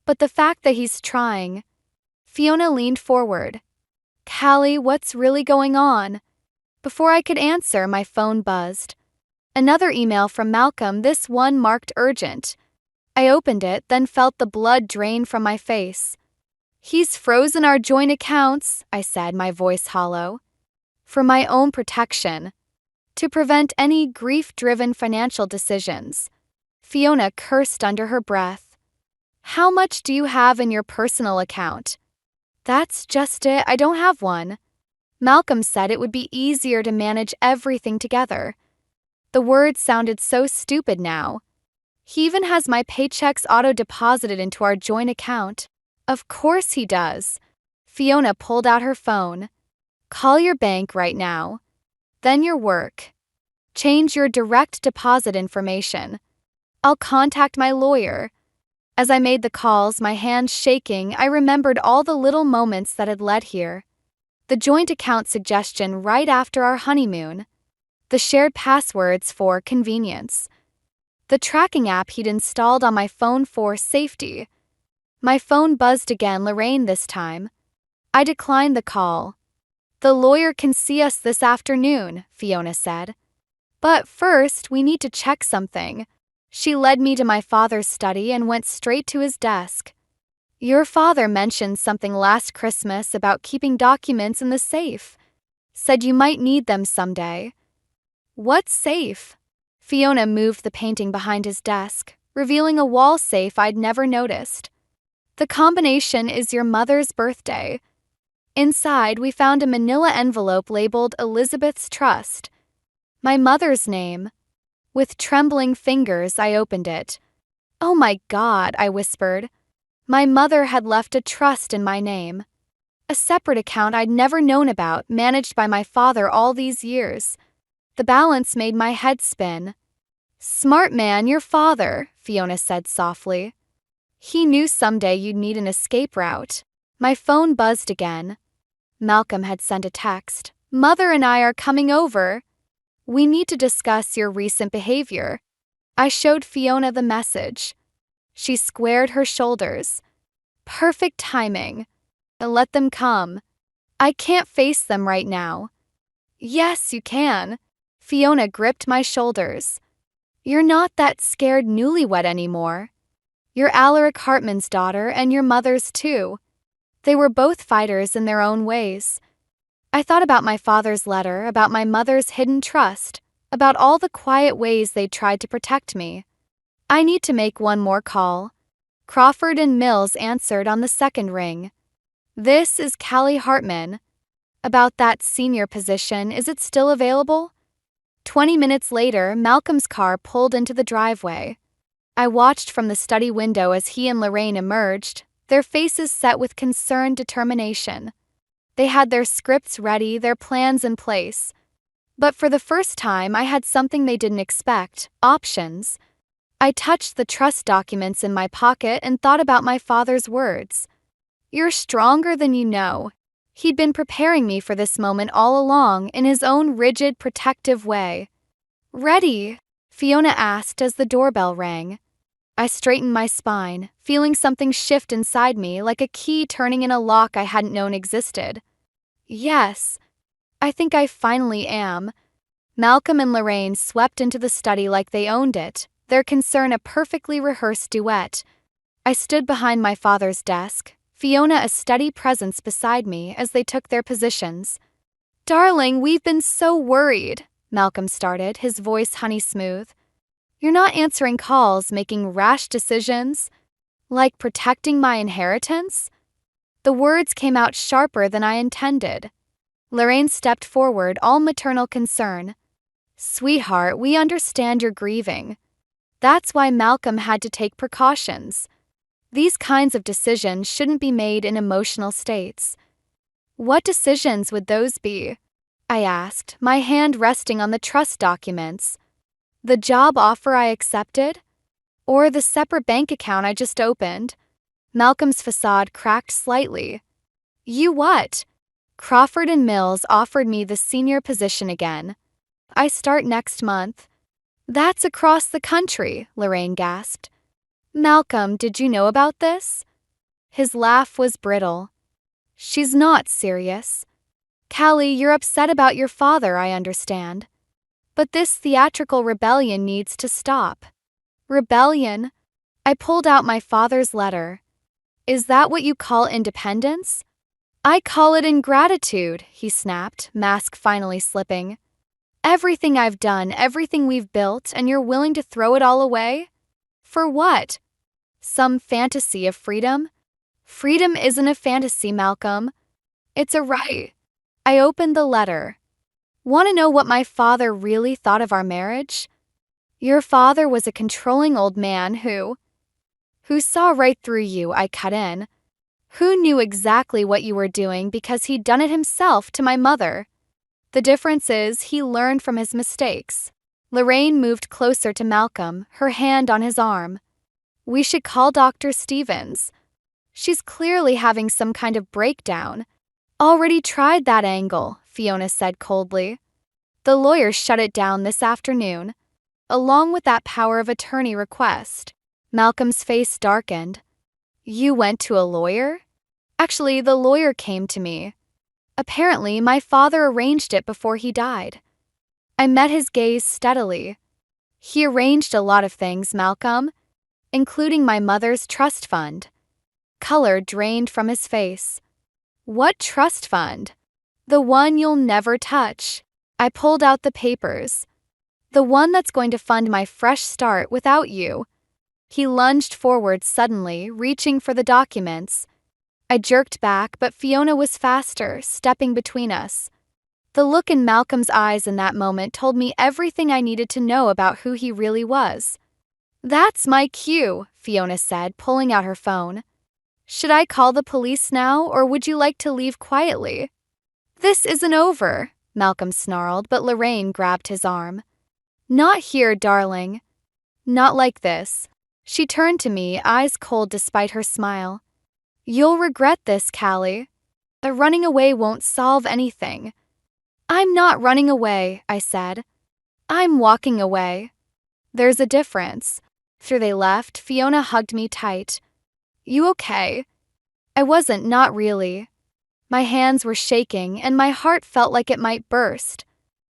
But the fact that he's trying. Fiona leaned forward. Callie, what's really going on? Before I could answer, my phone buzzed. Another email from Malcolm, this one marked urgent. I opened it, then felt the blood drain from my face. He's frozen our joint accounts, I said, my voice hollow. For my own protection. To prevent any grief-driven financial decisions. Fiona cursed under her breath. How much do you have in your personal account? That's just it, I don't have one. Malcolm said it would be easier to manage everything together. The words sounded so stupid now. He even has my paychecks auto-deposited into our joint account. Of course he does. Fiona pulled out her phone. Call your bank right now. Then your work. Change your direct deposit information. I'll contact my lawyer. As I made the calls, my hands shaking, I remembered all the little moments that had led here. The joint account suggestion right after our honeymoon. The shared passwords for convenience. The tracking app he'd installed on my phone for safety. My phone buzzed again, Lorraine this time. I declined the call. The lawyer can see us this afternoon, Fiona said. But first, we need to check something. She led me to my father's study and went straight to his desk. Your father mentioned something last Christmas about keeping documents in the safe. Said you might need them someday. What safe? Fiona moved the painting behind his desk, revealing a wall safe I'd never noticed. The combination is your mother's birthday. Inside, we found a manila envelope labeled Elizabeth's Trust. My mother's name. With trembling fingers, I opened it. Oh my God, I whispered. My mother had left a trust in my name. A separate account I'd never known about, managed by my father all these years. The balance made my head spin. Smart man, your father, Fiona said softly. He knew someday you'd need an escape route. My phone buzzed again. Malcolm had sent a text. Mother and I are coming over. We need to discuss your recent behavior. I showed Fiona the message. She squared her shoulders. Perfect timing. Let them come. I can't face them right now. Yes, you can. Fiona gripped my shoulders. You're not that scared newlywed anymore. You're Alaric Hartman's daughter and your mother's too. They were both fighters in their own ways. I thought about my father's letter, about my mother's hidden trust, about all the quiet ways they tried to protect me. I need to make one more call. Crawford and Mills answered on the second ring. This is Callie Hartman. About that senior position, is it still available? 20 minutes later, Malcolm's car pulled into the driveway. I watched from the study window as he and Lorraine emerged, their faces set with concerned determination. They had their scripts ready, their plans in place. But for the first time, I had something they didn't expect: options. I touched the trust documents in my pocket and thought about my father's words. You're stronger than you know. He'd been preparing me for this moment all along in his own rigid, protective way. Ready? Fiona asked as the doorbell rang. I straightened my spine, feeling something shift inside me like a key turning in a lock I hadn't known existed. Yes, I think I finally am. Malcolm and Lorraine swept into the study like they owned it, their concern a perfectly rehearsed duet. I stood behind my father's desk, Fiona a steady presence beside me as they took their positions. Darling, we've been so worried, Malcolm started, his voice honey smooth. You're not answering calls, making rash decisions? Like protecting my inheritance? The words came out sharper than I intended. Lorraine stepped forward, all maternal concern. Sweetheart, we understand you're grieving. That's why Malcolm had to take precautions. These kinds of decisions shouldn't be made in emotional states. What decisions would those be? I asked, my hand resting on the trust documents. The job offer I accepted? Or the separate bank account I just opened? Malcolm's facade cracked slightly. You what? Crawford and Mills offered me the senior position again. I start next month. That's across the country, Lorraine gasped. Malcolm, did you know about this? His laugh was brittle. She's not serious. Callie, you're upset about your father, I understand. But this theatrical rebellion needs to stop. Rebellion? I pulled out my father's letter. Is that what you call independence? I call it ingratitude, he snapped, mask finally slipping. Everything I've done, everything we've built, and you're willing to throw it all away? For what? Some fantasy of freedom? Freedom isn't a fantasy, Malcolm. It's a right. I opened the letter. Want to know what my father really thought of our marriage? Your father was a controlling old man who saw right through you, I cut in. Who knew exactly what you were doing because he'd done it himself to my mother. The difference is he learned from his mistakes. Lorraine moved closer to Malcolm, her hand on his arm. We should call Dr. Stevens. She's clearly having some kind of breakdown. Already tried that angle, Fiona said coldly. The lawyer shut it down this afternoon, along with that power of attorney request. Malcolm's face darkened. You went to a lawyer? Actually, the lawyer came to me. Apparently, my father arranged it before he died. I met his gaze steadily. He arranged a lot of things, Malcolm, including my mother's trust fund. Color drained from his face. What trust fund? The one you'll never touch. I pulled out the papers. The one that's going to fund my fresh start without you. He lunged forward suddenly, reaching for the documents. I jerked back, but Fiona was faster, stepping between us. The look in Malcolm's eyes in that moment told me everything I needed to know about who he really was. That's my cue, Fiona said, pulling out her phone. Should I call the police now, or would you like to leave quietly? This isn't over, Malcolm snarled, but Lorraine grabbed his arm. Not here, darling. Not like this. She turned to me, eyes cold despite her smile. You'll regret this, Callie. The running away won't solve anything. I'm not running away, I said. I'm walking away. There's a difference. After they left, Fiona hugged me tight. You okay? I wasn't, not really. My hands were shaking and my heart felt like it might burst.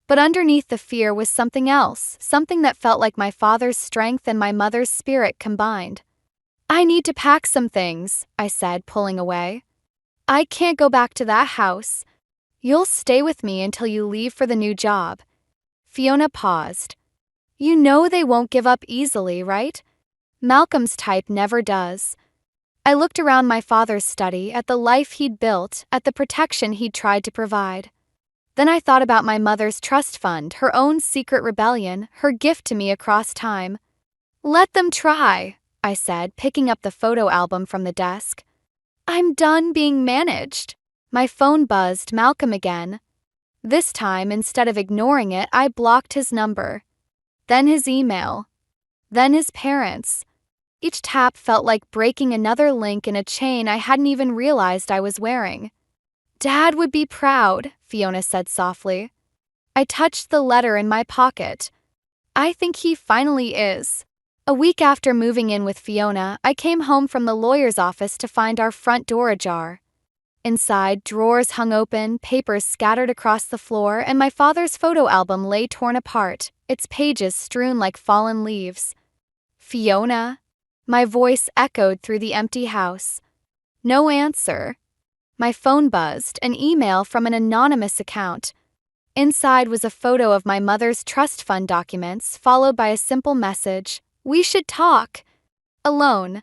But underneath the fear was something else, something that felt like my father's strength and my mother's spirit combined. I need to pack some things, I said, pulling away. I can't go back to that house. You'll stay with me until you leave for the new job. Fiona paused. You know they won't give up easily, right? Malcolm's type never does. I looked around my father's study, at the life he'd built, at the protection he'd tried to provide. Then I thought about my mother's trust fund, her own secret rebellion, her gift to me across time. Let them try, I said, picking up the photo album from the desk. I'm done being managed. My phone buzzed, Malcolm again. This time, instead of ignoring it, I blocked his number. Then his email. Then his parents. Each tap felt like breaking another link in a chain I hadn't even realized I was wearing. Dad would be proud, Fiona said softly. I touched the letter in my pocket. I think he finally is. A week after moving in with Fiona, I came home from the lawyer's office to find our front door ajar. Inside, drawers hung open, papers scattered across the floor, and my father's photo album lay torn apart, its pages strewn like fallen leaves. Fiona? My voice echoed through the empty house. No answer. My phone buzzed, an email from an anonymous account. Inside was a photo of my mother's trust fund documents, followed by a simple message. We should talk. Alone.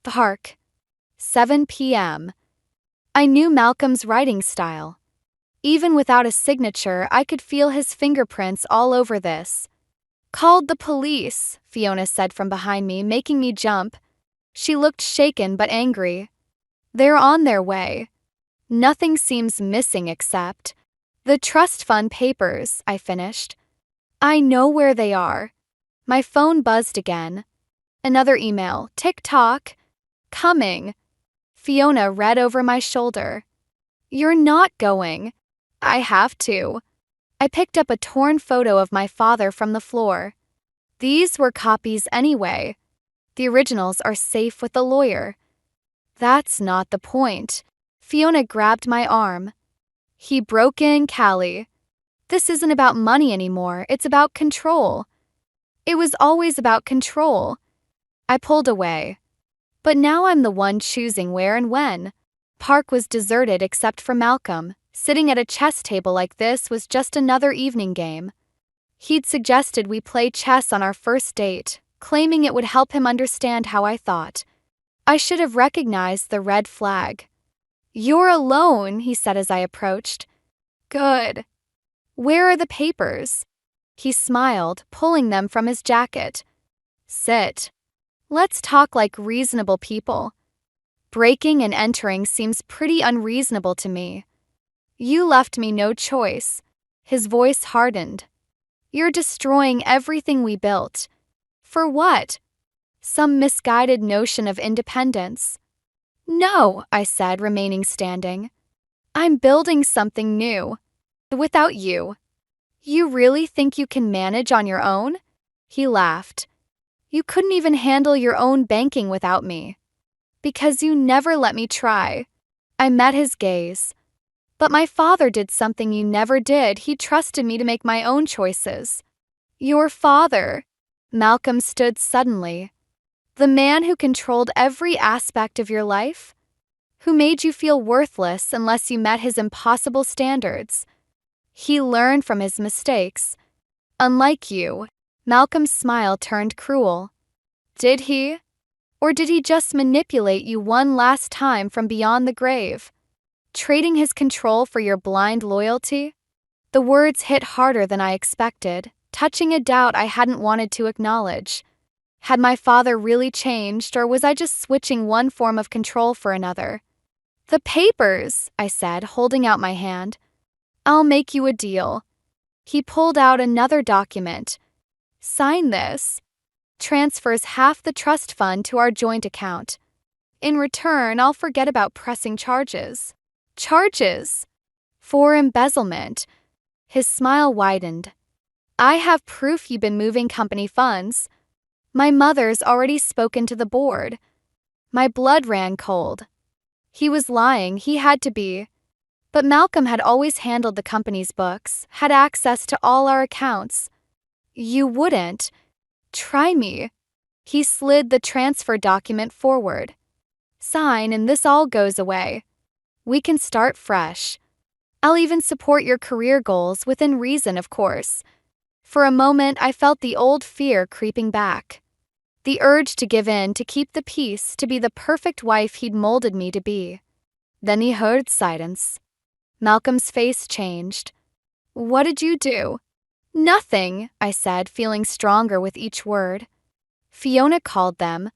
Park. 7 p.m. I knew Malcolm's writing style. Even without a signature, I could feel his fingerprints all over this. Called the police, Fiona said from behind me, making me jump. She looked shaken but angry. They're on their way. Nothing seems missing except the trust fund papers, I finished. I know where they are. My phone buzzed again. Another email. Tick-tock. Coming. Fiona read over my shoulder. You're not going. I have to. I picked up a torn photo of my father from the floor. These were copies anyway. The originals are safe with the lawyer. That's not the point. Fiona grabbed my arm. He broke in, Callie. This isn't about money anymore, it's about control. It was always about control. I pulled away. But now I'm the one choosing where and when. Park was deserted except for Malcolm. Sitting at a chess table like this was just another evening game. He'd suggested we play chess on our first date, claiming it would help him understand how I thought. I should have recognized the red flag. You're alone, he said as I approached. Good. Where are the papers? He smiled, pulling them from his jacket. Sit. Let's talk like reasonable people. Breaking and entering seems pretty unreasonable to me. You left me no choice. His voice hardened. You're destroying everything we built. For what? Some misguided notion of independence. No, I said, remaining standing. I'm building something new. Without you. You really think you can manage on your own? He laughed. You couldn't even handle your own banking without me. Because you never let me try. I met his gaze. But my father did something you never did. He trusted me to make my own choices. Your father. Malcolm stood suddenly. The man who controlled every aspect of your life? Who made you feel worthless unless you met his impossible standards? He learned from his mistakes. Unlike you. Malcolm's smile turned cruel. Did he? Or did he just manipulate you one last time from beyond the grave? Trading his control for your blind loyalty? The words hit harder than I expected, touching a doubt I hadn't wanted to acknowledge. Had my father really changed, or was I just switching one form of control for another? The papers, I said, holding out my hand. I'll make you a deal. He pulled out another document. Sign this. transfers half the trust fund to our joint account. In return, I'll forget about pressing charges. Charges? For embezzlement. His smile widened. I have proof you've been moving company funds. My mother's already spoken to the board. My blood ran cold. He was lying, he had to be. But Malcolm had always handled the company's books, had access to all our accounts. You wouldn't. Try me. He slid the transfer document forward. Sign and this all goes away. We can start fresh. I'll even support your career goals within reason, of course. For a moment, I felt the old fear creeping back. The urge to give in, to keep the peace, to be the perfect wife he'd molded me to be. Then he heard silence. Malcolm's face changed. What did you do? Nothing, I said, feeling stronger with each word. Fiona called them.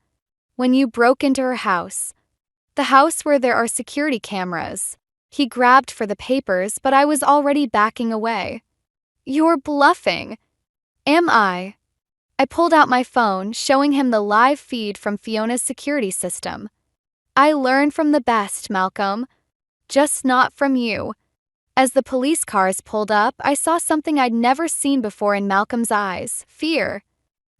When you broke into her house. The house where there are security cameras. He grabbed for the papers, but I was already backing away. You're bluffing. Am I? I pulled out my phone, showing him the live feed from Fiona's security system. I learn from the best, Malcolm. Just not from you. As the police cars pulled up, I saw something I'd never seen before in Malcolm's eyes, fear.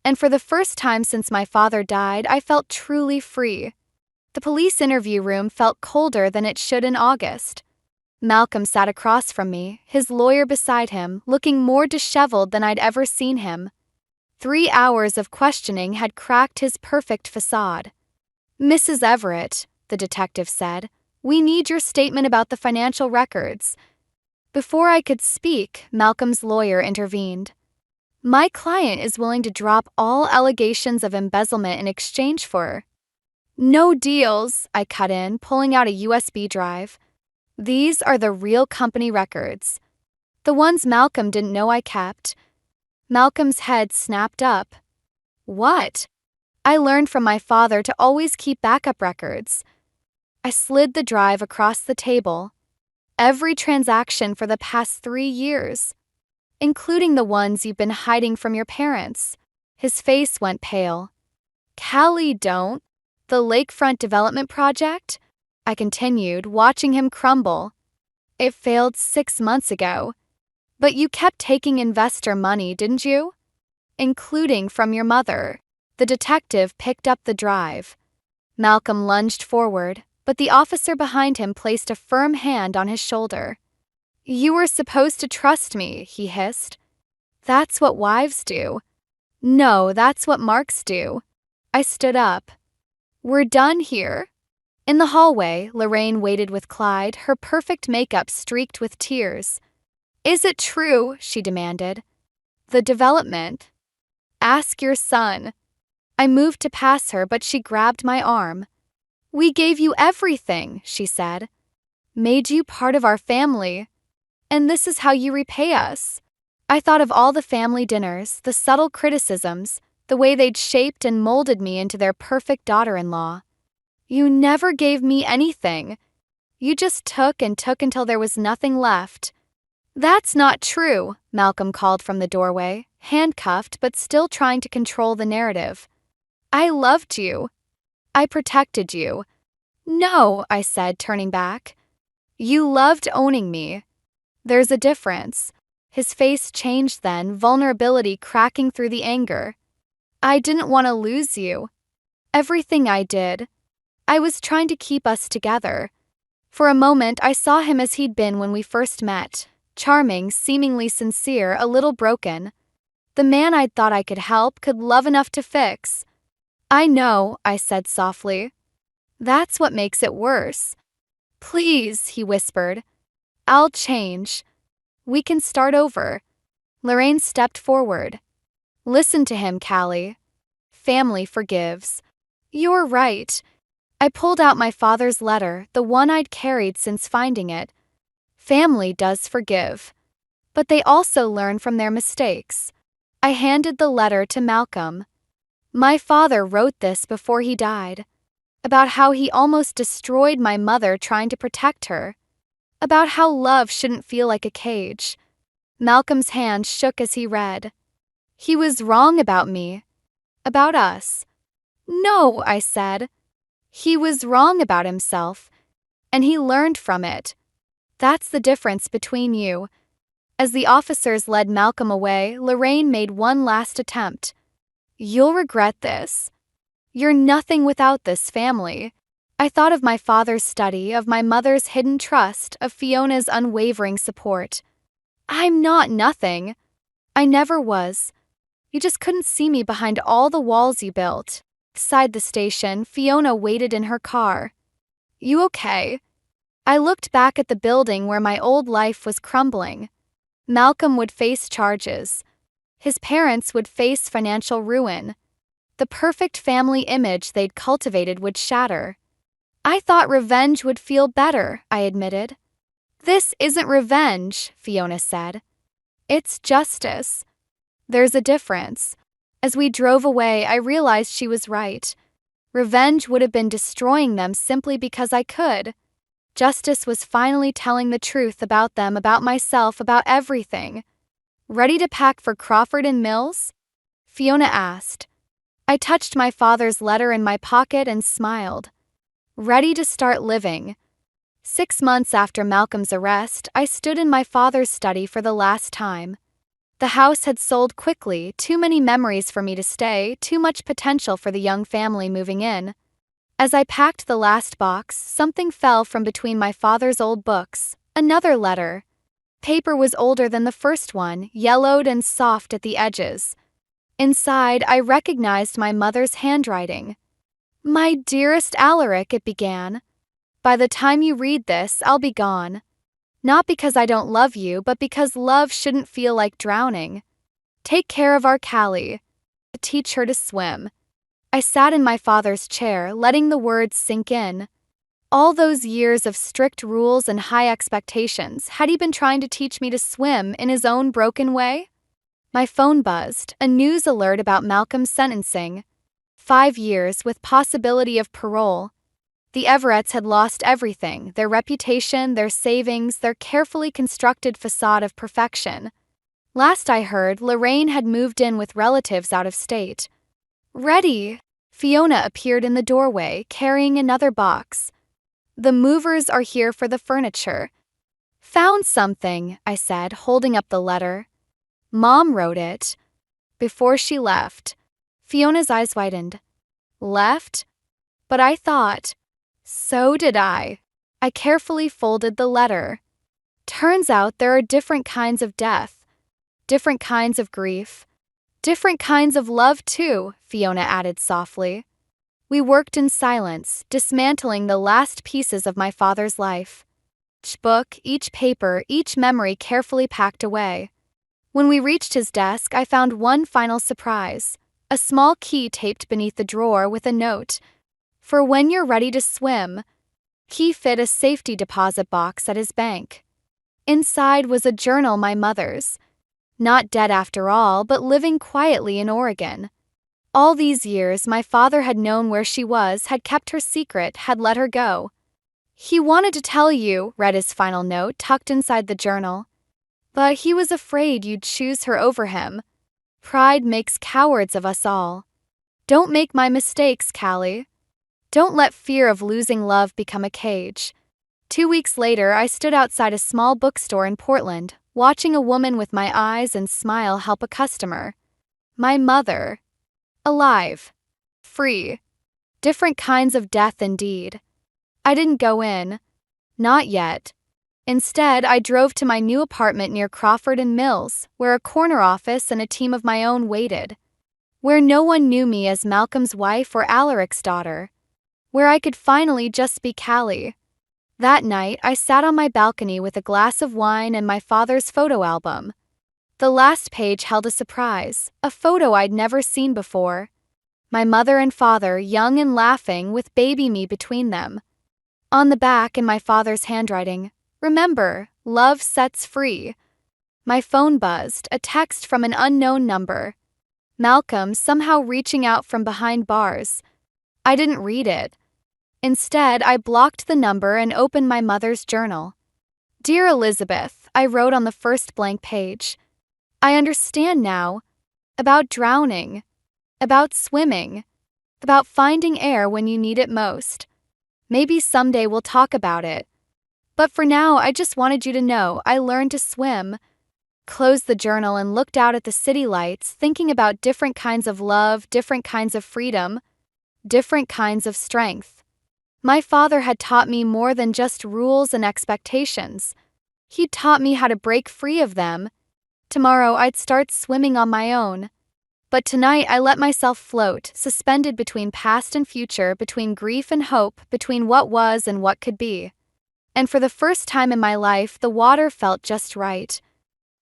And for the first time since my father died, I felt truly free. The police interview room felt colder than it should in August. Malcolm sat across from me, his lawyer beside him, looking more disheveled than I'd ever seen him. 3 hours of questioning had cracked his perfect facade. Mrs. Everett, the detective said, we need your statement about the financial records. Before I could speak, Malcolm's lawyer intervened. My client is willing to drop all allegations of embezzlement in exchange for... No deals, I cut in, pulling out a USB drive. These are the real company records. The ones Malcolm didn't know I kept. Malcolm's head snapped up. What? I learned from my father to always keep backup records. I slid the drive across the table. Every transaction for the past 3 years, including the ones you've been hiding from your parents. His face went pale. Callie, don't. The lakefront development project? I continued, watching him crumble. It failed 6 months ago. But you kept taking investor money, didn't you? Including from your mother. The detective picked up the drive. Malcolm lunged forward, but the officer behind him placed a firm hand on his shoulder. You were supposed to trust me, he hissed. That's what wives do. No, that's what marks do. I stood up. We're done here. In the hallway, Lorraine waited with Clyde, her perfect makeup streaked with tears. Is it true? She demanded. The development. Ask your son. I moved to pass her, but she grabbed my arm. We gave you everything, she said. Made you part of our family. And this is how you repay us. I thought of all the family dinners, the subtle criticisms, the way they'd shaped and molded me into their perfect daughter-in-law. You never gave me anything. You just took and took until there was nothing left. That's not true, Malcolm called from the doorway, handcuffed but still trying to control the narrative. I loved you. I protected you. No, I said, turning back. You loved owning me. There's a difference. His face changed then, vulnerability cracking through the anger. I didn't want to lose you. Everything I did. I was trying to keep us together. For a moment, I saw him as he'd been when we first met. Charming, seemingly sincere, a little broken. The man I'd thought I could help, could love enough to fix. I know, I said softly. That's what makes it worse. Please, he whispered. I'll change. We can start over. Lorraine stepped forward. Listen to him, Callie. Family forgives. You're right. I pulled out my father's letter, the one I'd carried since finding it. Family does forgive. But they also learn from their mistakes. I handed the letter to Malcolm. My father wrote this before he died. About how he almost destroyed my mother trying to protect her. About how love shouldn't feel like a cage. Malcolm's hand shook as he read. He was wrong about me. About us. No, I said. He was wrong about himself, and he learned from it. That's the difference between you. As the officers led Malcolm away, Lorraine made one last attempt. You'll regret this. You're nothing without this family. I thought of my father's study, of my mother's hidden trust, of Fiona's unwavering support. I'm not nothing. I never was. You just couldn't see me behind all the walls you built. Beside the station, Fiona waited in her car. You okay? I looked back at the building where my old life was crumbling. Malcolm would face charges. His parents would face financial ruin. The perfect family image they'd cultivated would shatter. I thought revenge would feel better, I admitted. This isn't revenge, Fiona said. It's justice. There's a difference. As we drove away, I realized she was right. Revenge would have been destroying them simply because I could. Justice was finally telling the truth about them, about myself, about everything. Ready to pack for Crawford and Mills? Fiona asked. I touched my father's letter in my pocket and smiled. Ready to start living. 6 months after Malcolm's arrest, I stood in my father's study for the last time. The house had sold quickly, too many memories for me to stay, too much potential for the young family moving in. As I packed the last box, something fell from between my father's old books, another letter. Paper was older than the first one, yellowed and soft at the edges. Inside, I recognized my mother's handwriting. My dearest Alaric, it began. By the time you read this, I'll be gone. Not because I don't love you, but because love shouldn't feel like drowning. Take care of our Callie. Teach her to swim. I sat in my father's chair, letting the words sink in. All those years of strict rules and high expectations, had he been trying to teach me to swim in his own broken way? My phone buzzed, a news alert about Malcolm's sentencing. 5 years with possibility of parole. The Everetts had lost everything, their reputation, their savings, their carefully constructed facade of perfection. Last I heard, Lorraine had moved in with relatives out of state. Ready! Fiona appeared in the doorway, carrying another box. The movers are here for the furniture. Found something, I said, holding up the letter. Mom wrote it. Before she left. Fiona's eyes widened. Left? But I thought. So did I. I carefully folded the letter. Turns out there are different kinds of death. Different kinds of grief. Different kinds of love, too, Fiona added softly. We worked in silence, dismantling the last pieces of my father's life. Each book, each paper, each memory carefully packed away. When we reached his desk, I found one final surprise. A small key taped beneath the drawer with a note. For when you're ready to swim. Key fit a safety deposit box at his bank. Inside was a journal, my mother's. Not dead after all, but living quietly in Oregon. All these years, my father had known where she was, had kept her secret, had let her go. He wanted to tell you, read his final note tucked inside the journal. But he was afraid you'd choose her over him. Pride makes cowards of us all. Don't make my mistakes, Callie. Don't let fear of losing love become a cage. 2 weeks later, I stood outside a small bookstore in Portland, watching a woman with my eyes and smile help a customer. My mother. Alive. Free. Different kinds of death indeed. I didn't go in. Not yet. Instead, I drove to my new apartment near Crawford and Mills, where a corner office and a team of my own waited. Where no one knew me as Malcolm's wife or Alaric's daughter. Where I could finally just be Callie. That night, I sat on my balcony with a glass of wine and my father's photo album. The last page held a surprise, a photo I'd never seen before. My mother and father, young and laughing, with baby me between them. On the back, in my father's handwriting, remember, love sets free. My phone buzzed, a text from an unknown number. Malcolm somehow reaching out from behind bars. I didn't read it. Instead, I blocked the number and opened my mother's journal. Dear Elizabeth, I wrote on the first blank page. I understand now. About drowning. about swimming, about finding air when you need it most. Maybe someday we'll talk about it. But for now, I just wanted you to know I learned to swim. Closed the journal and looked out at the city lights, thinking about different kinds of love, different kinds of freedom, different kinds of strength. My father had taught me more than just rules and expectations. He taught me how to break free of them. Tomorrow I'd start swimming on my own. But tonight I let myself float, suspended between past and future, between grief and hope, between what was and what could be. And for the first time in my life, the water felt just right.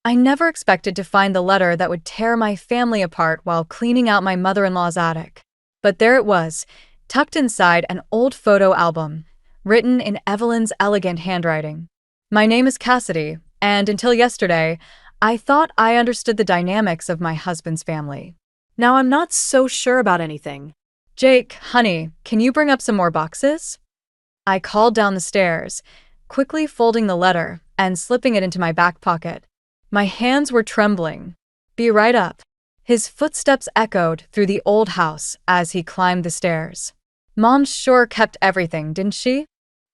I never expected to find the letter that would tear my family apart while cleaning out my mother-in-law's attic. But there it was, tucked inside an old photo album, written in Evelyn's elegant handwriting. My name is Cassidy, and until yesterday, I thought I understood the dynamics of my husband's family. Now I'm not so sure about anything. Jake, honey, can you bring up some more boxes? I called down the stairs, quickly folding the letter and slipping it into my back pocket. My hands were trembling. Be right up. His footsteps echoed through the old house as he climbed the stairs. Mom sure kept everything, didn't she?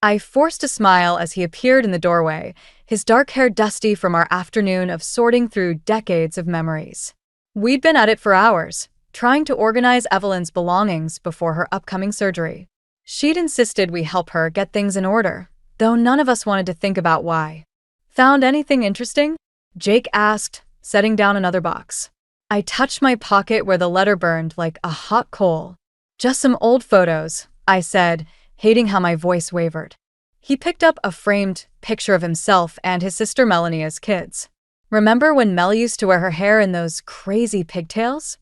I forced a smile as he appeared in the doorway, his dark hair dusty from our afternoon of sorting through decades of memories. We'd been at it for hours, trying to organize Evelyn's belongings before her upcoming surgery. She'd insisted we help her get things in order, though none of us wanted to think about why. Found anything interesting? Jake asked, setting down another box. I touched my pocket where the letter burned like a hot coal. Just some old photos, I said, hating how my voice wavered. He picked up a framed picture of himself and his sister Melanie as kids. Remember when Mel used to wear her hair in those crazy pigtails?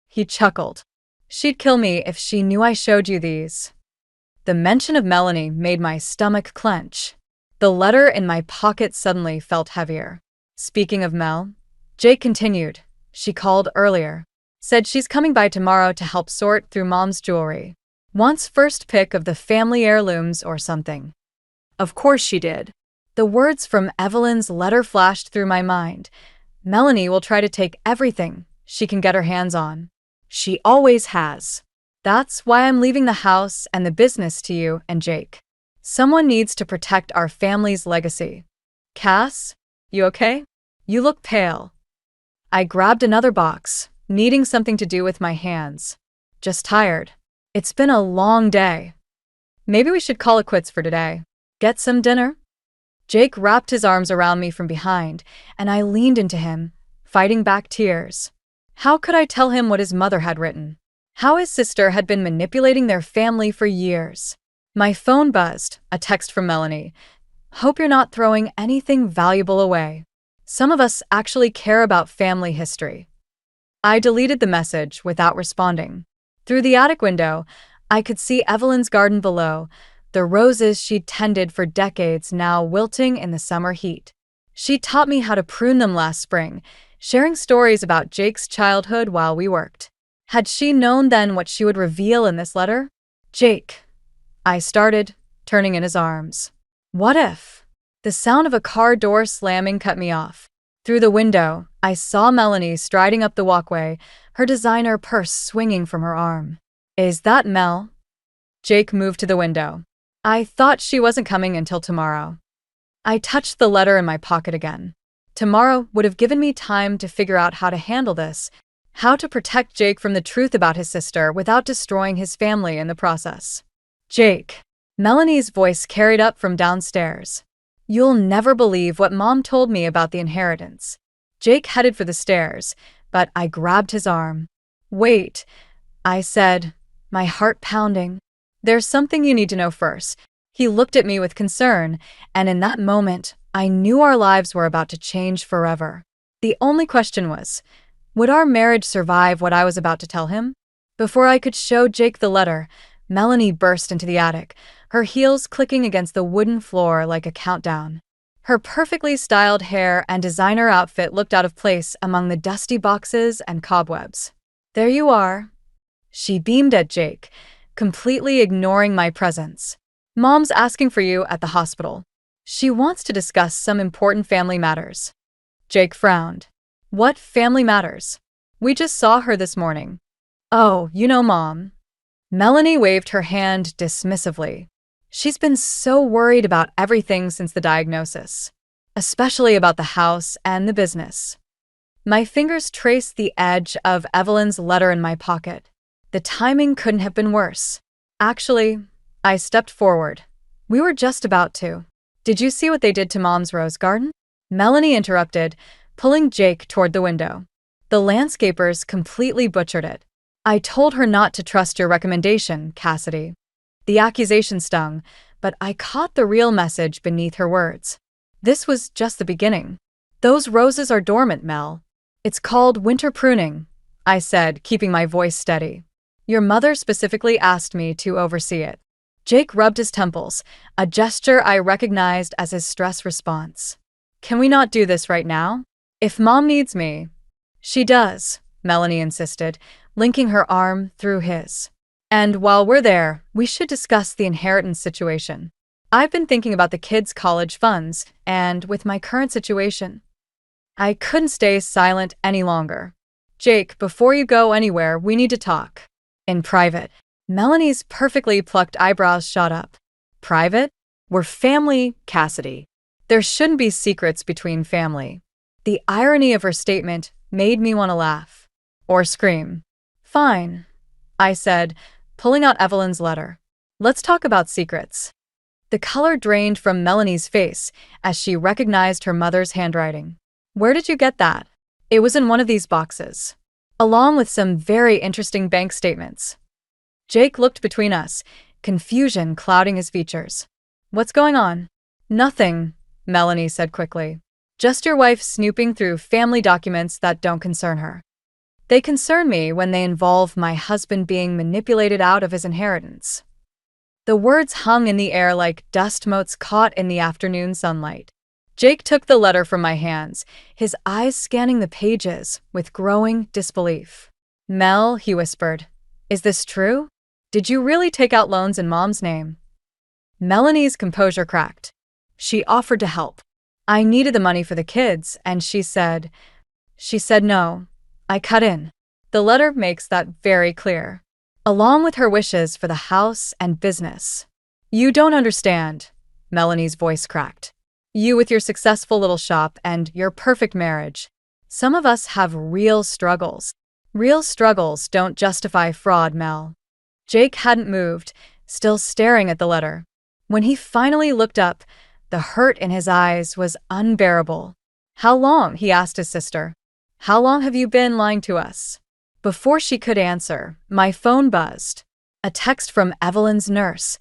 He chuckled. She'd kill me if she knew I showed you these. The mention of Melanie made my stomach clench. The letter in my pocket suddenly felt heavier. Speaking of Mel, Jake continued. She called earlier. Said she's coming by tomorrow to help sort through Mom's jewelry. Wants first pick of the family heirlooms or something. Of course she did. The words from Evelyn's letter flashed through my mind. Melanie will try to take everything she can get her hands on. She always has. That's why I'm leaving the house and the business to you and Jake. Someone needs to protect our family's legacy. Cass, you okay? You look pale. I grabbed another box, needing something to do with my hands. Just tired. It's been a long day. Maybe we should call it quits for today. Get some dinner? Jake wrapped his arms around me from behind, and I leaned into him, fighting back tears. How could I tell him what his mother had written? How his sister had been manipulating their family for years? My phone buzzed, a text from Melanie. Hope you're not throwing anything valuable away. Some of us actually care about family history. I deleted the message without responding. Through the attic window, I could see Evelyn's garden below, the roses she'd tended for decades now wilting in the summer heat. She taught me how to prune them last spring, sharing stories about Jake's childhood while we worked. Had she known then what she would reveal in this letter? Jake, I started, turning in his arms. What if? The sound of a car door slamming cut me off. Through the window, I saw Melanie striding up the walkway, her designer purse swinging from her arm. Is that Mel? Jake moved to the window. I thought she wasn't coming until tomorrow. I touched the letter in my pocket again. Tomorrow would have given me time to figure out how to handle this, how to protect Jake from the truth about his sister without destroying his family in the process. Jake. Melanie's voice carried up from downstairs. You'll never believe what Mom told me about the inheritance. Jake headed for the stairs, but I grabbed his arm. Wait, I said, my heart pounding. There's something you need to know first. He looked at me with concern, and in that moment, I knew our lives were about to change forever. The only question was, would our marriage survive what I was about to tell him? Before I could show Jake the letter, Melanie burst into the attic, her heels clicking against the wooden floor like a countdown. Her perfectly styled hair and designer outfit looked out of place among the dusty boxes and cobwebs. There you are. She beamed at Jake, completely ignoring my presence. Mom's asking for you at the hospital. She wants to discuss some important family matters. Jake frowned. What family matters? We just saw her this morning. Oh, Mom. Melanie waved her hand dismissively. She's been so worried about everything since the diagnosis, especially about the house and the business. My fingers traced the edge of Evelyn's letter in my pocket. The timing couldn't have been worse. Actually, I stepped forward. We were just about to. Did you see what they did to Mom's rose garden? Melanie interrupted, pulling Jake toward the window. The landscapers completely butchered it. I told her not to trust your recommendation, Cassidy. The accusation stung, but I caught the real message beneath her words. This was just the beginning. Those roses are dormant, Mel. It's called winter pruning, I said, keeping my voice steady. Your mother specifically asked me to oversee it. Jake rubbed his temples, a gesture I recognized as his stress response. Can we not do this right now? If Mom needs me. She does, Melanie insisted, linking her arm through his. And while we're there, we should discuss the inheritance situation. I've been thinking about the kids' college funds, and with my current situation, I couldn't stay silent any longer. Jake, before you go anywhere, we need to talk. In private. Melanie's perfectly plucked eyebrows shot up. Private? We're family, Cassidy. There shouldn't be secrets between family. The irony of her statement made me want to laugh. Or scream. Fine, I said, pulling out Evelyn's letter. Let's talk about secrets. The color drained from Melanie's face as she recognized her mother's handwriting. Where did you get that? It was in one of these boxes, along with some very interesting bank statements. Jake looked between us, confusion clouding his features. What's going on? Nothing, Melanie said quickly. Just your wife snooping through family documents that don't concern her. They concern me when they involve my husband being manipulated out of his inheritance. The words hung in the air like dust motes caught in the afternoon sunlight. Jake took the letter from my hands, his eyes scanning the pages with growing disbelief. Mel, he whispered, is this true? Did you really take out loans in Mom's name? Melanie's composure cracked. She offered to help. I needed the money for the kids, and she said no. I cut in. The letter makes that very clear. Along with her wishes for the house and business. You don't understand, Melanie's voice cracked. You with your successful little shop and your perfect marriage. Some of us have real struggles. Real struggles don't justify fraud, Mel. Jake hadn't moved, still staring at the letter. When he finally looked up, the hurt in his eyes was unbearable. How long? He asked his sister. How long have you been lying to us? Before she could answer, my phone buzzed. A text from Evelyn's nurse.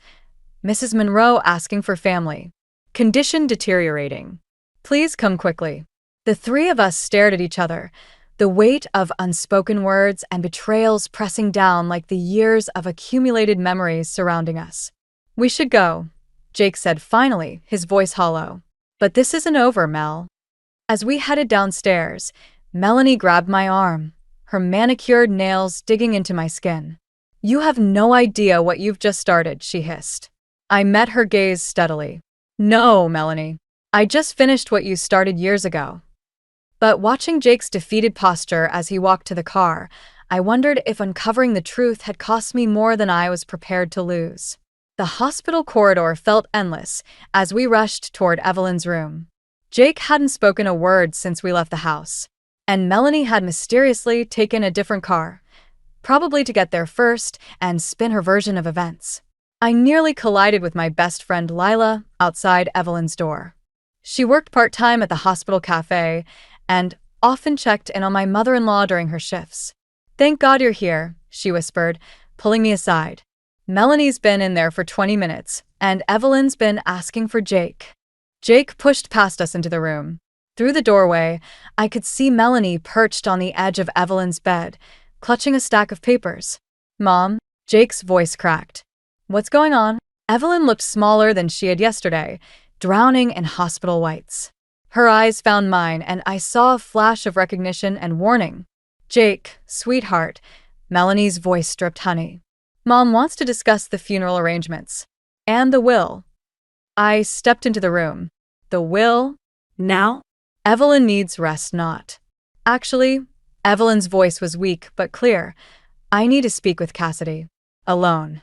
Mrs. Monroe asking for family. Condition deteriorating. Please come quickly. The three of us stared at each other, the weight of unspoken words and betrayals pressing down like the years of accumulated memories surrounding us. We should go, Jake said finally, his voice hollow. But this isn't over, Mel. As we headed downstairs, Melanie grabbed my arm, her manicured nails digging into my skin. You have no idea what you've just started, she hissed. I met her gaze steadily. No, Melanie. I just finished what you started years ago. But watching Jake's defeated posture as he walked to the car, I wondered if uncovering the truth had cost me more than I was prepared to lose. The hospital corridor felt endless as we rushed toward Evelyn's room. Jake hadn't spoken a word since we left the house, and Melanie had mysteriously taken a different car, probably to get there first and spin her version of events. I nearly collided with my best friend Lila outside Evelyn's door. She worked part-time at the hospital cafe and often checked in on my mother-in-law during her shifts. Thank God you're here, she whispered, pulling me aside. Melanie's been in there for 20 minutes, and Evelyn's been asking for Jake. Jake pushed past us into the room. Through the doorway, I could see Melanie perched on the edge of Evelyn's bed, clutching a stack of papers. Mom, Jake's voice cracked. What's going on? Evelyn looked smaller than she had yesterday, drowning in hospital whites. Her eyes found mine, and I saw a flash of recognition and warning. Jake, sweetheart, Melanie's voice dripped honey. Mom wants to discuss the funeral arrangements. And the will. I stepped into the room. The will? Now? Evelyn needs rest, not. Actually, Evelyn's voice was weak but clear. I need to speak with Cassidy. Alone.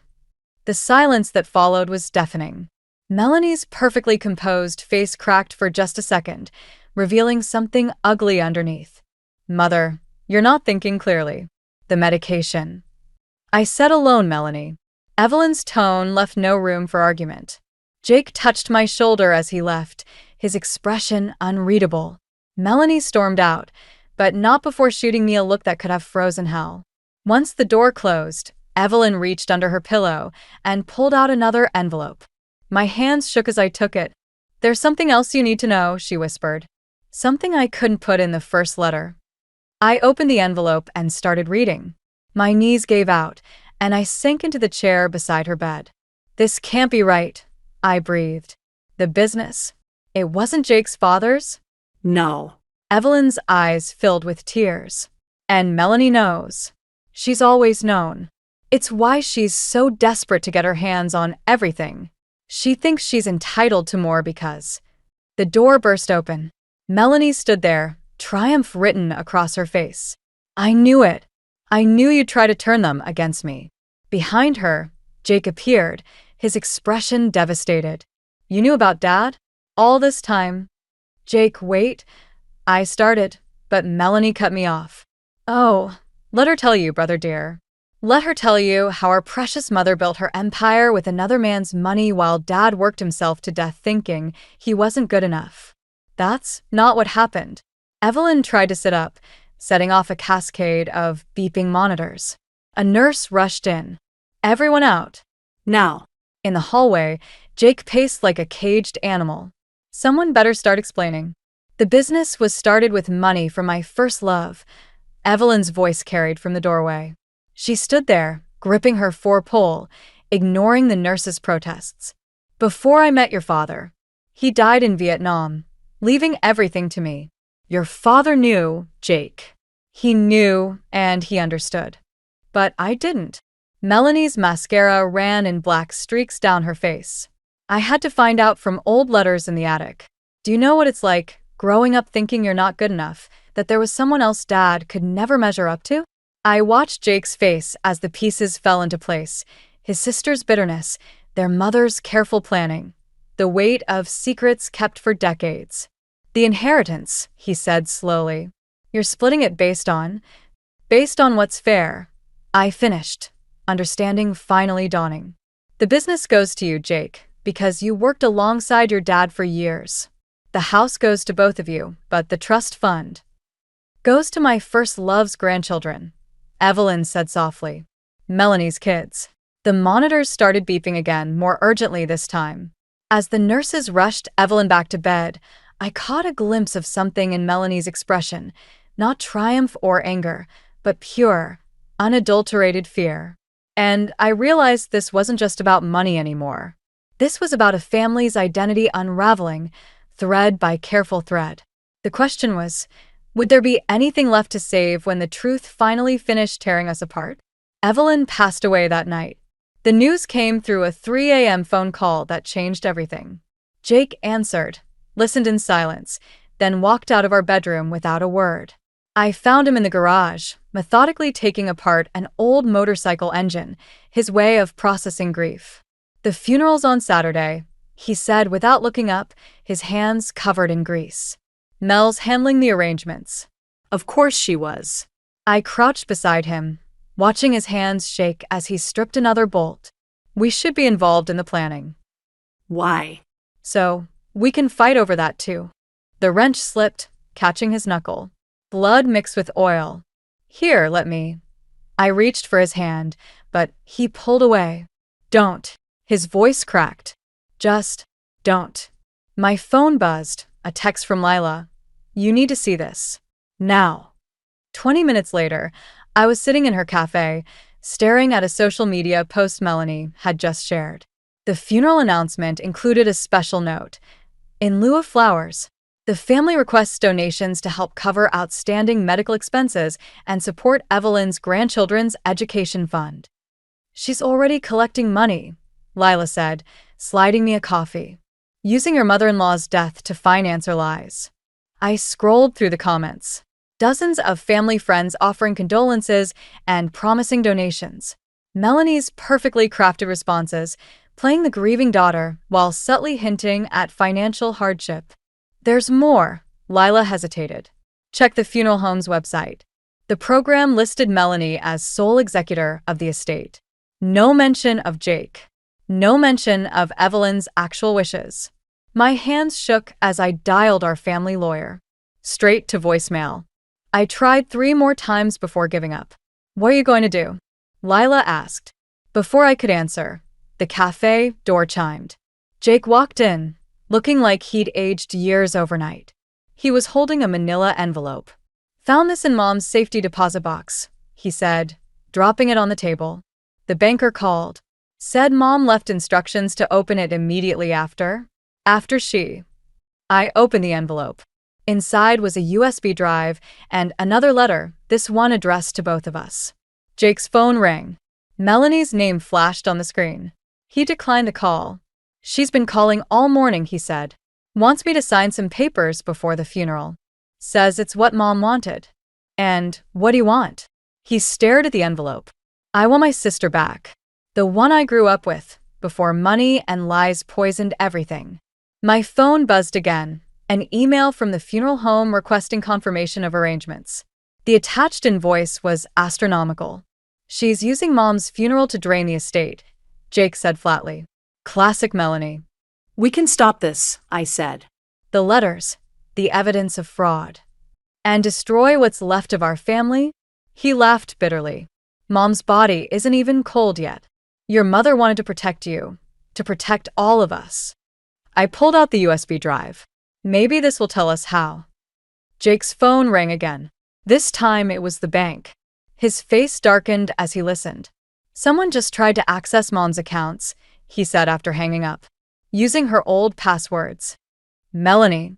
The silence that followed was deafening. Melanie's perfectly composed face cracked for just a second, revealing something ugly underneath. Mother, you're not thinking clearly. The medication. I said alone, Melanie. Evelyn's tone left no room for argument. Jake touched my shoulder as he left, his expression unreadable. Melanie stormed out, but not before shooting me a look that could have frozen hell. Once the door closed, Evelyn reached under her pillow and pulled out another envelope. My hands shook as I took it. There's something else you need to know, she whispered. Something I couldn't put in the first letter. I opened the envelope and started reading. My knees gave out, and I sank into the chair beside her bed. This can't be right, I breathed. The business? It wasn't Jake's father's? No. Evelyn's eyes filled with tears. And Melanie knows. She's always known. It's why she's so desperate to get her hands on everything. She thinks she's entitled to more because… The door burst open. Melanie stood there, triumph written across her face. I knew it. I knew you'd try to turn them against me. Behind her, Jake appeared, his expression devastated. You knew about Dad? All this time? Jake, wait. I started, but Melanie cut me off. Oh, let her tell you, brother dear. Let her tell you how our precious mother built her empire with another man's money while Dad worked himself to death thinking he wasn't good enough. That's not what happened. Evelyn tried to sit up, setting off a cascade of beeping monitors. A nurse rushed in. Everyone out. Now. In the hallway, Jake paced like a caged animal. Someone better start explaining. The business was started with money from my first love. Evelyn's voice carried from the doorway. She stood there, gripping her four-pole, ignoring the nurse's protests. Before I met your father, he died in Vietnam, leaving everything to me. Your father knew, Jake. He knew, and he understood. But I didn't. Melanie's mascara ran in black streaks down her face. I had to find out from old letters in the attic. Do you know what it's like, growing up thinking you're not good enough, that there was someone else Dad could never measure up to? I watched Jake's face as the pieces fell into place. His sister's bitterness, their mother's careful planning, the weight of secrets kept for decades. The inheritance, he said slowly. You're splitting it based on what's fair. I finished, understanding finally dawning. The business goes to you, Jake, because you worked alongside your dad for years. The house goes to both of you, but the trust fund goes to my first love's grandchildren, Evelyn said softly. Melanie's kids. The monitors started beeping again, more urgently this time. As the nurses rushed Evelyn back to bed, I caught a glimpse of something in Melanie's expression, not triumph or anger, but pure, unadulterated fear. And I realized this wasn't just about money anymore. This was about a family's identity unraveling, thread by careful thread. The question was, would there be anything left to save when the truth finally finished tearing us apart? Evelyn passed away that night. The news came through a 3 a.m. phone call that changed everything. Jake answered, listened in silence, then walked out of our bedroom without a word. I found him in the garage, methodically taking apart an old motorcycle engine, his way of processing grief. The funeral's on Saturday, he said without looking up, his hands covered in grease. Mel's handling the arrangements. Of course she was. I crouched beside him, watching his hands shake as he stripped another bolt. We should be involved in the planning. Why? So, we can fight over that too. The wrench slipped, catching his knuckle. Blood mixed with oil. Here, let me. I reached for his hand, but he pulled away. Don't. His voice cracked. Just don't. My phone buzzed, a text from Lila. You need to see this. Now. 20 minutes later, I was sitting in her cafe, staring at a social media post Melanie had just shared. The funeral announcement included a special note. In lieu of flowers, the family requests donations to help cover outstanding medical expenses and support Evelyn's grandchildren's education fund. She's already collecting money, Lila said, sliding me a coffee. Using your mother-in-law's death to finance her lies. I scrolled through the comments. dozens of family friends offering condolences and promising donations. Melanie's perfectly crafted responses, playing the grieving daughter while subtly hinting at financial hardship. There's more, Lila hesitated. Check the funeral home's website. The program listed Melanie as sole executor of the estate. No mention of Jake. No mention of Evelyn's actual wishes. My hands shook as I dialed our family lawyer. Straight to voicemail. I tried 3 more times before giving up. What are you going to do? Lila asked. Before I could answer, the cafe door chimed. Jake walked in, looking like he'd aged years overnight. He was holding a manila envelope. Found this in Mom's safety deposit box, he said, dropping it on the table. The banker called. Said Mom left instructions to open it immediately after. I opened the envelope. Inside was a USB drive and another letter, this one addressed to both of us. Jake's phone rang. Melanie's name flashed on the screen. He declined the call. She's been calling all morning, he said. Wants me to sign some papers before the funeral. Says it's what Mom wanted. And what do you want? He stared at the envelope. I want my sister back. The one I grew up with, before money and lies poisoned everything. My phone buzzed again. An email from the funeral home requesting confirmation of arrangements. The attached invoice was astronomical. She's using Mom's funeral to drain the estate, Jake said flatly. Classic Melanie. We can stop this, I said. The letters, the evidence of fraud. And destroy what's left of our family? He laughed bitterly. Mom's body isn't even cold yet. Your mother wanted to protect you, to protect all of us. I pulled out the USB drive. Maybe this will tell us how. Jake's phone rang again. This time it was the bank. His face darkened as he listened. Someone just tried to access Mom's accounts, he said after hanging up. Using her old passwords. Melanie.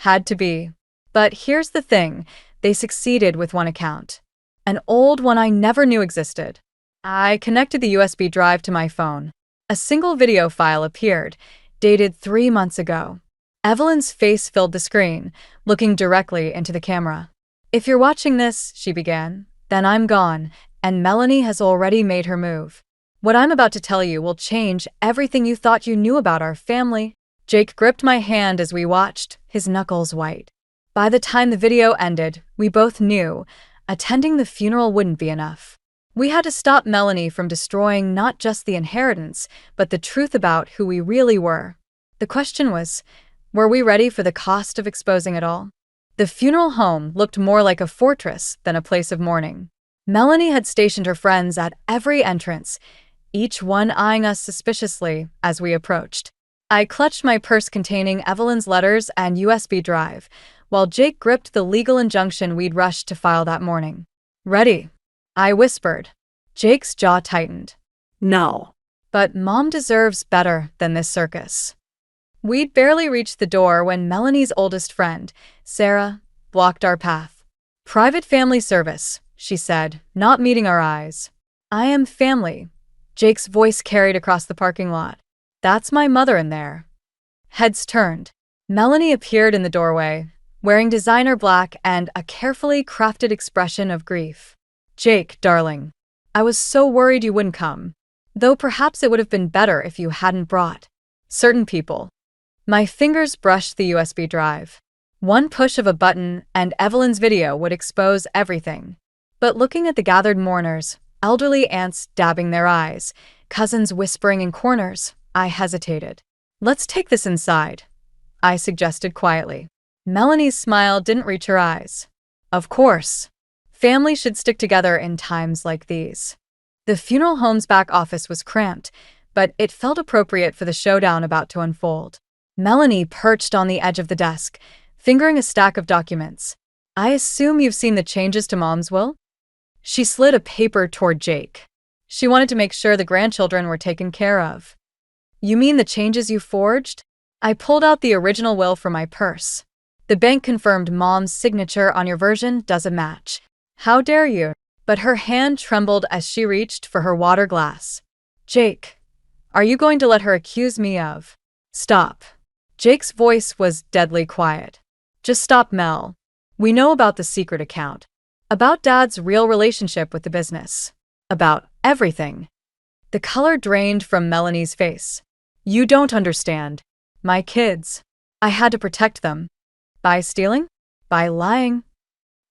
Had to be. But here's the thing, they succeeded with one account. An old one I never knew existed. I connected the USB drive to my phone. A single video file appeared, dated 3 months ago. Evelyn's face filled the screen, looking directly into the camera. If you're watching this, she began, then I'm gone, and Melanie has already made her move. What I'm about to tell you will change everything you thought you knew about our family. Jake gripped my hand as we watched, his knuckles white. By the time the video ended, we both knew attending the funeral wouldn't be enough. We had to stop Melanie from destroying not just the inheritance, but the truth about who we really were. The question was, were we ready for the cost of exposing it all? The funeral home looked more like a fortress than a place of mourning. Melanie had stationed her friends at every entrance, each one eyeing us suspiciously as we approached. I clutched my purse containing Evelyn's letters and USB drive, while Jake gripped the legal injunction we'd rushed to file that morning. Ready? I whispered. Jake's jaw tightened. No. But Mom deserves better than this circus. We'd barely reached the door when Melanie's oldest friend, Sarah, blocked our path. Private family service, she said, not meeting our eyes. I am family. Jake's voice carried across the parking lot. That's my mother in there. Heads turned. Melanie appeared in the doorway, wearing designer black and a carefully crafted expression of grief. Jake, darling. I was so worried you wouldn't come. Though perhaps it would have been better if you hadn't brought certain people. My fingers brushed the USB drive. One push of a button and Evelyn's video would expose everything. But looking at the gathered mourners, elderly aunts dabbing their eyes, cousins whispering in corners, I hesitated. Let's take this inside, I suggested quietly. Melanie's smile didn't reach her eyes. Of course. Family should stick together in times like these. The funeral home's back office was cramped, but it felt appropriate for the showdown about to unfold. Melanie perched on the edge of the desk, fingering a stack of documents. I assume you've seen the changes to Mom's will? She slid a paper toward Jake. She wanted to make sure the grandchildren were taken care of. You mean the changes you forged? I pulled out the original will from my purse. The bank confirmed Mom's signature on your version doesn't match. How dare you? But her hand trembled as she reached for her water glass. Jake, are you going to let her accuse me of? Stop. Jake's voice was deadly quiet. Just stop, Mel. We know about the secret account, about Dad's real relationship with the business, about everything. The color drained from Melanie's face. You don't understand. My kids. I had to protect them. By stealing? By lying?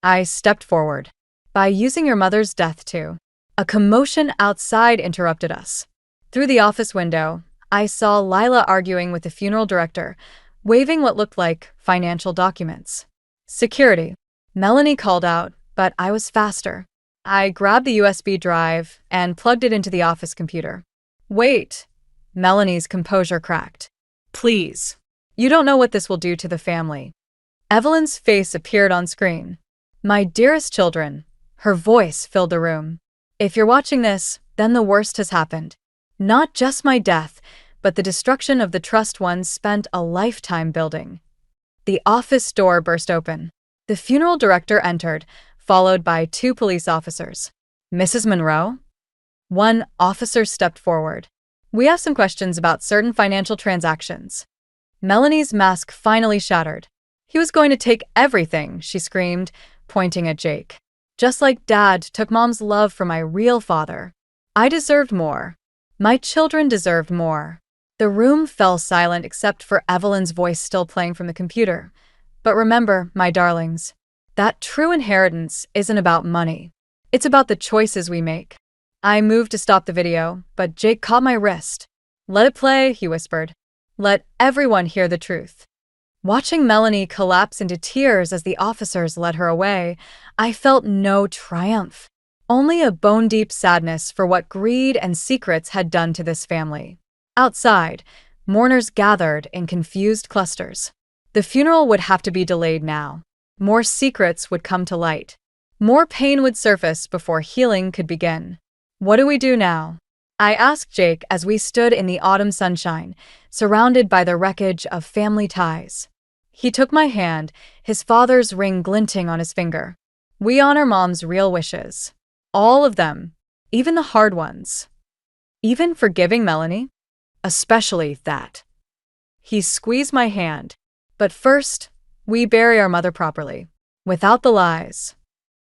I stepped forward. By using your mother's death too. A commotion outside interrupted us. Through the office window, I saw Lila arguing with the funeral director, waving what looked like financial documents. Security. Melanie called out, but I was faster. I grabbed the USB drive and plugged it into the office computer. Wait. Melanie's composure cracked. Please. You don't know what this will do to the family. Evelyn's face appeared on screen. My dearest children. Her voice filled the room. If you're watching this, then the worst has happened. Not just my death, but the destruction of the trust one spent a lifetime building. The office door burst open. The funeral director entered, followed by 2 police officers. Mrs. Monroe? One officer stepped forward. We have some questions about certain financial transactions. Melanie's mask finally shattered. He was going to take everything, she screamed, pointing at Jake. Just like Dad took Mom's love from my real father. I deserved more. My children deserved more. The room fell silent except for Evelyn's voice still playing from the computer. But remember, my darlings, that true inheritance isn't about money. It's about the choices we make. I moved to stop the video, but Jake caught my wrist. Let it play, he whispered. Let everyone hear the truth. Watching Melanie collapse into tears as the officers led her away, I felt no triumph. Only a bone-deep sadness for what greed and secrets had done to this family. Outside, mourners gathered in confused clusters. The funeral would have to be delayed now. More secrets would come to light. More pain would surface before healing could begin. What do we do now? I asked Jake as we stood in the autumn sunshine, surrounded by the wreckage of family ties. He took my hand, his father's ring glinting on his finger. We honor Mom's real wishes. All of them, even the hard ones. Even forgiving Melanie? Especially that. He squeezed my hand. But first, we bury our mother properly, without the lies.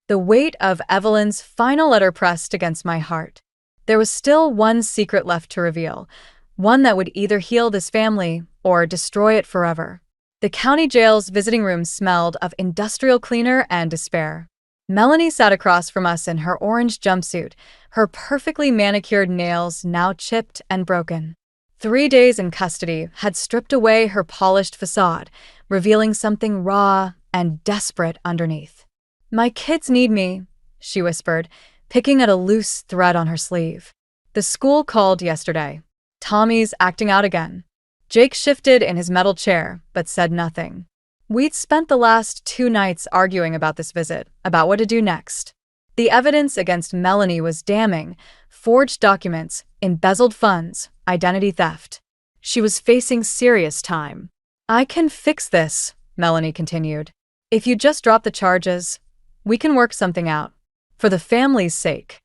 The weight of Evelyn's final letter pressed against my heart. There was still one secret left to reveal, one that would either heal this family or destroy it forever. The county jail's visiting room smelled of industrial cleaner and despair. Melanie sat across from us in her orange jumpsuit, her perfectly manicured nails now chipped and broken. 3 days in custody had stripped away her polished facade, revealing something raw and desperate underneath. My kids need me, she whispered, picking at a loose thread on her sleeve. The school called yesterday. Tommy's acting out again. Jake shifted in his metal chair, but said nothing. We'd spent the last 2 nights arguing about this visit, about what to do next. The evidence against Melanie was damning: forged documents, embezzled funds, identity theft. She was facing serious time. I can fix this, Melanie continued. If you just drop the charges, we can work something out. For the family's sake.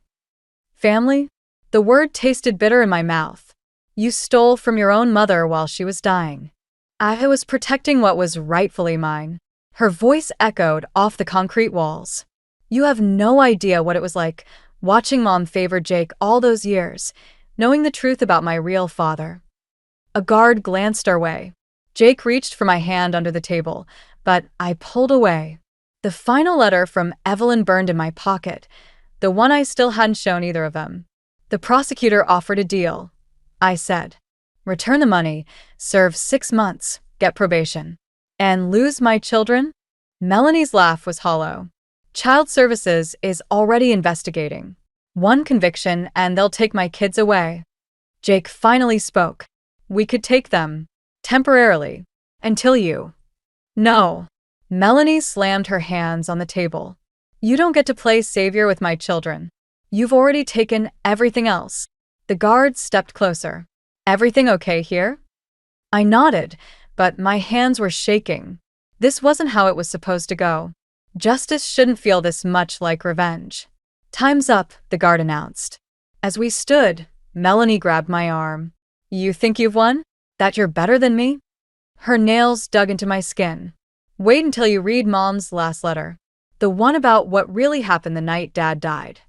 Family? The word tasted bitter in my mouth. You stole from your own mother while she was dying. I was protecting what was rightfully mine. Her voice echoed off the concrete walls. You have no idea what it was like watching Mom favor Jake all those years, knowing the truth about my real father. A guard glanced our way. Jake reached for my hand under the table, but I pulled away. The final letter from Evelyn burned in my pocket, the one I still hadn't shown either of them. The prosecutor offered a deal. I said, return the money, serve 6 months, get probation. And lose my children? Melanie's laugh was hollow. Child Services is already investigating. 1 conviction and they'll take my kids away. Jake finally spoke. We could take them. Temporarily. Until you. No. Melanie slammed her hands on the table. You don't get to play savior with my children. You've already taken everything else. The guard stepped closer. Everything okay here? I nodded, but my hands were shaking. This wasn't how it was supposed to go. Justice shouldn't feel this much like revenge. Time's up, the guard announced. As we stood, Melanie grabbed my arm. You think you've won? That you're better than me? Her nails dug into my skin. Wait until you read Mom's last letter. The one about what really happened the night Dad died.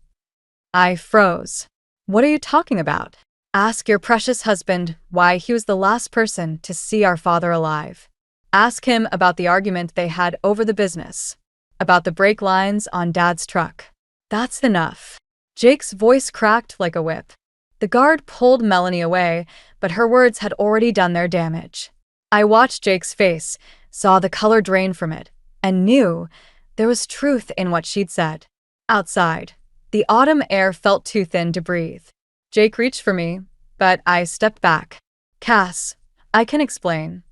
I froze. What are you talking about? Ask your precious husband why he was the last person to see our father alive. Ask him about the argument they had over the business. About the brake lines on Dad's truck. That's enough. Jake's voice cracked like a whip. The guard pulled Melanie away, but her words had already done their damage. I watched Jake's face, saw the color drain from it, and knew there was truth in what she'd said. Outside, the autumn air felt too thin to breathe. Jake reached for me, but I stepped back. Cass, I can explain.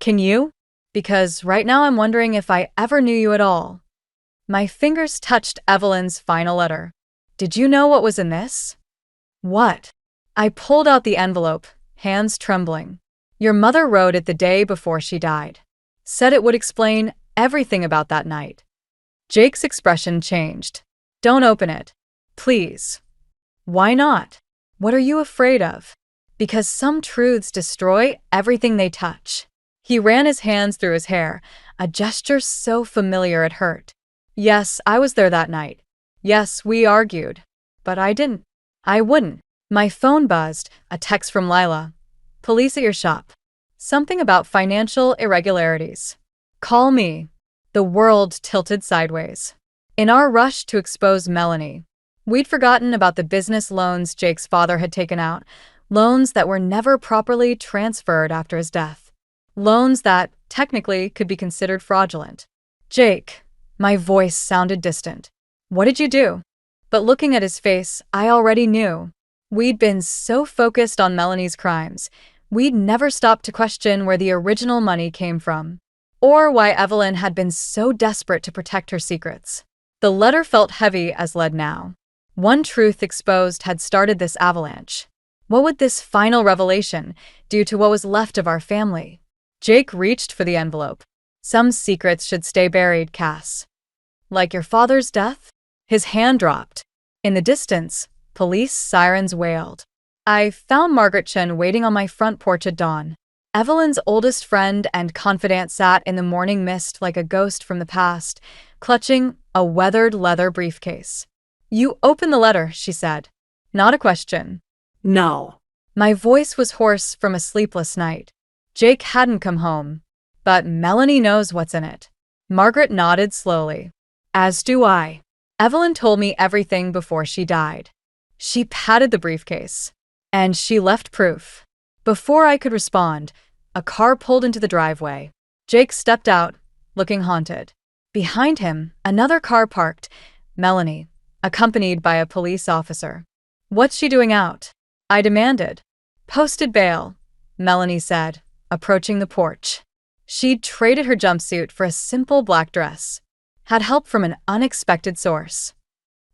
Can you? Because right now I'm wondering if I ever knew you at all. My fingers touched Evelyn's final letter. Did you know what was in this? What? I pulled out the envelope, hands trembling. Your mother wrote it the day before she died. Said it would explain everything about that night. Jake's expression changed. Don't open it. Please. Why not? What are you afraid of? Because some truths destroy everything they touch. He ran his hands through his hair, a gesture so familiar it hurt. Yes, I was there that night. Yes, we argued. But I didn't. I wouldn't. My phone buzzed, a text from Lila. Police at your shop. Something about financial irregularities. Call me. The world tilted sideways. In our rush to expose Melanie, we'd forgotten about the business loans Jake's father had taken out, loans that were never properly transferred after his death. Loans that, technically, could be considered fraudulent. Jake, my voice sounded distant. What did you do? But looking at his face, I already knew. We'd been so focused on Melanie's crimes, we'd never stopped to question where the original money came from, or why Evelyn had been so desperate to protect her secrets. The letter felt heavy as lead now. One truth exposed had started this avalanche. What would this final revelation do to what was left of our family? Jake reached for the envelope. Some secrets should stay buried, Cass. Like your father's death? His hand dropped. In the distance, police sirens wailed. I found Margaret Chen waiting on my front porch at dawn. Evelyn's oldest friend and confidant sat in the morning mist like a ghost from the past, clutching a weathered leather briefcase. You open the letter, she said. Not a question. No. My voice was hoarse from a sleepless night. Jake hadn't come home, but Melanie knows what's in it. Margaret nodded slowly. As do I. Evelyn told me everything before she died. She patted the briefcase. And she left proof. Before I could respond, a car pulled into the driveway. Jake stepped out, looking haunted. Behind him, another car parked, Melanie, accompanied by a police officer. What's she doing out? I demanded. Posted bail, Melanie said, approaching the porch. She'd traded her jumpsuit for a simple black dress. Had help from an unexpected source.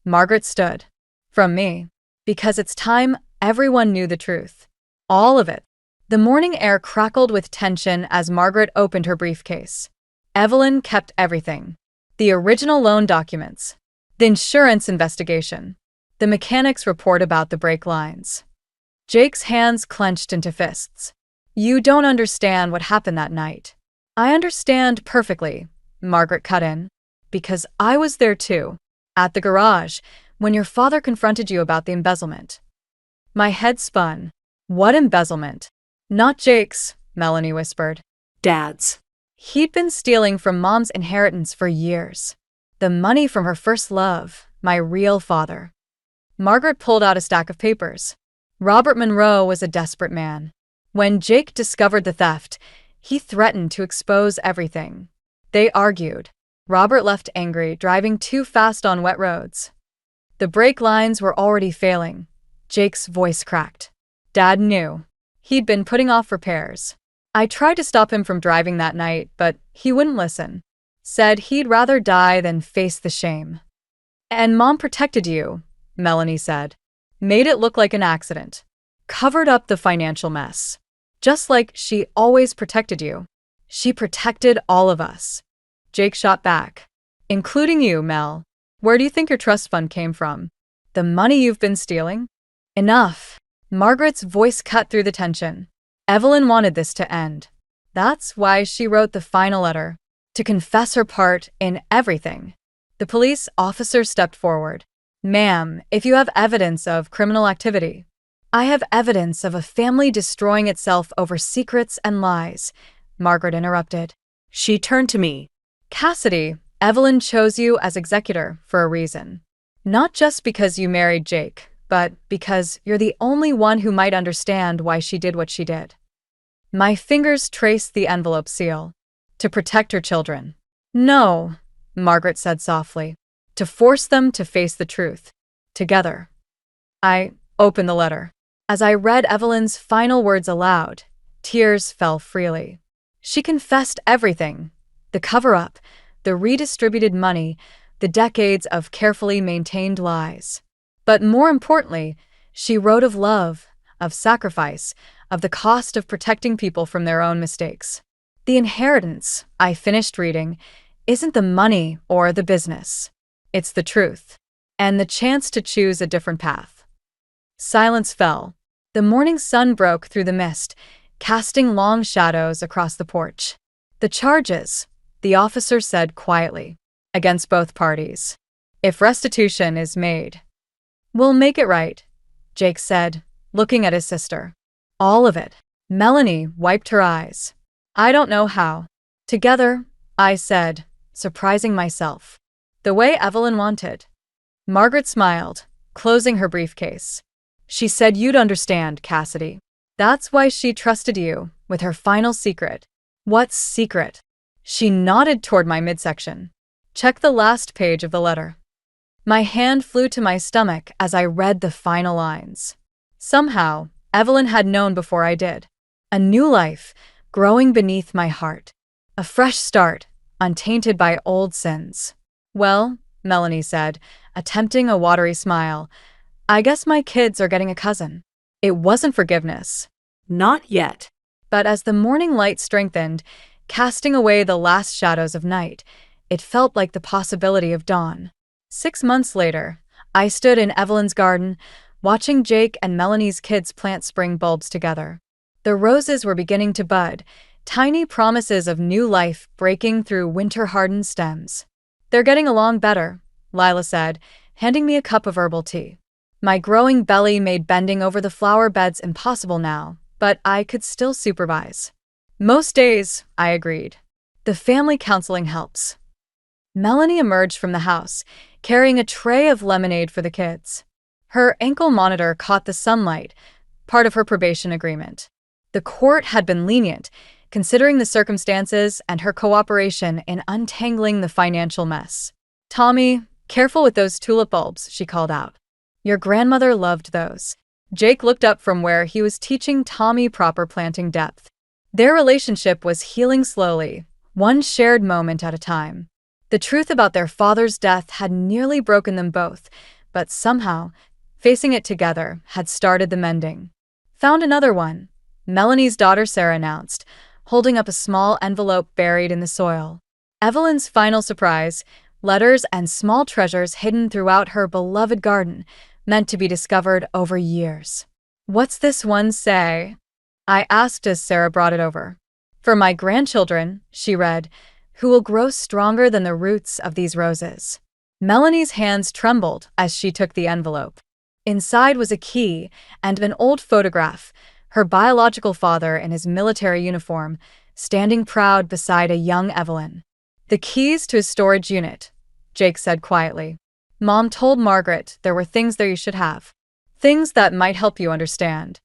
Margaret stood. From me. Because it's time everyone knew the truth. All of it. The morning air crackled with tension as Margaret opened her briefcase. Evelyn kept everything. The original loan documents. The insurance investigation. The mechanic's report about the brake lines. Jake's hands clenched into fists. You don't understand what happened that night. I understand perfectly, Margaret cut in. Because I was there too. At the garage, when your father confronted you about the embezzlement. My head spun. What embezzlement? Not Jake's, Melanie whispered. Dad's. He'd been stealing from Mom's inheritance for years. The money from her first love, my real father. Margaret pulled out a stack of papers. Robert Monroe was a desperate man. When Jake discovered the theft, he threatened to expose everything. They argued. Robert left angry, driving too fast on wet roads. The brake lines were already failing. Jake's voice cracked. Dad knew. He'd been putting off repairs. I tried to stop him from driving that night, but he wouldn't listen. Said he'd rather die than face the shame. And Mom protected you, Melanie said. Made it look like an accident. Covered up the financial mess. Just like she always protected you. She protected all of us. Jake shot back. Including you, Mel. Where do you think your trust fund came from? The money you've been stealing? Enough. Margaret's voice cut through the tension. Evelyn wanted this to end. That's why she wrote the final letter. to confess her part in everything. The police officer stepped forward. "Ma'am, if you have evidence of criminal activity." "I have evidence of a family destroying itself over secrets and lies," Margaret interrupted. She turned to me. "Cassidy, Evelyn chose you as executor for a reason. Not just because you married Jake, but because you're the only one who might understand why she did what she did." My fingers traced the envelope seal. "To protect her children." "No," Margaret said softly. "To force them to face the truth. Together." I opened the letter. As I read Evelyn's final words aloud, tears fell freely. She confessed everything: the cover-up, the redistributed money, the decades of carefully maintained lies. But more importantly, she wrote of love, of sacrifice, of the cost of protecting people from their own mistakes. The inheritance, I finished reading, isn't the money or the business. It's the truth, and the chance to choose a different path. Silence fell. The morning sun broke through the mist, casting long shadows across the porch. "The charges," the officer said quietly, "against both parties. If restitution is made." "We'll make it right," Jake said, looking at his sister. "All of it." Melanie wiped her eyes. "I don't know how." "Together," I said, surprising myself. "The way Evelyn wanted." Margaret smiled, closing her briefcase. "She said you'd understand, Cassidy. That's why she trusted you with her final secret." "What secret?" She nodded toward my midsection. "Check the last page of the letter." My hand flew to my stomach as I read the final lines. Somehow, Evelyn had known before I did. A new life, growing beneath my heart. A fresh start, untainted by old sins. "Well," Melanie said, attempting a watery smile, "I guess my kids are getting a cousin." It wasn't forgiveness. Not yet. But as the morning light strengthened, casting away the last shadows of night, it felt like the possibility of dawn. 6 months later, I stood in Evelyn's garden, watching Jake and Melanie's kids plant spring bulbs together. The roses were beginning to bud, tiny promises of new life breaking through winter-hardened stems. "They're getting along better," Lila said, handing me a cup of herbal tea. My growing belly made bending over the flower beds impossible now, but I could still supervise. "Most days," I agreed. "The family counseling helps." Melanie emerged from the house, carrying a tray of lemonade for the kids. Her ankle monitor caught the sunlight, part of her probation agreement. The court had been lenient, considering the circumstances and her cooperation in untangling the financial mess. "Tommy, careful with those tulip bulbs," she called out. "Your grandmother loved those." Jake looked up from where he was teaching Tommy proper planting depth. Their relationship was healing slowly, one shared moment at a time. The truth about their father's death had nearly broken them both, but somehow, facing it together had started the mending. "Found another one," Melanie's daughter Sarah announced, holding up a small envelope buried in the soil. Evelyn's final surprise, letters and small treasures hidden throughout her beloved garden, meant to be discovered over years. "What's this one say?" I asked as Sarah brought it over. "For my grandchildren," she read, "who will grow stronger than the roots of these roses." Melanie's hands trembled as she took the envelope. Inside was a key and an old photograph, her biological father in his military uniform, standing proud beside a young Evelyn. "The keys to his storage unit," Jake said quietly. "Mom told Margaret there were things there you should have. Things that might help you understand."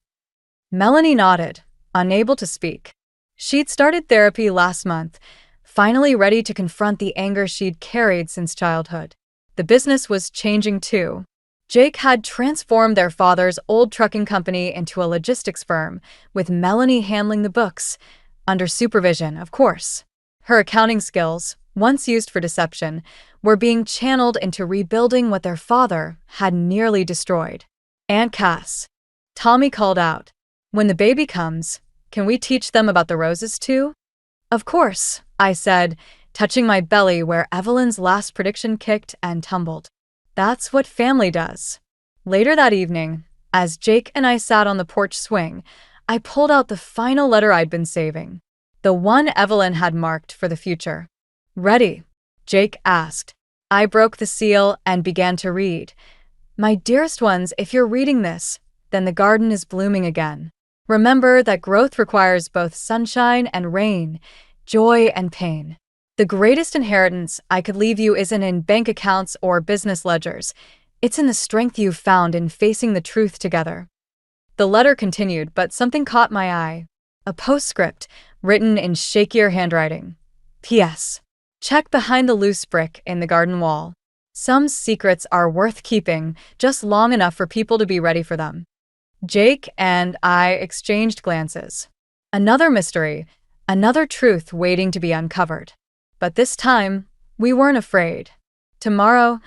Melanie nodded, unable to speak. She'd started therapy last month, finally ready to confront the anger she'd carried since childhood. The business was changing too. Jake had transformed their father's old trucking company into a logistics firm, with Melanie handling the books, under supervision, of course. Her accounting skills, once used for deception, were being channeled into rebuilding what their father had nearly destroyed. "Aunt Cass," Tommy called out, "when the baby comes, can we teach them about the roses too?" "Of course," I said, touching my belly where Evelyn's last prediction kicked and tumbled. "That's what family does." Later that evening, as Jake and I sat on the porch swing, I pulled out the final letter I'd been saving. The one Evelyn had marked for the future. Ready? Jake asked. I broke the seal and began to read. My dearest ones, if you're reading this, then the garden is blooming again. Remember that growth requires both sunshine and rain, joy and pain. The greatest inheritance I could leave you isn't in bank accounts or business ledgers. It's in the strength you've found in facing the truth together. The letter continued, but something caught my eye. A postscript, written in shakier handwriting. P.S. Check behind the loose brick in the garden wall. Some secrets are worth keeping just long enough for people to be ready for them. Jake and I exchanged glances. Another mystery, another truth waiting to be uncovered. But this time, we weren't afraid. Tomorrow,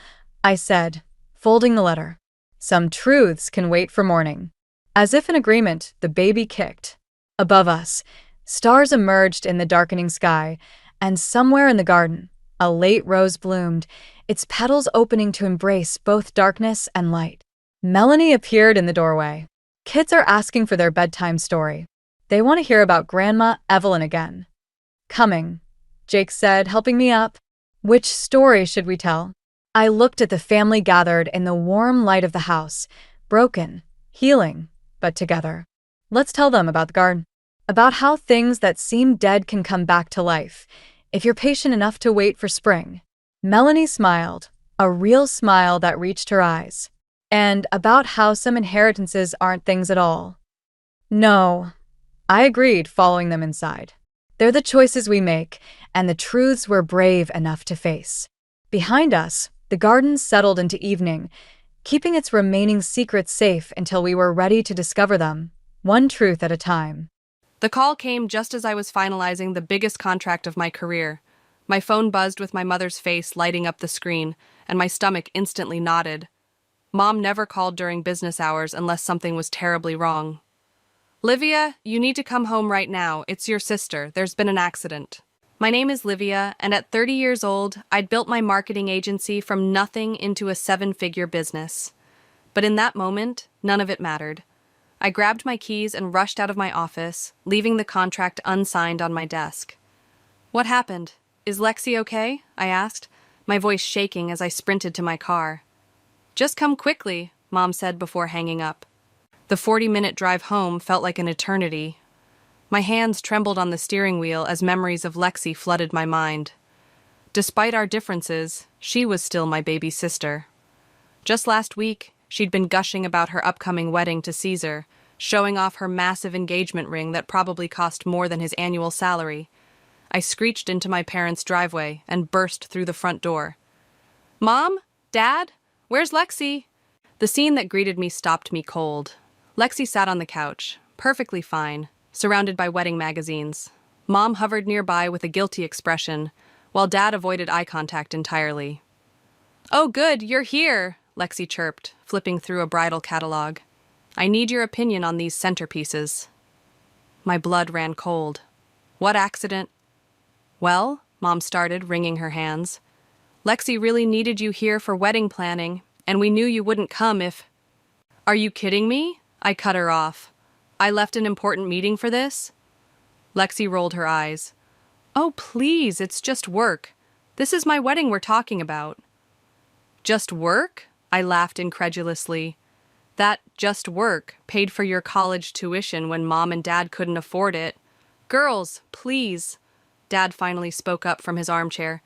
I said, folding the letter. Some truths can wait for morning. As if in agreement, the baby kicked. Above us, stars emerged in the darkening sky, and somewhere in the garden, a late rose bloomed, its petals opening to embrace both darkness and light. Melanie appeared in the doorway. Kids are asking for their bedtime story. They want to hear about Grandma Evelyn again. Coming, Jake said, helping me up. Which story should we tell? I looked at the family gathered in the warm light of the house, broken, healing, but together. Let's tell them about the garden. About how things that seem dead can come back to life, if you're patient enough to wait for spring. Melanie smiled, a real smile that reached her eyes. And about how some inheritances aren't things at all. No, I agreed, following them inside. They're the choices we make, and the truths we're brave enough to face. Behind us, the garden settled into evening, keeping its remaining secrets safe until we were ready to discover them, one truth at a time. The call came just as I was finalizing the biggest contract of my career. My phone buzzed with my mother's face lighting up the screen, and my stomach instantly knotted. Mom never called during business hours unless something was terribly wrong. Livia, you need to come home right now. It's your sister. There's been an accident. My name is Livia, and at 30 years old, I'd built my marketing agency from nothing into a 7-figure business. But in that moment, none of it mattered. I grabbed my keys and rushed out of my office, leaving the contract unsigned on my desk. What happened? Is Lexi okay? I asked, my voice shaking as I sprinted to my car. Just come quickly, Mom said before hanging up. The 40-minute drive home felt like an eternity. My hands trembled on the steering wheel as memories of Lexi flooded my mind. Despite our differences, she was still my baby sister. Just last week, she'd been gushing about her upcoming wedding to Caesar, showing off her massive engagement ring that probably cost more than his annual salary. I screeched into my parents' driveway and burst through the front door. Mom? Dad? Where's Lexi? The scene that greeted me stopped me cold. Lexi sat on the couch, perfectly fine, surrounded by wedding magazines. Mom hovered nearby with a guilty expression, while Dad avoided eye contact entirely. Oh good, you're here, Lexi chirped, flipping through a bridal catalog. I need your opinion on these centerpieces. My blood ran cold. What accident? Well, Mom started, wringing her hands. Lexi really needed you here for wedding planning, and we knew you wouldn't come if... Are you kidding me? I cut her off. I left an important meeting for this? Lexi rolled her eyes. Oh, please, it's just work. This is my wedding we're talking about. Just work? I laughed incredulously. That just work paid for your college tuition when Mom and Dad couldn't afford it. Girls, please. Dad finally spoke up from his armchair.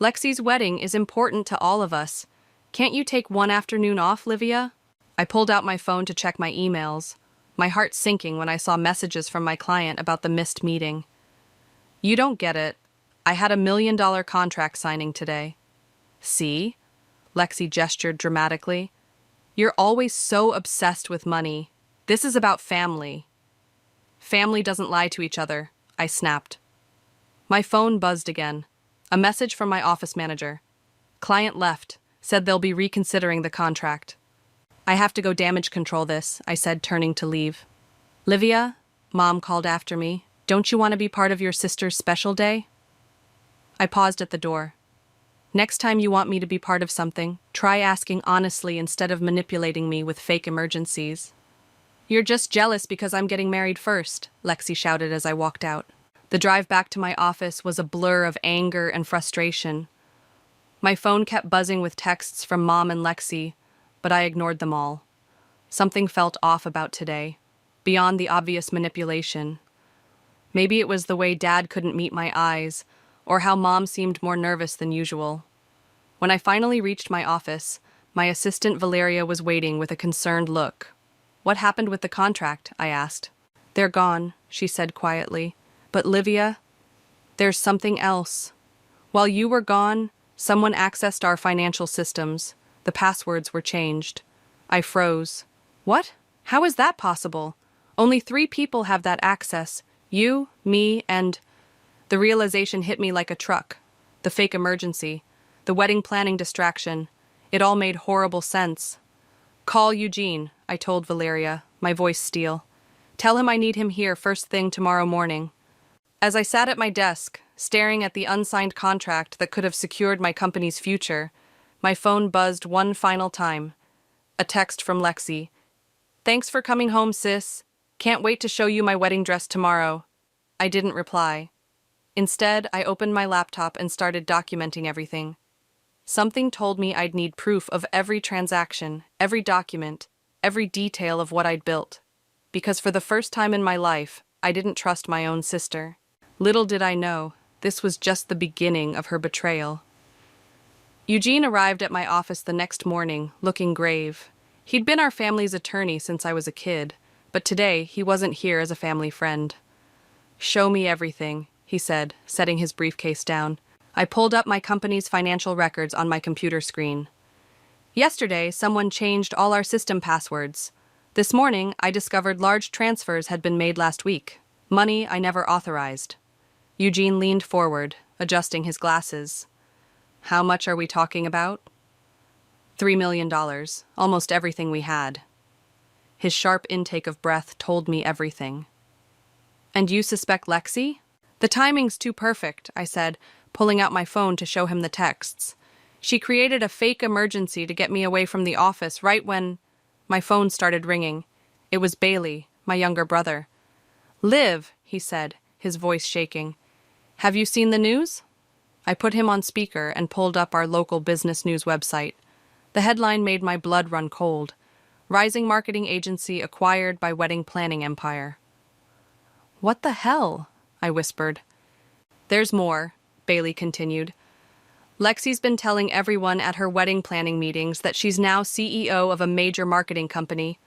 Lexi's wedding is important to all of us. Can't you take one afternoon off, Livia? I pulled out my phone to check my emails, my heart sinking when I saw messages from my client about the missed meeting. You don't get it. I had $1 million contract signing today. See? Lexi gestured dramatically. You're always so obsessed with money. This is about family. Family doesn't lie to each other, I snapped. My phone buzzed again. A message from my office manager. Client left, said they'll be reconsidering the contract. I have to go damage control this, I said, turning to leave. Livia, Mom called after me, don't you want to be part of your sister's special day? I paused at the door. Next time you want me to be part of something, try asking honestly instead of manipulating me with fake emergencies. You're just jealous because I'm getting married first, Lexi shouted as I walked out. The drive back to my office was a blur of anger and frustration. My phone kept buzzing with texts from Mom and Lexi, but I ignored them all. Something felt off about today, beyond the obvious manipulation. Maybe it was the way Dad couldn't meet my eyes, or how Mom seemed more nervous than usual. When I finally reached my office, my assistant Valeria was waiting with a concerned look. "What happened with the contract?" I asked. "They're gone," she said quietly. "But Livia, there's something else. While you were gone, someone accessed our financial systems. The passwords were changed." I froze. "What? How is that possible? Only 3 people have that access. You, me, and—" The realization hit me like a truck. The fake emergency, the wedding planning distraction. It all made horrible sense. "Call Eugene," I told Valeria, my voice steel. "Tell him I need him here first thing tomorrow morning." As I sat at my desk, staring at the unsigned contract that could have secured my company's future, my phone buzzed one final time. A text from Lexi. "Thanks for coming home, sis. Can't wait to show you my wedding dress tomorrow." I didn't reply. Instead, I opened my laptop and started documenting everything. Something told me I'd need proof of every transaction, every document, every detail of what I'd built. Because for the first time in my life, I didn't trust my own sister. Little did I know, this was just the beginning of her betrayal. Eugene arrived at my office the next morning, looking grave. He'd been our family's attorney since I was a kid, but today he wasn't here as a family friend. "Show me everything," he said, setting his briefcase down. I pulled up my company's financial records on my computer screen. Yesterday, someone changed all our system passwords. This morning, I discovered large transfers had been made last week. Money I never authorized. Eugene leaned forward, adjusting his glasses. "How much are we talking about?" $3 million, almost everything we had. His sharp intake of breath told me everything. "And you suspect Lexi?" "The timing's too perfect," I said, pulling out my phone to show him the texts. "She created a fake emergency to get me away from the office right when—" My phone started ringing. It was Bailey, my younger brother. "Liv," he said, his voice shaking. "Have you seen the news?" I put him on speaker and pulled up our local business news website. The headline made my blood run cold. "Rising marketing agency acquired by wedding planning empire." "What the hell?" I whispered. "There's more," Bailey continued. "Lexi's been telling everyone at her wedding planning meetings that she's now CEO of a major marketing company.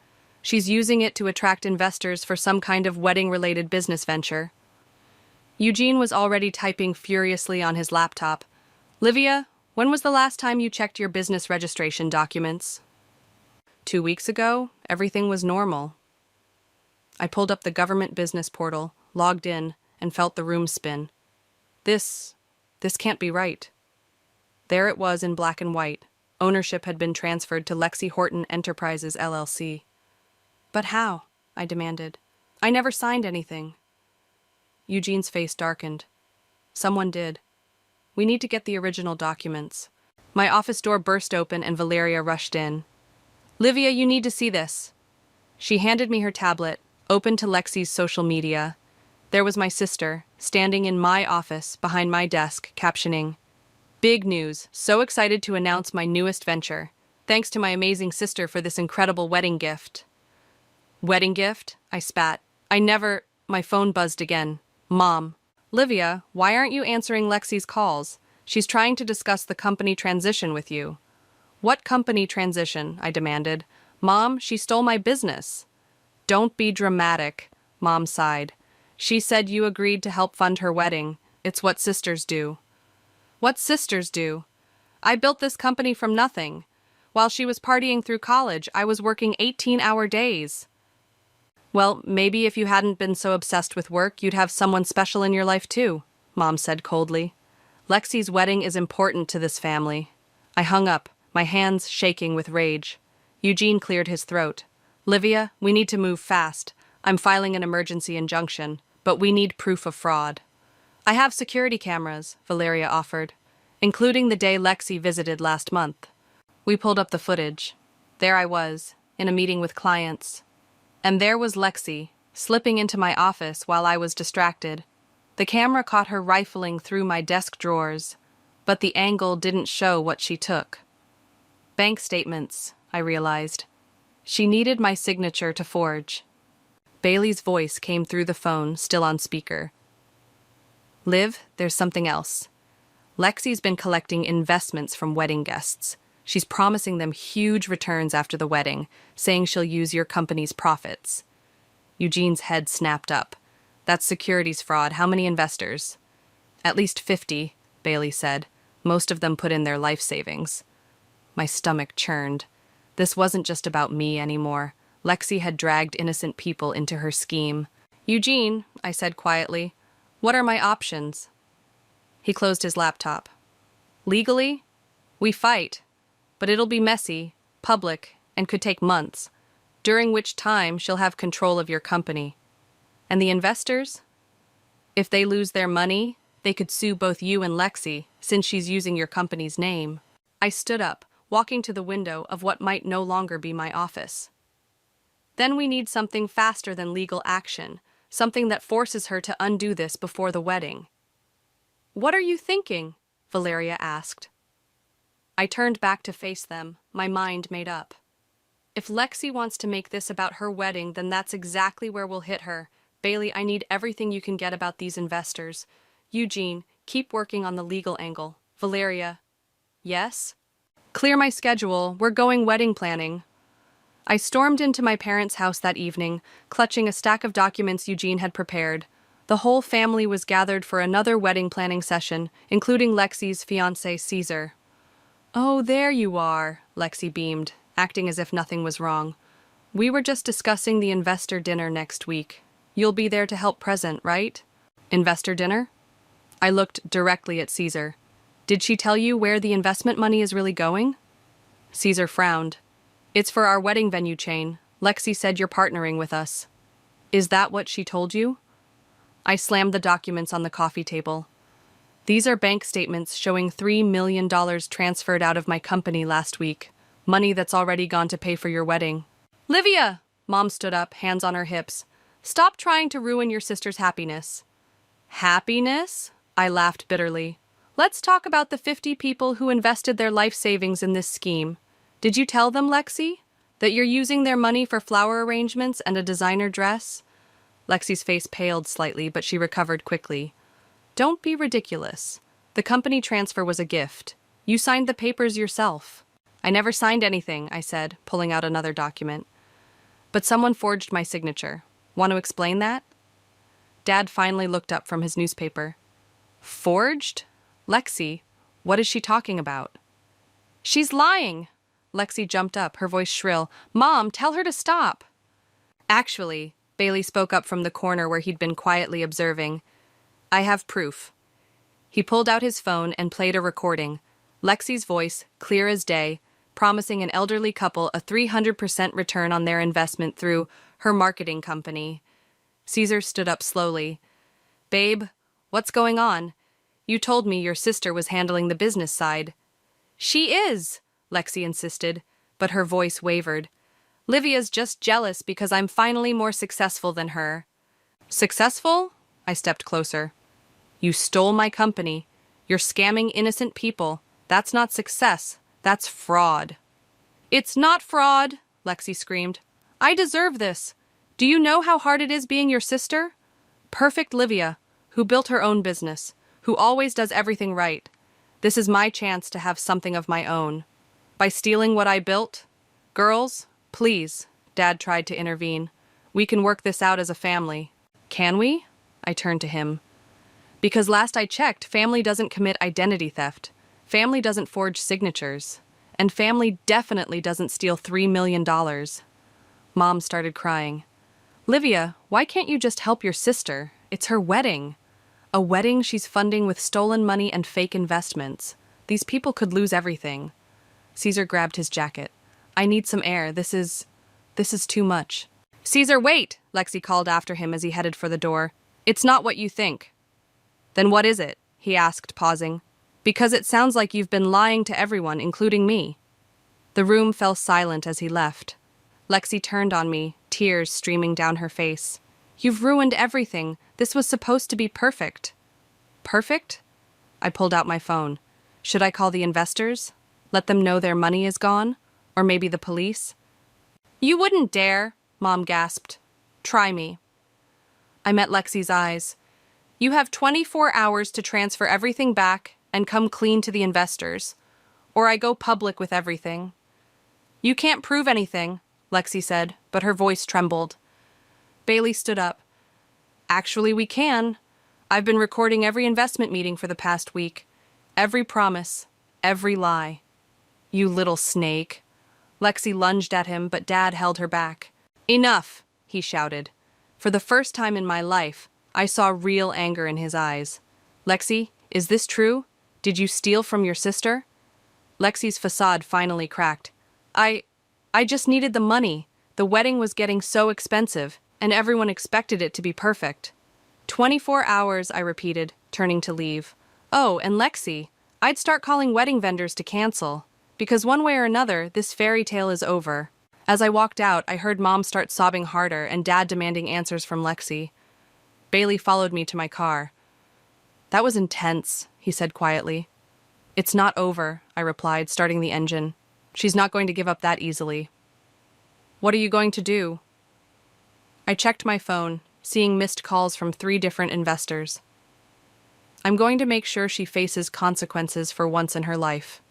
She's using it to attract investors for some kind of wedding-related business venture." Eugene was already typing furiously on his laptop. "Livia, when was the last time you checked your business registration documents?" 2 weeks ago, everything was normal." I pulled up the government business portal, logged in, and felt the room spin. This can't be right. There it was in black and white. Ownership had been transferred to Lexi Horton Enterprises, LLC. "But how?" I demanded. "I never signed anything." Eugene's face darkened. "Someone did. We need to get the original documents." My office door burst open and Valeria rushed in. "Livia, you need to see this." She handed me her tablet, open to Lexi's social media. There was my sister, standing in my office, behind my desk, captioning, "Big news, so excited to announce my newest venture. Thanks to my amazing sister for this incredible wedding gift." "Wedding gift?" I spat. My phone buzzed again. "Mom." "Livia, why aren't you answering Lexi's calls? She's trying to discuss the company transition with you." "What company transition?" I demanded. "Mom, she stole my business." "Don't be dramatic," Mom sighed. "She said you agreed to help fund her wedding. It's what sisters do." "What sisters do? I built this company from nothing. While she was partying through college, I was working 18-hour days." "Well, maybe if you hadn't been so obsessed with work, you'd have someone special in your life too," Mom said coldly. "Lexi's wedding is important to this family." I hung up, my hands shaking with rage. Eugene cleared his throat. "Livia, we need to move fast. I'm filing an emergency injunction, but we need proof of fraud." "I have security cameras," Valeria offered, "including the day Lexi visited last month." We pulled up the footage. There I was, in a meeting with clients. And there was Lexi, slipping into my office while I was distracted. The camera caught her rifling through my desk drawers, but the angle didn't show what she took. Bank statements, I realized. She needed my signature to forge. Bailey's voice came through the phone, still on speaker. Liv, there's something else. Lexi's been collecting investments from wedding guests. She's promising them huge returns after the wedding, saying she'll use your company's profits. Eugene's head snapped up. That's securities fraud. How many investors? At least 50, Bailey said. Most of them put in their life savings. My stomach churned. This wasn't just about me anymore. Lexi had dragged innocent people into her scheme. Eugene, I said quietly, what are my options? He closed his laptop. Legally, we fight, but it'll be messy, public, and could take months, during which time she'll have control of your company. And the investors? If they lose their money, they could sue both you and Lexi, since she's using your company's name. I stood up, walking to the window of what might no longer be my office. Then we need something faster than legal action, something that forces her to undo this before the wedding. What are you thinking? Valeria asked. I turned back to face them, my mind made up. If Lexi wants to make this about her wedding, then that's exactly where we'll hit her. Bailey, I need everything you can get about these investors. Eugene, keep working on the legal angle. Valeria, yes? Clear my schedule, we're going wedding planning. I stormed into my parents' house that evening, clutching a stack of documents Eugene had prepared. The whole family was gathered for another wedding planning session, including Lexi's fiancé, Caesar. Oh, there you are, Lexi beamed, acting as if nothing was wrong. We were just discussing the investor dinner next week. You'll be there to help present, right? Investor dinner? I looked directly at Caesar. Did she tell you where the investment money is really going? Caesar frowned. It's for our wedding venue chain. Lexi said you're partnering with us. Is that what she told you? I slammed the documents on the coffee table. These are bank statements showing $3 million transferred out of my company last week. Money that's already gone to pay for your wedding. Livia! Mom stood up, hands on her hips. Stop trying to ruin your sister's happiness. Happiness? I laughed bitterly. Let's talk about the 50 people who invested their life savings in this scheme. Did you tell them, Lexi, that you're using their money for flower arrangements and a designer dress? Lexi's face paled slightly, but she recovered quickly. Don't be ridiculous. The company transfer was a gift. You signed the papers yourself. I never signed anything, I said, pulling out another document. But someone forged my signature. Want to explain that? Dad finally looked up from his newspaper. Forged? Lexi, what is she talking about? She's lying! Lexi jumped up, her voice shrill. Mom, tell her to stop! Actually, Bailey spoke up from the corner where he'd been quietly observing. I have proof. He pulled out his phone and played a recording. Lexi's voice, clear as day, promising an elderly couple a 300% return on their investment through her marketing company. Caesar stood up slowly. Babe, what's going on? You told me your sister was handling the business side. She is, Lexi insisted, but her voice wavered. Livia's just jealous because I'm finally more successful than her. Successful? I stepped closer. You stole my company. You're scamming innocent people. That's not success. That's fraud. It's not fraud, Lexi screamed. I deserve this. Do you know how hard it is being your sister? Perfect Livia, who built her own business, who always does everything right. This is my chance to have something of my own. By stealing what I built? Girls, please, Dad tried to intervene. We can work this out as a family. Can we? I turned to him. Because last I checked, family doesn't commit identity theft. Family doesn't forge signatures. And family definitely doesn't steal $3 million. Mom started crying. Livia, why can't you just help your sister? It's her wedding. A wedding she's funding with stolen money and fake investments. These people could lose everything. Caesar grabbed his jacket. I need some air. This is too much. Caesar, wait! Lexi called after him as he headed for the door. It's not what you think. Then what is it? He asked, pausing. Because it sounds like you've been lying to everyone, including me. The room fell silent as he left. Lexi turned on me, tears streaming down her face. You've ruined everything. This was supposed to be perfect. Perfect? I pulled out my phone. Should I call the investors? Let them know their money is gone? Or maybe the police? You wouldn't dare, Mom gasped. Try me. I met Lexi's eyes. You have 24 hours to transfer everything back and come clean to the investors, or I go public with everything. You can't prove anything, Lexi said, but her voice trembled. Bailey stood up. Actually, we can. I've been recording every investment meeting for the past week. Every promise, every lie. You little snake. Lexi lunged at him, but Dad held her back. Enough, he shouted. For the first time in my life, I saw real anger in his eyes. Lexi, is this true? Did you steal from your sister? Lexi's facade finally cracked. I just needed the money. The wedding was getting so expensive, and everyone expected it to be perfect. 24 hours, I repeated, turning to leave. Oh, and Lexi, I'd start calling wedding vendors to cancel, because one way or another, this fairy tale is over. As I walked out, I heard Mom start sobbing harder and Dad demanding answers from Lexi. Bailey followed me to my car. That was intense, he said quietly. It's not over, I replied, starting the engine. She's not going to give up that easily. What are you going to do? I checked my phone, seeing missed calls from 3 different investors. I'm going to make sure she faces consequences for once in her life,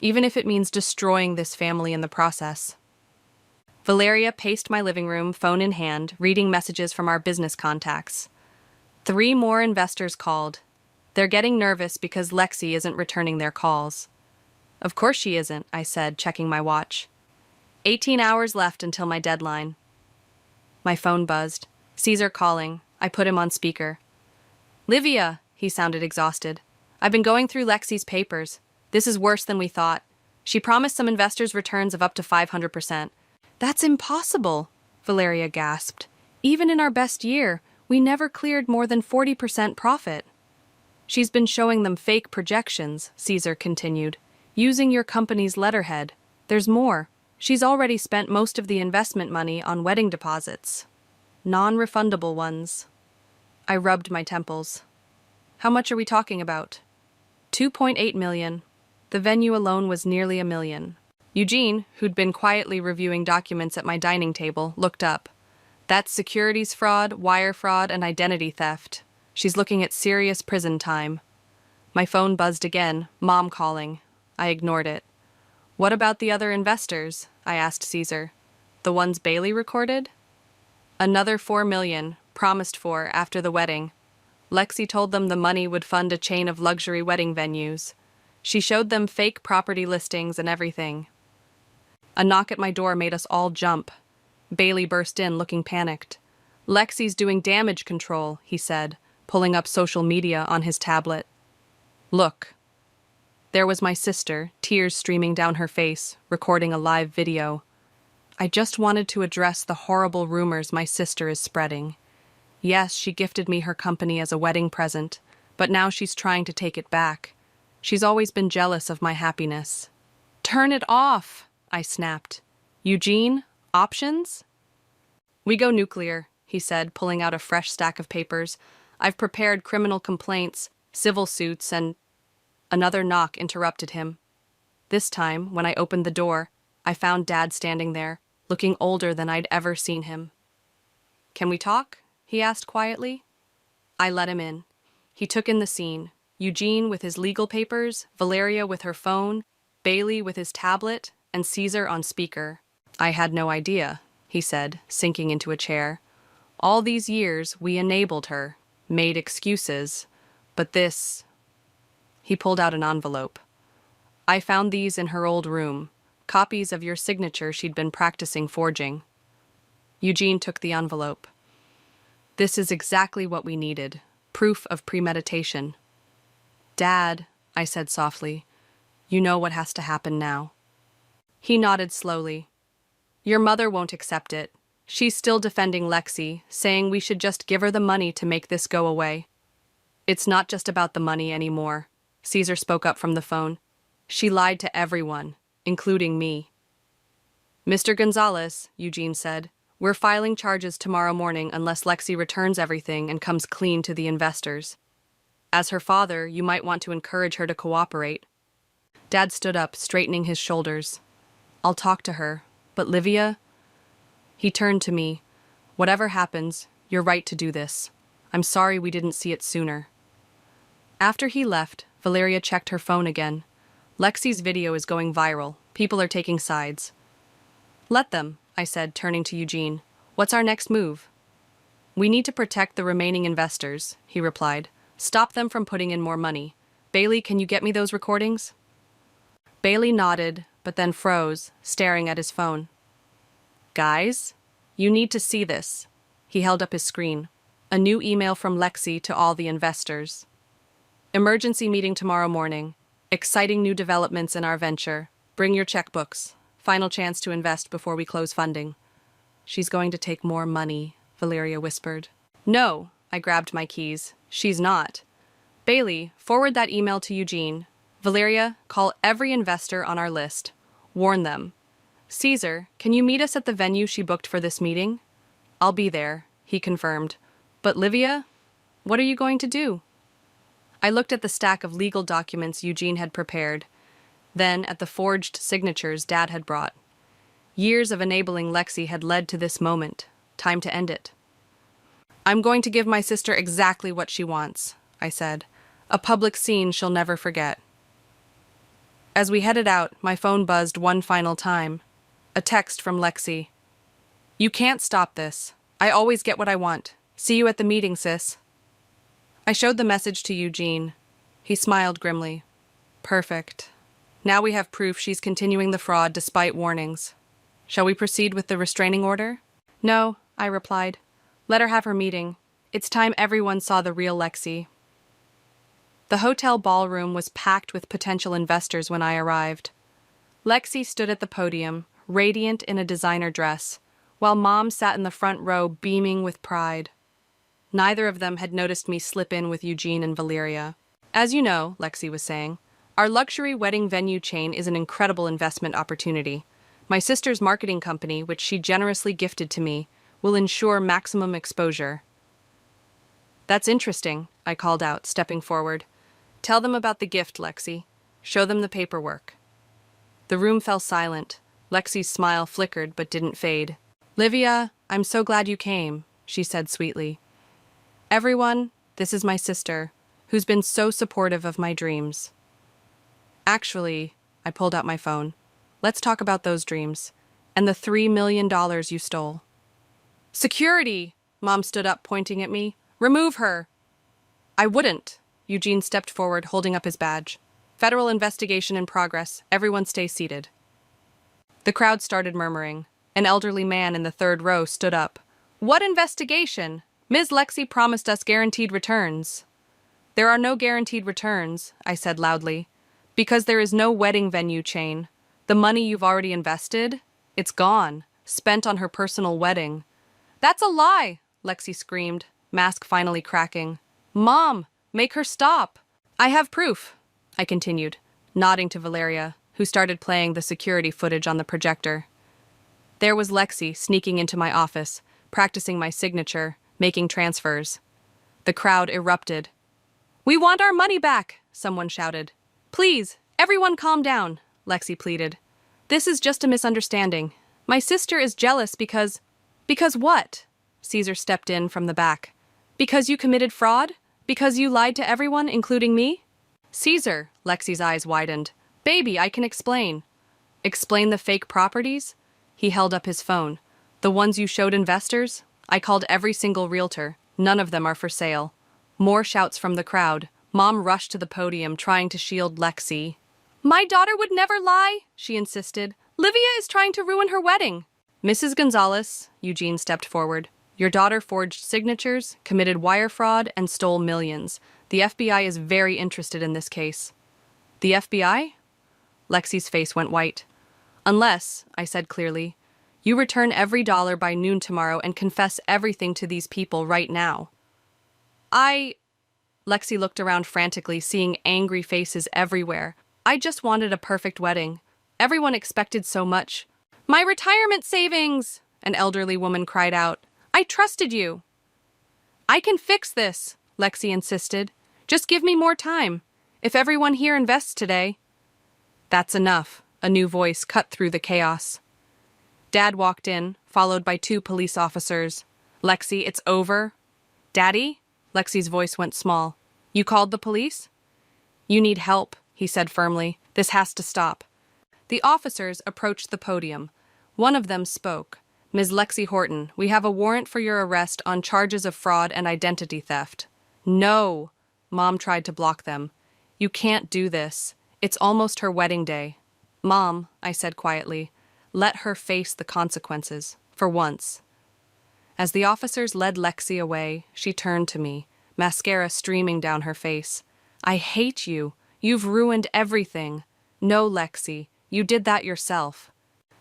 even if it means destroying this family in the process. Valeria paced my living room, phone in hand, reading messages from our business contacts. 3 more investors called. They're getting nervous because Lexi isn't returning their calls. Of course she isn't, I said, checking my watch. 18 hours left until my deadline. My phone buzzed. Caesar calling. I put him on speaker. Livia, he sounded exhausted. I've been going through Lexi's papers. This is worse than we thought. She promised some investors returns of up to 500%. That's impossible, Valeria gasped. Even in our best year, we never cleared more than 40% profit. She's been showing them fake projections, Caesar continued. Using your company's letterhead. There's more. She's already spent most of the investment money on wedding deposits. Non-refundable ones. I rubbed my temples. How much are we talking about? 2.8 million. The venue alone was nearly $1 million. Eugene, who'd been quietly reviewing documents at my dining table, looked up. That's securities fraud, wire fraud, and identity theft. She's looking at serious prison time. My phone buzzed again, Mom calling. I ignored it. What about the other investors? I asked Caesar. The ones Bailey recorded? Another 4 million, promised for after the wedding. Lexi told them the money would fund a chain of luxury wedding venues. She showed them fake property listings and everything. A knock at my door made us all jump. Bailey burst in, looking panicked. Lexi's doing damage control, he said, pulling up social media on his tablet. Look. There was my sister, tears streaming down her face, recording a live video. I just wanted to address the horrible rumors my sister is spreading. Yes, she gifted me her company as a wedding present, but now she's trying to take it back. She's always been jealous of my happiness. Turn it off, I snapped. Eugene, options? We go nuclear, he said, pulling out a fresh stack of papers. I've prepared criminal complaints, civil suits, and... Another knock interrupted him. This time, when I opened the door, I found Dad standing there, looking older than I'd ever seen him. Can we talk? He asked quietly. I let him in. He took in the scene. Eugene with his legal papers, Valeria with her phone, Bailey with his tablet, and Caesar on speaker. I had no idea, he said, sinking into a chair. All these years, we enabled her, made excuses, but this... He pulled out an envelope. I found these in her old room, copies of your signature she'd been practicing forging. Eugene took the envelope. This is exactly what we needed, proof of premeditation. Dad, I said softly, you know what has to happen now. He nodded slowly. Your mother won't accept it. She's still defending Lexi, saying we should just give her the money to make this go away. It's not just about the money anymore. Caesar spoke up from the phone. She lied to everyone, including me. Mr. Gonzalez, Eugene said, We're filing charges tomorrow morning unless Lexi returns everything and comes clean to the investors. As her father, you might want to encourage her to cooperate. Dad stood up, straightening his shoulders. I'll talk to her, but Livia? He turned to me. Whatever happens, you're right to do this. I'm sorry we didn't see it sooner. After he left, Valeria checked her phone again. Lexi's video is going viral. People are taking sides. Let them, I said, turning to Eugene. What's our next move? We need to protect the remaining investors, he replied. Stop them from putting in more money. Bailey, can you get me those recordings? Bailey nodded, but then froze, staring at his phone. Guys, you need to see this. He held up his screen. A new email from Lexi to all the investors. Emergency meeting tomorrow morning. Exciting new developments in our venture. Bring your checkbooks. Final chance to invest before we close funding. She's going to take more money, Valeria whispered. No, I grabbed my keys. She's not. Bailey, forward that email to Eugene. Valeria, call every investor on our list. Warn them. Caesar, can you meet us at the venue she booked for this meeting? I'll be there, he confirmed. But Livia, what are you going to do? I looked at the stack of legal documents Eugene had prepared, then at the forged signatures Dad had brought. Years of enabling Lexi had led to this moment. Time to end it. I'm going to give my sister exactly what she wants, I said. A public scene she'll never forget. As we headed out, my phone buzzed one final time. A text from Lexi. You can't stop this. I always get what I want. See you at the meeting, sis. I showed the message to Eugene. He smiled grimly. Perfect. Now we have proof she's continuing the fraud despite warnings. Shall we proceed with the restraining order? No, I replied. Let her have her meeting. It's time everyone saw the real Lexi. The hotel ballroom was packed with potential investors when I arrived. Lexi stood at the podium, radiant in a designer dress, while Mom sat in the front row beaming with pride. Neither of them had noticed me slip in with Eugene and Valeria. As you know, Lexi was saying, our luxury wedding venue chain is an incredible investment opportunity. My sister's marketing company, which she generously gifted to me, will ensure maximum exposure. That's interesting, I called out, stepping forward. Tell them about the gift, Lexi. Show them the paperwork. The room fell silent. Lexi's smile flickered but didn't fade. Livia, I'm so glad you came, she said sweetly. Everyone, this is my sister, who's been so supportive of my dreams. Actually, I pulled out my phone. Let's talk about those dreams. And the $3 million you stole. Security! Mom stood up, pointing at me. Remove her! I wouldn't. Eugene stepped forward, holding up his badge. Federal investigation in progress. Everyone stay seated. The crowd started murmuring. An elderly man in the third row stood up. What investigation? Ms. Lexi promised us guaranteed returns. There are no guaranteed returns, I said loudly, because there is no wedding venue chain. The money you've already invested, it's gone, spent on her personal wedding. That's a lie, Lexi screamed, mask finally cracking. Mom, make her stop. I have proof, I continued, nodding to Valeria, who started playing the security footage on the projector. There was Lexi sneaking into my office, practicing my signature, making transfers. The crowd erupted. We want our money back, someone shouted. Please, everyone calm down, Lexi pleaded. This is just a misunderstanding. My sister is jealous because... Because what? Caesar stepped in from the back. Because you committed fraud? Because you lied to everyone, including me? Caesar, Lexi's eyes widened. Baby, I can explain. Explain the fake properties? He held up his phone. The ones you showed investors? I called every single realtor. None of them are for sale. More shouts from the crowd. Mom rushed to the podium, trying to shield Lexi. My daughter would never lie, she insisted. Livia is trying to ruin her wedding. Mrs. Gonzalez, Eugene stepped forward. Your daughter forged signatures, committed wire fraud, and stole millions. The FBI is very interested in this case. The FBI? Lexi's face went white. Unless, I said clearly, you return every dollar by noon tomorrow and confess everything to these people right now. Lexi looked around frantically, seeing angry faces everywhere. I just wanted a perfect wedding. Everyone expected so much. My retirement savings! an elderly woman cried out. I trusted you. I can fix this, Lexi insisted. Just give me more time. If everyone here invests today. That's enough, a new voice cut through the chaos. Dad walked in, followed by 2 police officers. Lexi, it's over. Daddy? Lexi's voice went small. You called the police? You need help, he said firmly. This has to stop. The officers approached the podium. One of them spoke. Ms. Lexi Horton, we have a warrant for your arrest on charges of fraud and identity theft. No, Mom tried to block them. You can't do this. It's almost her wedding day. Mom, I said quietly, let her face the consequences, for once. As the officers led Lexi away, she turned to me, mascara streaming down her face. I hate you. You've ruined everything. No, Lexi, you did that yourself.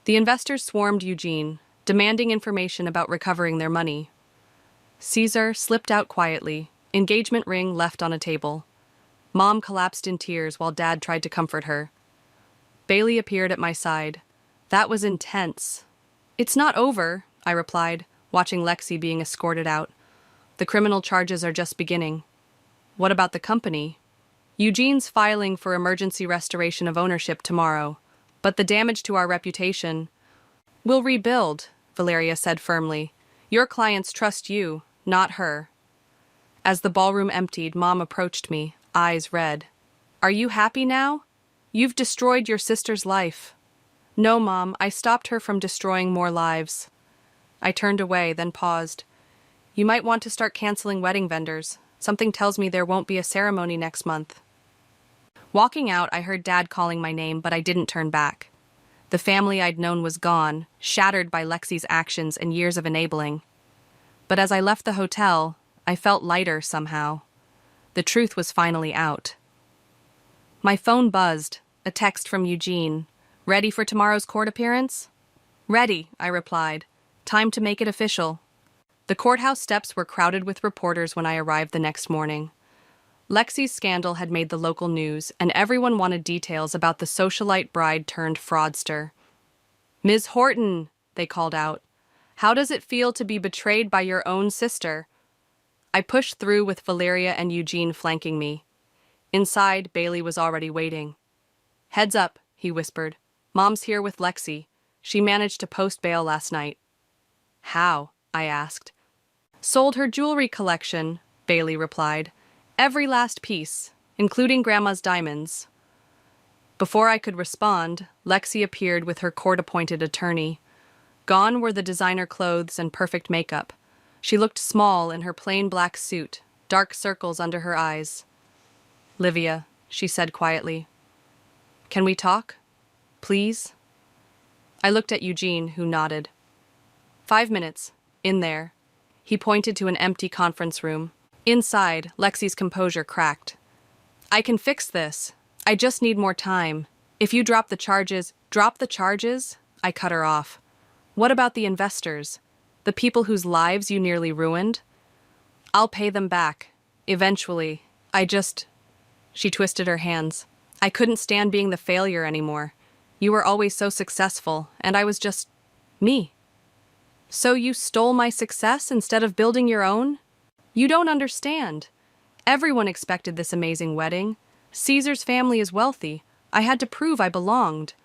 The investors swarmed Eugene, demanding information about recovering their money. Caesar slipped out quietly, engagement ring left on a table. Mom collapsed in tears while Dad tried to comfort her. Bailey appeared at my side. That was intense. It's not over, I replied, watching Lexi being escorted out. The criminal charges are just beginning. What about the company? Eugene's filing for emergency restoration of ownership tomorrow, but the damage to our reputation. We'll rebuild, Valeria said firmly. Your clients trust you, not her. As the ballroom emptied, Mom approached me, eyes red. Are you happy now? You've destroyed your sister's life. No, Mom, I stopped her from destroying more lives. I turned away, then paused. You might want to start canceling wedding vendors. Something tells me there won't be a ceremony next month. Walking out, I heard Dad calling my name, but I didn't turn back. The family I'd known was gone, shattered by Lexi's actions and years of enabling. But as I left the hotel, I felt lighter somehow. The truth was finally out. My phone buzzed, a text from Eugene. Ready for tomorrow's court appearance? Ready, I replied. Time to make it official. The courthouse steps were crowded with reporters when I arrived the next morning. Lexi's scandal had made the local news, and everyone wanted details about the socialite bride turned fraudster. Ms. Horton, they called out. How does it feel to be betrayed by your own sister? I pushed through with Valeria and Eugene flanking me. Inside, Bailey was already waiting. Heads up, he whispered. Mom's here with Lexi. She managed to post bail last night. How? I asked. Sold her jewelry collection, Bailey replied. Every last piece, including Grandma's diamonds. Before I could respond, Lexi appeared with her court-appointed attorney. Gone were the designer clothes and perfect makeup. She looked small in her plain black suit, dark circles under her eyes. Livia, she said quietly. Can we talk? Please? I looked at Eugene, who nodded. 5 minutes. In there. He pointed to an empty conference room. Inside, Lexi's composure cracked. I can fix this. I just need more time. If you drop the charges, I cut her off. What about the investors? The people whose lives you nearly ruined? I'll pay them back. Eventually. She twisted her hands. I couldn't stand being the failure anymore. You were always so successful, and I was just me. So you stole my success instead of building your own? You don't understand. Everyone expected this amazing wedding. Caesar's family is wealthy. I had to prove I belonged.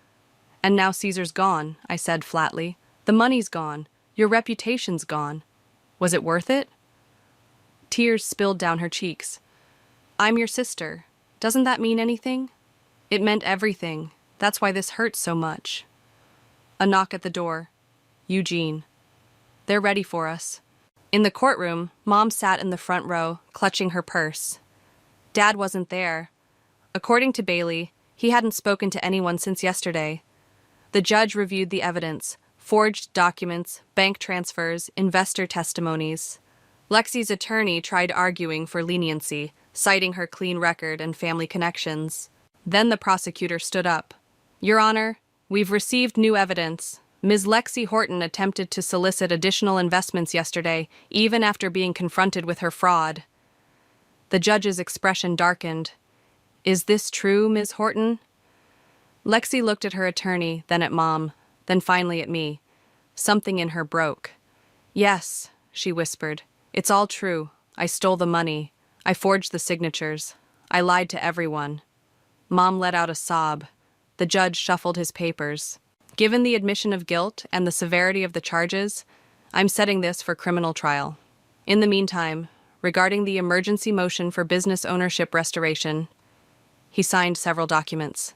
And now Caesar's gone, I said flatly. The money's gone. Your reputation's gone. Was it worth it? Tears spilled down her cheeks. I'm your sister. Doesn't that mean anything? It meant everything. That's why this hurts so much. A knock at the door. Eugene. They're ready for us. In the courtroom, Mom sat in the front row, clutching her purse. Dad wasn't there. According to Bailey, he hadn't spoken to anyone since yesterday. The judge reviewed the evidence, forged documents, bank transfers, investor testimonies. Lexi's attorney tried arguing for leniency, citing her clean record and family connections. Then the prosecutor stood up. Your Honor, we've received new evidence. Ms. Lexi Horton attempted to solicit additional investments yesterday, even after being confronted with her fraud. The judge's expression darkened. Is this true, Ms. Horton? Lexi looked at her attorney, then at Mom, then finally at me. Something in her broke. Yes, she whispered. It's all true. I stole the money. I forged the signatures. I lied to everyone. Mom let out a sob. The judge shuffled his papers. Given the admission of guilt and the severity of the charges, I'm setting this for criminal trial. In the meantime, regarding the emergency motion for business ownership restoration, he signed several documents.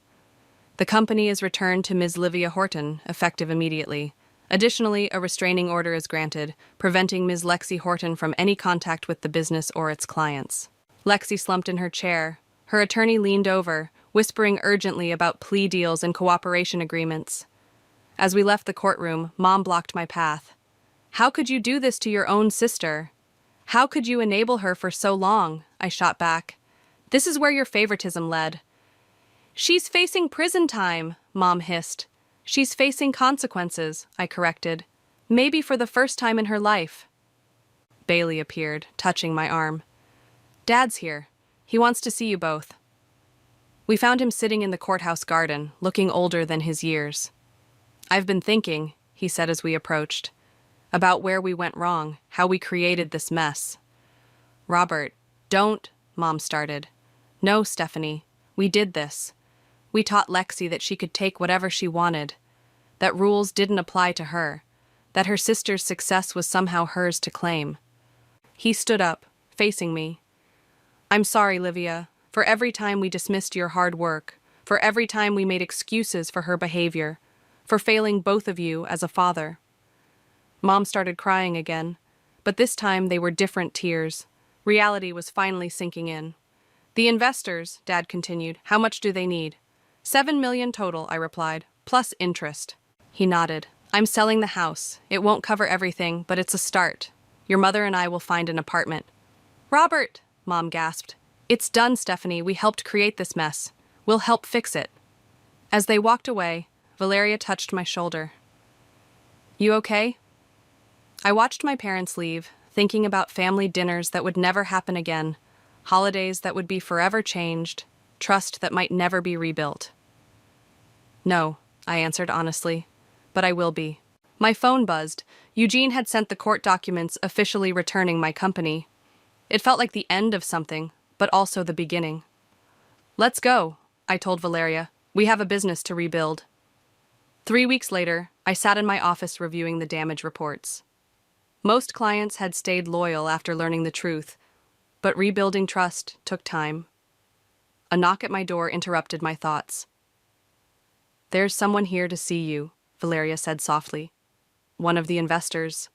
The company is returned to Ms. Livia Horton, effective immediately. Additionally, a restraining order is granted, preventing Ms. Lexi Horton from any contact with the business or its clients. Lexi slumped in her chair. Her attorney leaned over, whispering urgently about plea deals and cooperation agreements. As we left the courtroom, Mom blocked my path. How could you do this to your own sister? How could you enable her for so long? I shot back. This is where your favoritism led. She's facing prison time, Mom hissed. She's facing consequences, I corrected. Maybe for the first time in her life. Bailey appeared, touching my arm. Dad's here. He wants to see you both. We found him sitting in the courthouse garden, looking older than his years. I've been thinking, he said as we approached, about where we went wrong, how we created this mess. Robert, don't, Mom started. No, Stephanie, we did this. We taught Lexi that she could take whatever she wanted, that rules didn't apply to her, that her sister's success was somehow hers to claim. He stood up, facing me. I'm sorry, Livia, for every time we dismissed your hard work, for every time we made excuses for her behavior, for failing both of you as a father. Mom started crying again, but this time they were different tears. Reality was finally sinking in. The investors, Dad continued, how much do they need? $7 million total, I replied, plus interest. He nodded. I'm selling the house. It won't cover everything, but it's a start. Your mother and I will find an apartment. Robert, Mom gasped. It's done, Stephanie. We helped create this mess. We'll help fix it. As they walked away, Valeria touched my shoulder. You okay? I watched my parents leave, thinking about family dinners that would never happen again, holidays that would be forever changed, trust that might never be rebuilt. No, I answered honestly, but I will be. My phone buzzed. Eugene had sent the court documents officially returning my company. It felt like the end of something, but also the beginning. Let's go, I told Valeria. We have a business to rebuild. 3 weeks later, I sat in my office reviewing the damage reports. Most clients had stayed loyal after learning the truth, but rebuilding trust took time. A knock at my door interrupted my thoughts. There's someone here to see you, Valeria said softly. One of the investors.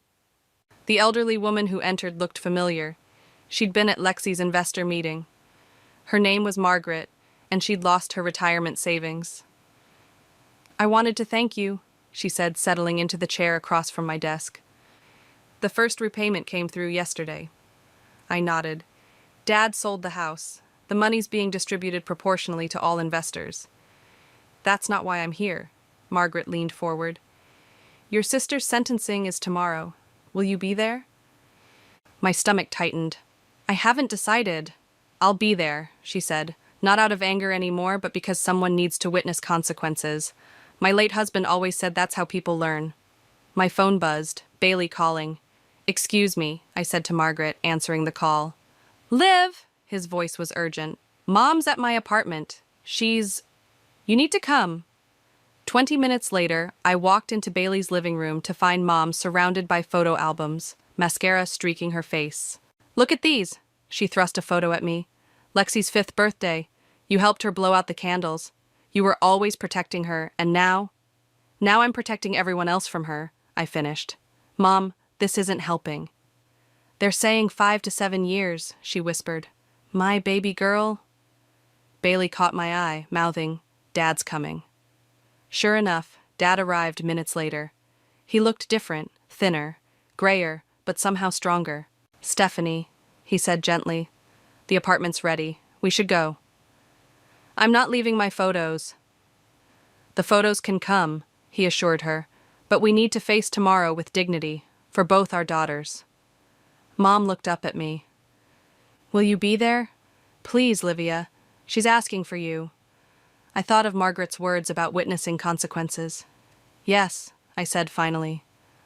The elderly woman who entered looked familiar. She'd been at Lexi's investor meeting. Her name was Margaret, and she'd lost her retirement savings. I wanted to thank you, she said, settling into the chair across from my desk. The first repayment came through yesterday. I nodded. Dad sold the house. The money's being distributed proportionally to all investors. That's not why I'm here. Margaret leaned forward. Your sister's sentencing is tomorrow. Will you be there? My stomach tightened. I haven't decided. I'll be there, she said, not out of anger anymore, but because someone needs to witness consequences. My late husband always said that's how people learn. My phone buzzed, Bailey calling. Excuse me, I said to Margaret, answering the call. Liv! His voice was urgent. Mom's at my apartment. You need to come. 20 minutes later, I walked into Bailey's living room to find Mom surrounded by photo albums, mascara streaking her face. Look at these. She thrust a photo at me. Lexi's 5th birthday. You helped her blow out the candles. You were always protecting her, and now I'm protecting everyone else from her, I finished. Mom, this isn't helping. They're saying 5 to 7 years, she whispered. My baby girl? Bailey caught my eye, mouthing, Dad's coming. Sure enough, Dad arrived minutes later. He looked different, thinner, grayer, but somehow stronger. Stephanie, he said gently, the apartment's ready. We should go. I'm not leaving my photos. The photos can come, he assured her, but we need to face tomorrow with dignity, for both our daughters. Mom looked up at me. Will you be there? Please, Livia. She's asking for you. I thought of Margaret's words about witnessing consequences. Yes, I said finally.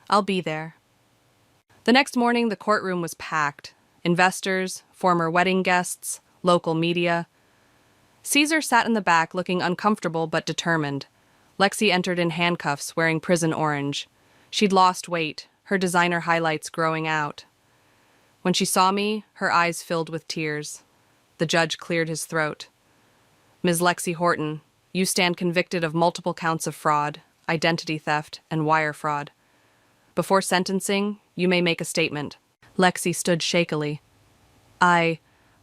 I'll be there. The next morning, the courtroom was packed. Investors, former wedding guests, local media. Caesar sat in the back looking uncomfortable but determined. Lexi entered in handcuffs, wearing prison orange. She'd lost weight, her designer highlights growing out. When she saw me, her eyes filled with tears. The judge cleared his throat. Ms. Lexi Horton, you stand convicted of multiple counts of fraud, identity theft, and wire fraud. Before sentencing, you may make a statement. Lexi stood shakily. I've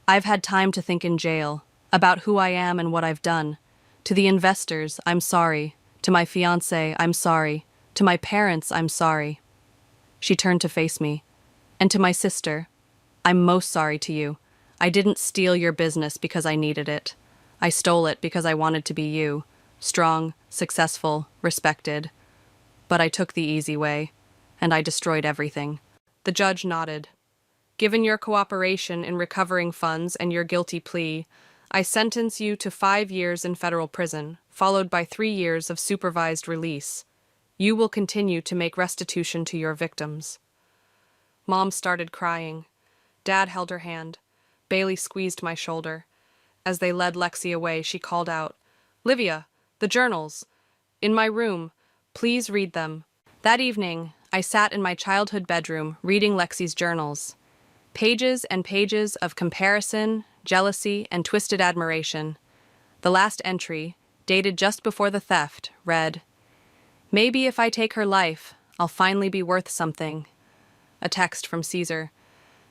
had time to think in jail about who I am and what I've done. To the investors, I'm sorry. To my fiancé, I'm sorry. To my parents, I'm sorry. She turned to face me. And to my sister, I'm most sorry to you. I didn't steal your business because I needed it. I stole it because I wanted to be you. Strong, successful, respected. But I took the easy way, and I destroyed everything. The judge nodded. Given your cooperation in recovering funds and your guilty plea, I sentence you to 5 years in federal prison, followed by 3 years of supervised release. You will continue to make restitution to your victims. Mom started crying. Dad held her hand. Bailey squeezed my shoulder. As they led Lexi away, she called out, "Livia, the journals. In my room. Please read them." That evening, I sat in my childhood bedroom reading Lexi's journals. Pages and pages of comparison, jealousy, and twisted admiration. The last entry, dated just before the theft, read, "Maybe if I take her life, I'll finally be worth something." A text from Caesar.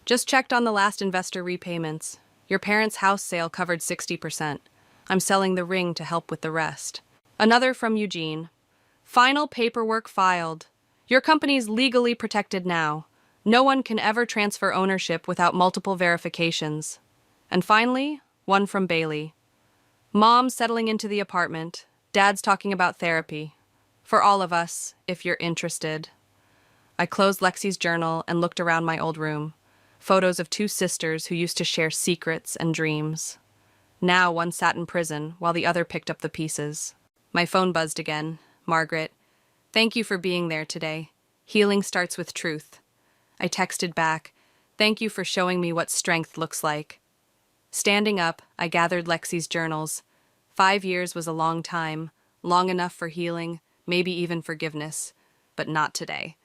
"Just checked on the last investor repayments. Your parents' house sale covered 60%. I'm selling the ring to help with the rest." Another from Eugene. "Final paperwork filed. Your company's legally protected now. No one can ever transfer ownership without multiple verifications." And finally, one from Bailey. "Mom's settling into the apartment. Dad's talking about therapy. For all of us, if you're interested." I closed Lexi's journal and looked around my old room. Photos of 2 sisters who used to share secrets and dreams. Now one sat in prison while the other picked up the pieces. My phone buzzed again. "Margaret, thank you for being there today. Healing starts with truth." I texted back, "Thank you for showing me what strength looks like." Standing up, I gathered Lexi's journals. 5 years was a long time, long enough for healing, maybe even forgiveness. But not today.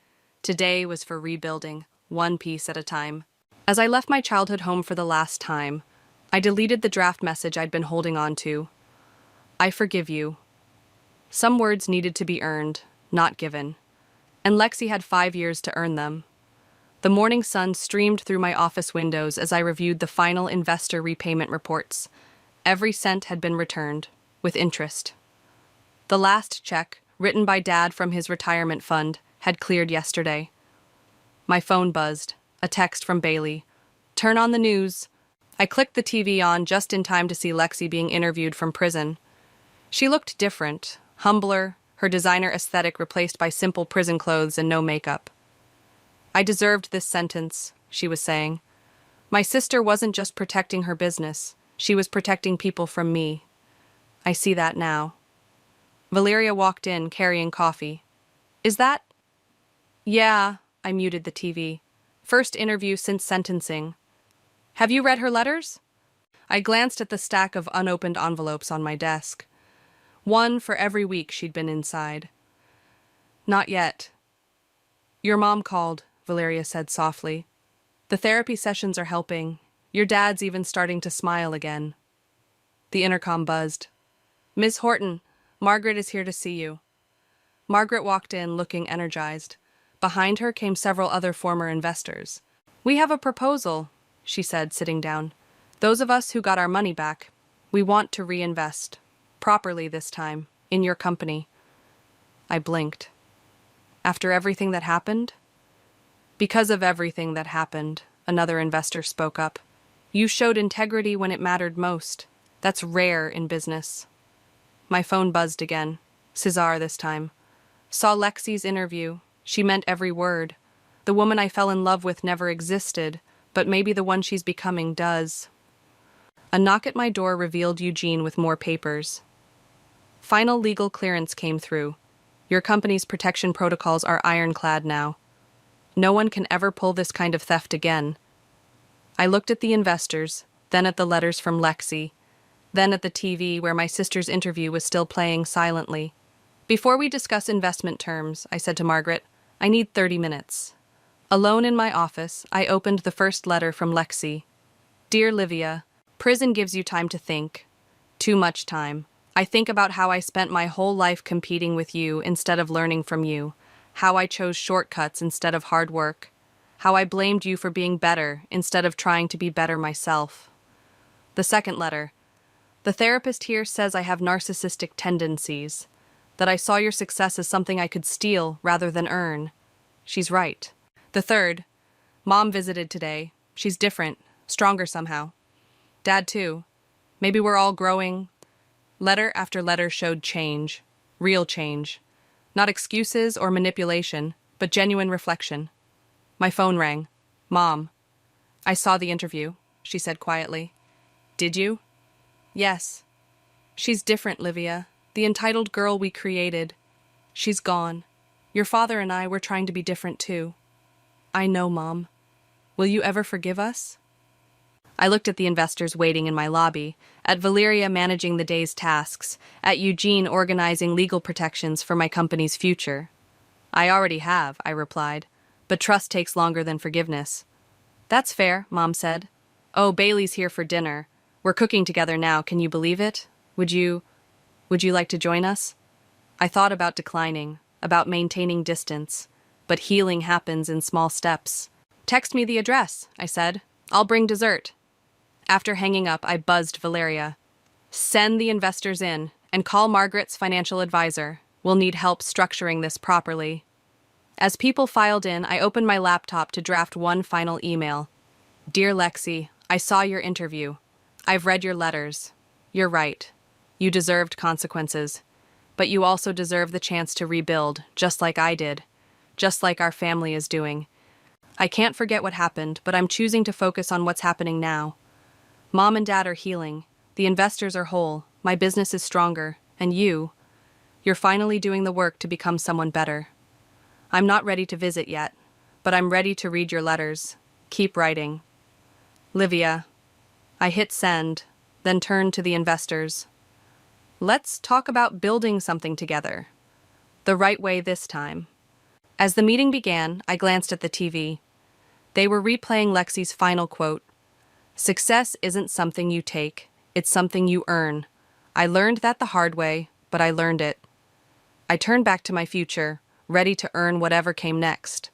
Today was for rebuilding, one piece at a time. As I left my childhood home for the last time, I deleted the draft message I'd been holding on to. "I forgive you." Some words needed to be earned, not given. And Lexi had 5 years to earn them. The morning sun streamed through my office windows as I reviewed the final investor repayment reports. Every cent had been returned, with interest. The last check, written by Dad from his retirement fund, had cleared yesterday. My phone buzzed. A text from Bailey. "Turn on the news." I clicked the TV on just in time to see Lexi being interviewed from prison. She looked different, humbler, her designer aesthetic replaced by simple prison clothes and no makeup. "I deserved this sentence," she was saying. "My sister wasn't just protecting her business. She was protecting people from me. I see that now." Valeria walked in, carrying coffee. "Is that—" "Yeah," I muted the TV. "First interview since sentencing." "Have you read her letters?" I glanced at the stack of unopened envelopes on my desk. One for every week she'd been inside. "Not yet." "Your mom called," Valeria said softly. "The therapy sessions are helping. Your dad's even starting to smile again." The intercom buzzed. "Miss Horton, Margaret is here to see you." Margaret walked in, looking energized. Behind her came several other former investors. "We have a proposal," she said, sitting down. "Those of us who got our money back, we want to reinvest. Properly this time, in your company." I blinked. "After everything that happened?" "Because of everything that happened," another investor spoke up. "You showed integrity when it mattered most. That's rare in business." My phone buzzed again. Cesar this time. "Saw Lexi's interview. She meant every word. The woman I fell in love with never existed, but maybe the one she's becoming does." A knock at my door revealed Eugene with more papers. Final legal clearance came through. Your company's protection protocols are ironclad now. No one can ever pull this kind of theft again. I looked at the investors, then at the letters from Lexi, then at the TV where my sister's interview was still playing silently. Before we discuss investment terms, I said to Margaret, I need 30 minutes. Alone in my office, I opened the first letter from Lexi. Dear Livia, prison gives you time to think. Too much time. I think about how I spent my whole life competing with you instead of learning from you, how I chose shortcuts instead of hard work, how I blamed you for being better instead of trying to be better myself. The second letter. The therapist here says I have narcissistic tendencies, that I saw your success as something I could steal rather than earn. She's right. The third. Mom visited today. She's different, stronger somehow. Dad too. Maybe we're all growing. Letter after letter showed change. Real change. Not excuses or manipulation, but genuine reflection. My phone rang. Mom. I saw the interview, she said quietly. Did you? Yes. She's different, Livia. The entitled girl we created. She's gone. Your father and I were trying to be different too. I know, Mom. Will you ever forgive us? I looked at the investors waiting in my lobby, at Valeria managing the day's tasks, at Eugene organizing legal protections for my company's future. I already have, I replied, but trust takes longer than forgiveness. That's fair, Mom said. Oh, Bailey's here for dinner. We're cooking together now, can you believe it? Would you like to join us? I thought about declining, about maintaining distance, but healing happens in small steps. Text me the address, I said. I'll bring dessert. After hanging up, I buzzed Valeria. Send the investors in and call Margaret's financial advisor. We'll need help structuring this properly. As people filed in, I opened my laptop to draft one final email. Dear Lexi, I saw your interview. I've read your letters. You're right. You deserved consequences. But you also deserve the chance to rebuild, just like I did. Just like our family is doing. I can't forget what happened, but I'm choosing to focus on what's happening now. Mom and Dad are healing. The investors are whole. My business is stronger. And you're finally doing the work to become someone better. I'm not ready to visit yet, but I'm ready to read your letters. Keep writing. Livia. I hit send, then turned to the investors. Let's talk about building something together. The right way this time. As the meeting began, I glanced at the TV. They were replaying Lexi's final quote. Success isn't something you take, it's something you earn. I learned that the hard way, but I learned it. I turned back to my future, ready to earn whatever came next.